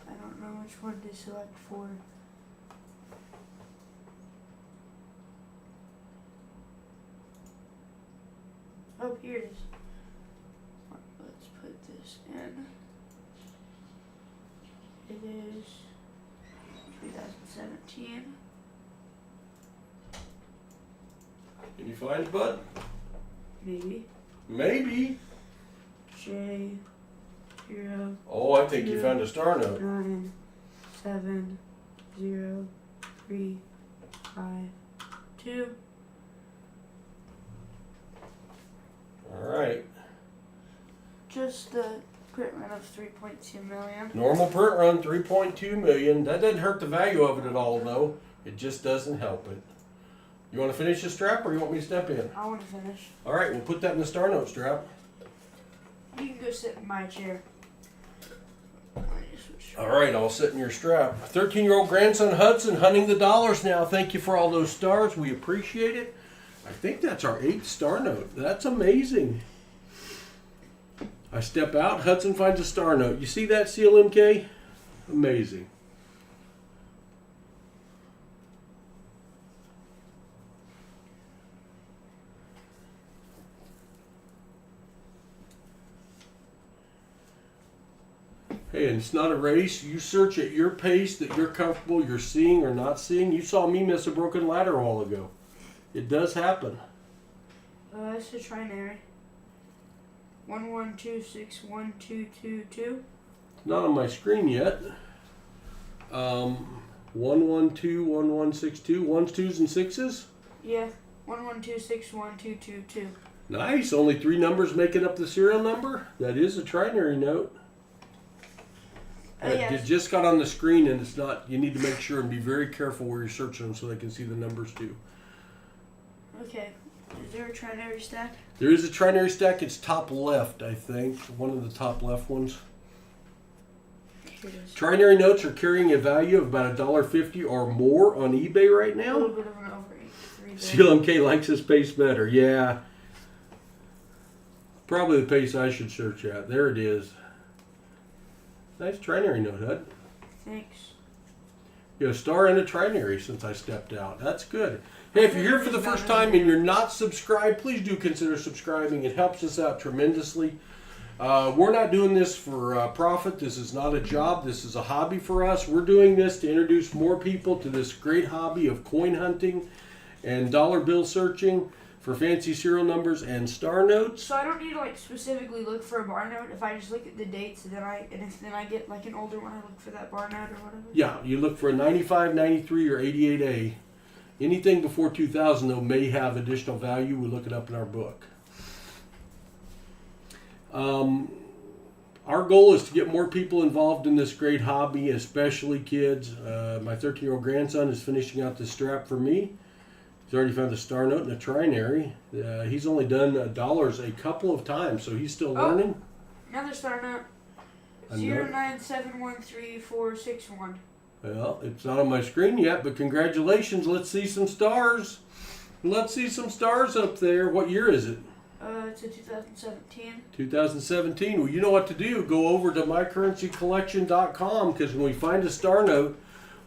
I don't know which one to select for. Oh, here it is. Let's put this in. It is 2017. Any finds, bud? Maybe. Maybe. J 0. Oh, I think you found a star note. 9 7 0 3 5 2. All right. Just the print run of 3.2 million. Normal print run, 3.2 million. That doesn't hurt the value of it at all, though. It just doesn't help it. You want to finish the strap, or you want me to step in? I want to finish. All right, we'll put that in the star note strap. You can go sit in my chair. All right, I'll sit in your strap. 13-year-old grandson Hudson hunting the dollars now. Thank you for all those stars. We appreciate it. I think that's our 8th star note. That's amazing. I step out. Hudson finds a star note. You see that, CLMK? Amazing. Hey, and it's not a race. You search at your pace that you're comfortable, you're seeing or not seeing. You saw me miss a broken ladder a while ago. It does happen. It's a trinary. 11261222. Not on my screen yet. 1121162. 1s, 2s, and 6s? Yeah. 11261222. Nice. Only 3 numbers making up the serial number. That is a trinary note. Yes. It just got on the screen, and it's not. You need to make sure and be very careful where you're searching them so they can see the numbers too. Okay. Is there a trinary stack? There is a trinary stack. It's top left, I think. One of the top left ones. Here it is. Trinary notes are carrying a value of about $1.50 or more on eBay right A now. little bit of an overreach. CLMK likes his pace better. Yeah. Probably the pace I should search at. There it is. Nice trinary note, Hud. Thanks. You got a star and a trinary since I stepped out. That's good. Hey, if you're here for the first time and you're not subscribed, please do consider subscribing. It helps us out tremendously. We're not doing this for profit. This is not a job. This is a hobby for us. We're doing this to introduce more people to this great hobby of coin hunting and dollar bill searching for fancy serial numbers and star notes. So I don't need to like specifically look for a bar note. If I just look at the dates, and then I get like an older one, I look for that bar note or whatever. Yeah, you look for a 95, 93, or 88A. Anything before 2000 though may have additional value. We look it up in our book. Our goal is to get more people involved in this great hobby, especially kids. My 13-year-old grandson is finishing out this strap for me. He's already found a star note and a trinary. He's only done dollars a couple of times, so he's still learning. Another star note. 097134161. Well, it's not on my screen yet, but congratulations. Let's see some stars. Let's see some stars up there. What year is it? It's a 2017. 2017. Well, you know what to do. Go over to mycurrencycollection.com, because when we find a star note,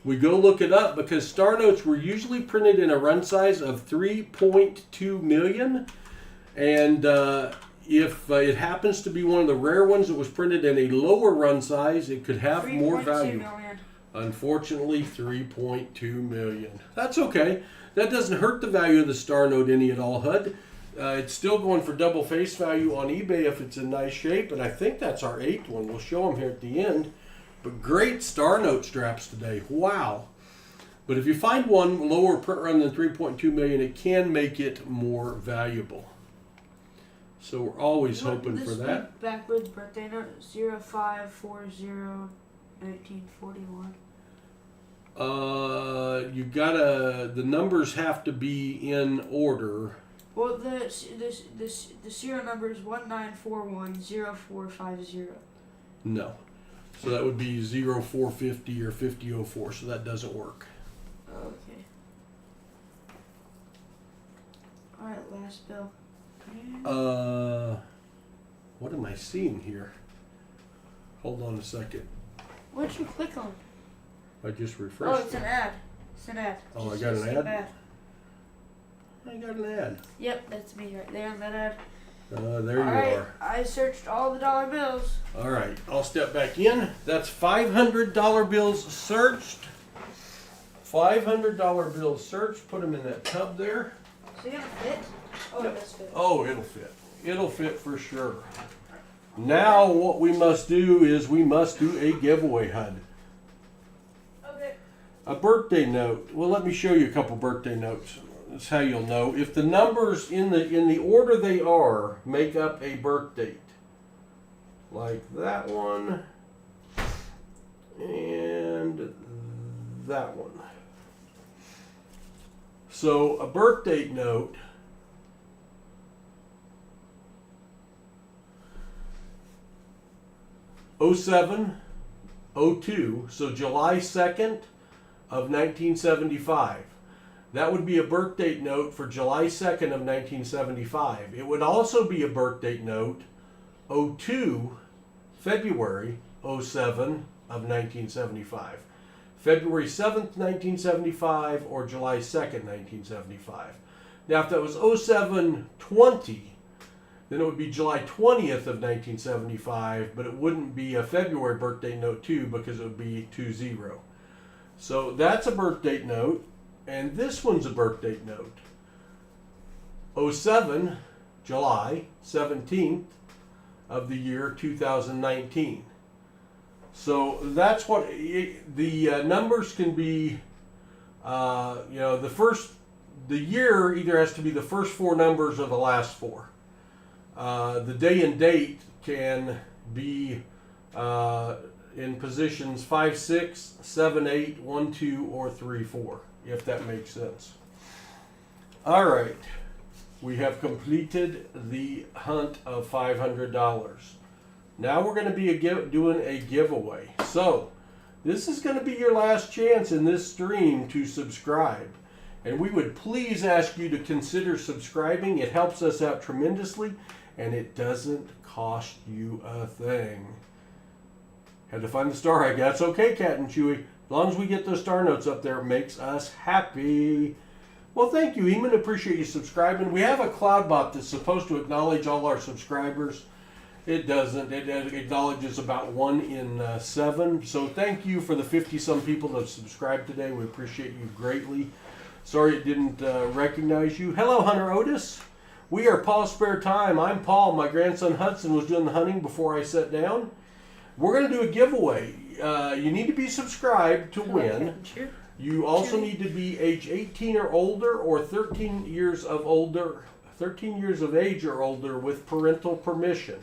we go look it up, because star notes were usually printed in a run size of 3.2 million. And if it happens to be one of the rare ones that was printed in a lower run size, it could have more value. Million. Unfortunately, 3.2 million. That's okay. That doesn't hurt the value of the star note any at all, Hud. It's still going for double face value on eBay if it's in nice shape, and I think that's our 8th one. We'll show them here at the end. But great star note straps today. Wow. But if you find one lower print run than 3.2 million, it can make it more valuable. So we're always hoping for that. Backwards birthday note 05401941. You gotta, the numbers have to be in order. Well, the serial number is 19410450. No. So that would be 0450 or 5004, so that doesn't work. Okay. Alright, last bill. What am I seeing here? Hold on a second. What'd you click on? I just refreshed. Oh, it's an ad. It's an ad. Oh, I got an ad? I got an ad. Yep, that's me right there on that ad. There you are. I searched all the dollar bills. All right, I'll step back in. That's $500 bills searched. $500 bills searched. Put them in that tub there. So you gonna fit? Oh, it does fit. Oh, it'll fit. It'll fit for sure. Now what we must do is we must do a giveaway, Hud. Okay. A birthday note. Well, let me show you a couple birthday notes. That's how you'll know. If the numbers in the order they are make up a birth date. Like that one and that one. So a birth date note '07, '02, so July 2nd of 1975. That would be a birth date note for July 2nd of 1975. It would also be a birth date note 02, February 07 of 1975. February 7th, 1975 or July 2nd, 1975. Now if that was 0720, then it would be July 20th of 1975, but it wouldn't be a February birth date note too, because it would be 20. So that's a birth date note. And this one's a birth date note. 07, July 17th of the year 2019. So that's what the numbers can be. The year either has to be the first 4 numbers or the last 4. The day and date can be in positions 5, 6, 7, 8, 1, 2, or 3, 4. If that makes sense. All right, we have completed the hunt of $500. Now we're going to be doing a giveaway. So this is going to be your last chance in this stream to subscribe. And we would please ask you to consider subscribing. It helps us out tremendously, and it doesn't cost you a thing. Had to find the star hike. That's okay, Cat and Chewy. As long as we get those star notes up there, it makes us happy. Well, thank you, Eamon. Appreciate you subscribing. We have a cloud bot that's supposed to acknowledge all our subscribers. It doesn't. It acknowledges about 1 in 7. So thank you for the 50-some people that have subscribed today. We appreciate you greatly. Sorry it didn't recognize you. Hello, Hunter Otis. We are PasSpareTime. I'm Paul. My grandson Hudson was doing the hunting before I sat down. We're going to do a giveaway. You need to be subscribed to win. You also need to be age 18 or older or 13 years of age or older with parental permission.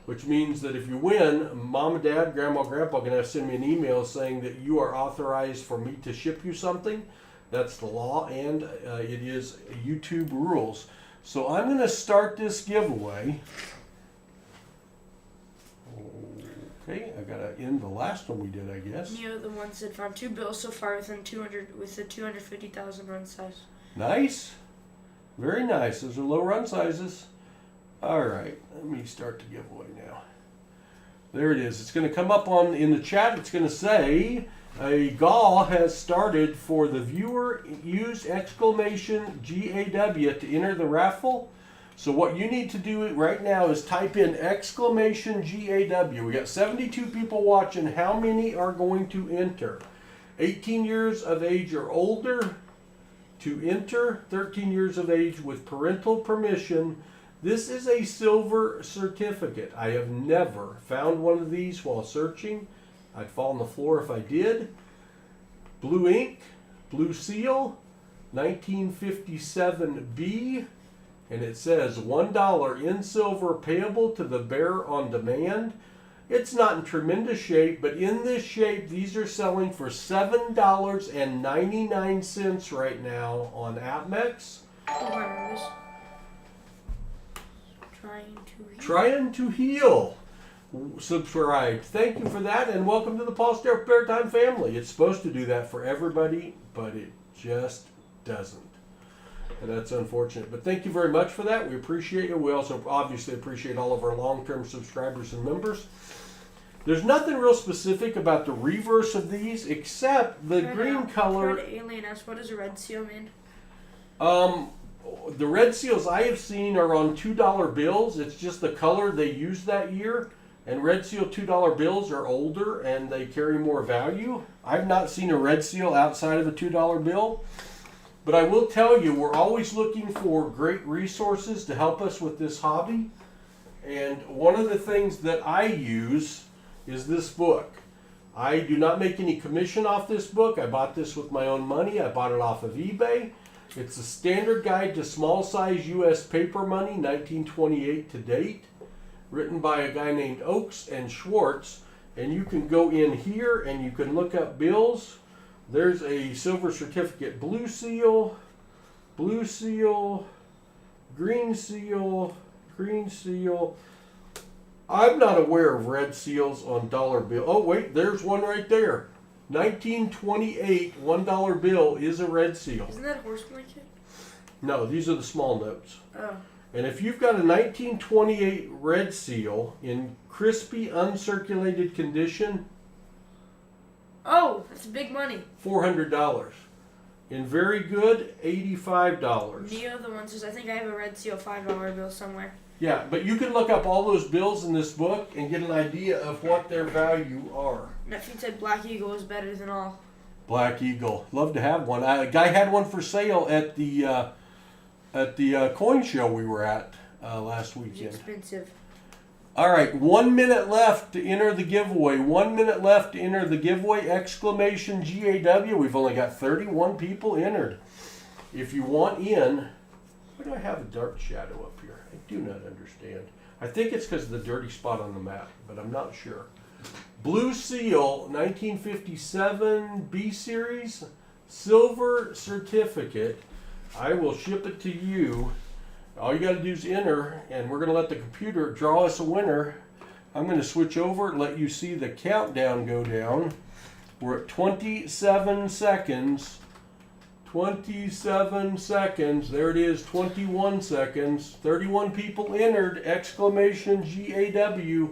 Which means that if you win, mom and dad, grandma, grandpa are going to have to send me an email saying that you are authorized for me to ship you something. That's the law, and it is YouTube rules. So I'm going to start this giveaway. Okay, I got to end the last one we did, I guess. Neo, the one said found 2 bills so far within 250,000 run size. Nice. Very nice. Those are low run sizes. All right, let me start the giveaway now. There it is. It's going to come up in the chat. It's going to say a GAW has started for the viewer. Use exclamation GAW to enter the raffle. So what you need to do right now is type in exclamation GAW. We got 72 people watching. How many are going to enter? 18 years of age or older to enter. 13 years of age with parental permission. This is a silver certificate. I have never found one of these while searching. I'd fall on the floor if I did. Blue ink, blue seal, 1957B, and it says $1 in silver payable to the bearer on demand. It's not in tremendous shape, but in this shape, these are selling for $7.99 right now on AppMex. Trying to heal. Subscribe. Thank you for that, and welcome to the PasSpareTime family. It's supposed to do that for everybody, but it just doesn't. And that's unfortunate. But thank you very much for that. We appreciate you. We also obviously appreciate all of our long-term subscribers and members. There's nothing real specific about the reverse of these except the green color. Alien asks, what does a red seal mean? The red seals I have seen are on $2 bills. It's just the color they used that year. And red seal $2 bills are older and they carry more value. I've not seen a red seal outside of a $2 bill. But I will tell you, we're always looking for great resources to help us with this hobby. And one of the things that I use is this book. I do not make any commission off this book. I bought this with my own money. I bought it off of eBay. It's a standard guide to small size U.S. paper money, 1928 to date, written by a guy named Oakes and Schwartz. And you can go in here and you can look up bills. There's a silver certificate, blue seal, green seal. I'm not aware of red seals on dollar bill. Oh wait, there's one right there. 1928 $1 bill is a red seal. Isn't that a horse blanket? No, these are the small notes. Oh. And if you've got a 1928 red seal in crispy, uncirculated condition, oh, that's big money. $400. In very good, $85. Neo, the one says, I think I have a red seal $5 bill somewhere. Yeah, but you can look up all those bills in this book and get an idea of what their value are. Nephew said Black Eagle is better than all. Black Eagle. Love to have one. A guy had one for sale at the coin show we were at last weekend. It's expensive. All right, 1 minute left to enter the giveaway. 1 minute left to enter the giveaway. Exclamation GAW. We've only got 31 people entered. If you want in, why do I have a dark shadow up here? I do not understand. I think it's because of the dirty spot on the map, but I'm not sure. Blue Seal 1957 B Series silver certificate. I will ship it to you. All you got to do is enter, and we're going to let the computer draw us a winner. I'm going to switch over and let you see the countdown go down. We're at 27 seconds. 27 seconds. There it is, 21 seconds. 31 people entered. Exclamation GAW.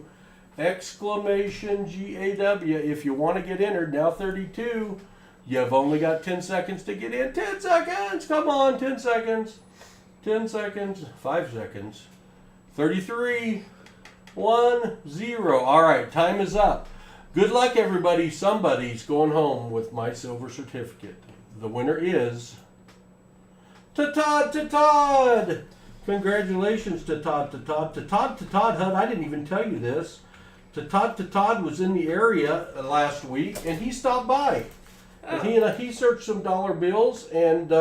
exclamation GAW if you want to get entered. Now 32. You've only got 10 seconds to get in. 10 seconds. Come on, 10 seconds. 10 seconds. 5 seconds. 33. 1, 0. All right, time is up. Good luck, everybody. Somebody's going home with my silver certificate. The winner is Todd. Congratulations to Todd. Hud, I didn't even tell you this. Todd was in the area last week, and he stopped by. And he searched some dollar bills, and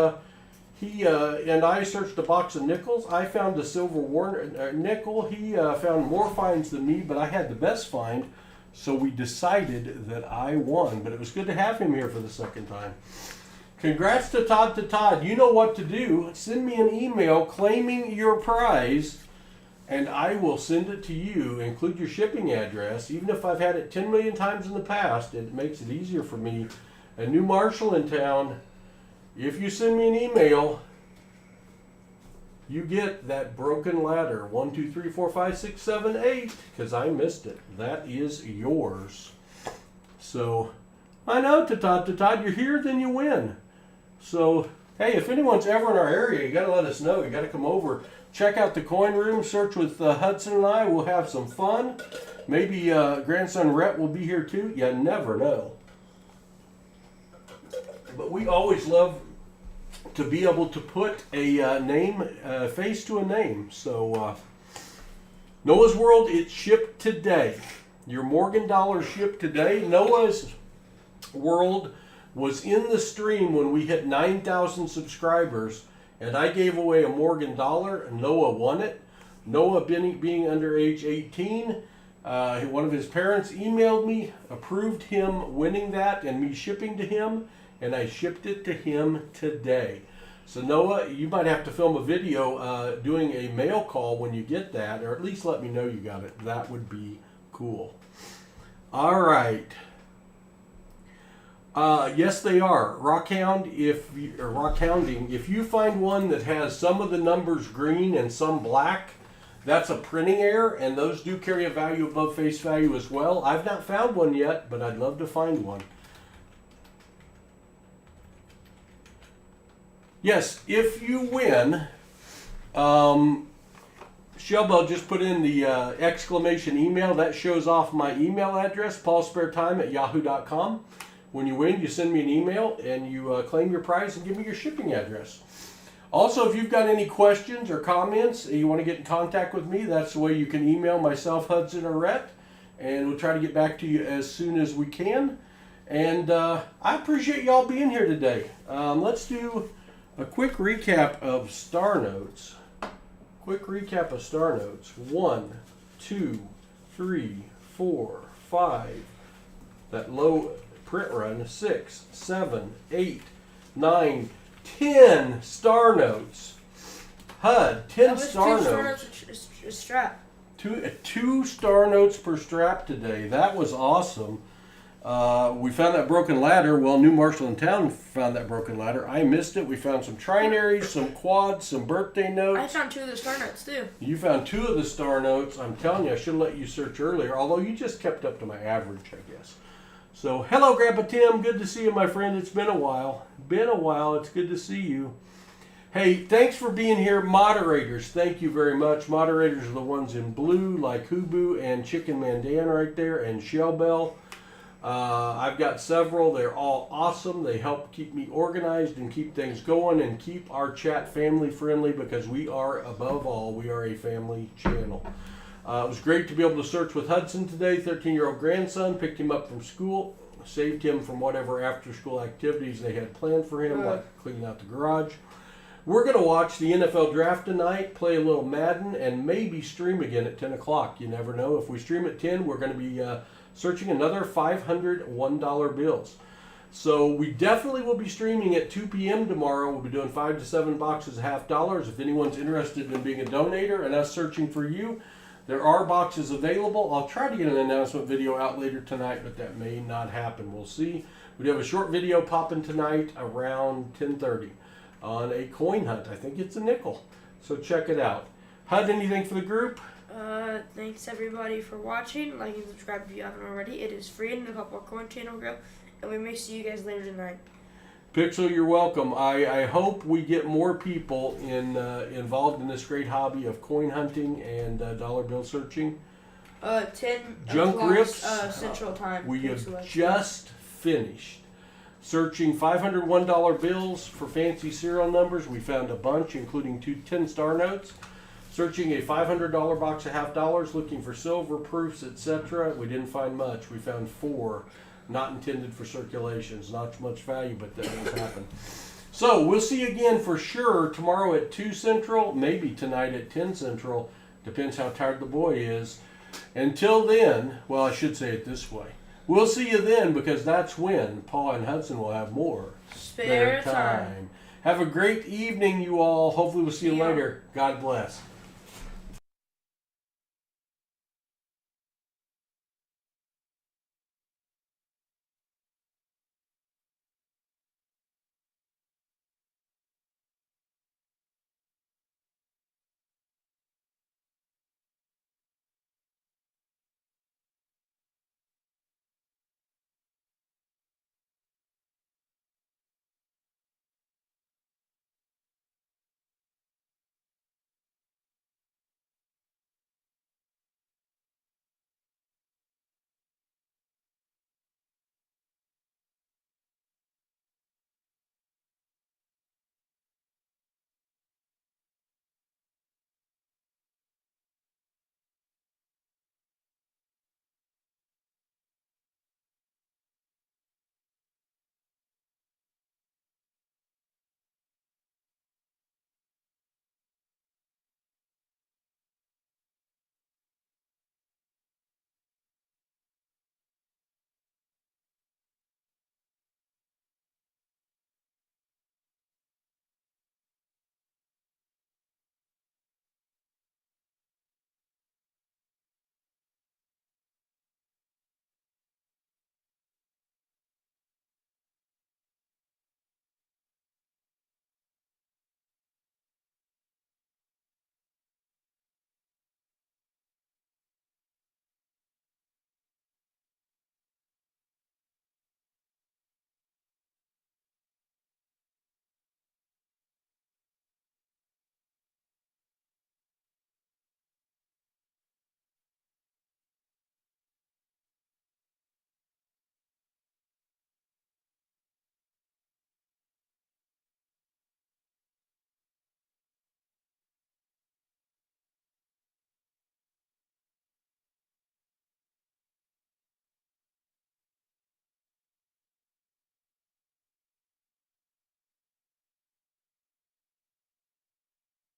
he and I searched a box of nickels. I found a silver nickel. He found more finds than me, but I had the best find, so we decided that I won. But it was good to have him here for the second time. Congrats to Todd. You know what to do. Send me an email claiming your prize, and I will send it to you. Include your shipping address. Even if I've had it 10 million times in the past, it makes it easier for me. A new marshal in town. If you send me an email, you get that broken ladder. 1, 2, 3, 4, 5, 6, 7, 8. Because I missed it. That is yours. So, I know, Todd, you're here, then you win. So, hey, if anyone's ever in our area, you got to let us know. You got to come over. Check out the coin room. Search with Hudson and I. We'll have some fun. Maybe grandson Rhett will be here too. You never know. But we always love to be able to put a face to a name. So, Noah's World, it shipped today. Your Morgan dollar shipped today. Noah's World was in the stream when we hit 9,000 subscribers, and I gave away a Morgan dollar. Noah won it. Noah, being under age 18, one of his parents emailed me, approved him winning that and me shipping to him, and I shipped it to him today. So Noah, you might have to film a video doing a mail call when you get that, or at least let me know you got it. That would be cool. All right. Yes, they are. Rockhounding, if you find one that has some of the numbers green and some black, that's a printing error, and those do carry a value above face value as well. I've not found one yet, but I'd love to find one. Yes, if you win, Shellbell just put in the exclamation email. That shows off my email address, PasSpareTime@yahoo.com. When you win, you send me an email and you claim your prize and give me your shipping address. Also, if you've got any questions or comments, you want to get in contact with me, that's the way you can email myself, Hudson, or Rhett, and we'll try to get back to you as soon as we can. And I appreciate y'all being here today. Let's do a quick recap of star notes. 1, 2, 3, 4, 5. That low print run. 6, 7, 8, 9, 10 star notes. HUD, 10 star notes. A strap. Two star notes per strap today. That was awesome. We found that broken ladder. Well, New Marshall in town found that broken ladder. I missed it. We found some trinaries, some quads, some birthday notes. I found 2 of the star notes too. You found 2 of the star notes. I'm telling you, I should have let you search earlier, although you just kept up to my average, I guess. So, hello, Grandpa Tim. Good to see you, my friend. It's been a while. It's good to see you. Hey, thanks for being here. Moderators, thank you very much. Moderators are the ones in blue, like Hubu and Chicken Mandan right there, and Shellbell. I've got several. They're all awesome. They help keep me organized and keep things going and keep our chat family friendly, because we are, above all, we are a family channel. It was great to be able to search with Hudson today. 13-year-old grandson, picked him up from school, saved him from whatever after-school activities they had planned for him, like cleaning out the garage. We're going to watch the NFL draft tonight, play a little Madden, and maybe stream again at 10 o'clock. You never know. If we stream at 10, we're going to be searching another 500 $1 bills. So we definitely will be streaming at 2 p.m. tomorrow. We'll be doing 5 to 7 boxes of $50. If anyone's interested in being a donator and us searching for you, there are boxes available. I'll try to get an announcement video out later tonight, but that may not happen. We'll see. We have a short video popping tonight around 10:30 on a coin hunt. I think it's a nickel. So check it out. HUD, anything for the group? Thanks everybody for watching. Like and subscribe if you haven't already. It is free in the Popcorn Channel Grill, and we may see you guys later tonight. Pixel, you're welcome. I hope we get more people involved in this great hobby of coin hunting and dollar bill searching. 10 Junk o'clock, rips. Central Time. We have Pixel. just finished searching $500 $1 bills for fancy serial numbers. We found a bunch, including 2 10-star notes. Searching a $500 box of half dollars, looking for silver proofs, etc. We didn't find much. We found 4 not intended for circulations. Not much value, but that does happen. So we'll see you again for sure tomorrow at 2 Central, maybe tonight at 10 Central. Depends how tired the boy is. Until then, well, I should say it this way. We'll see you then, because that's when Paul and Hudson will have more Spare time. Have a great evening, you all. Hopefully we'll see you Yeah. later. God bless.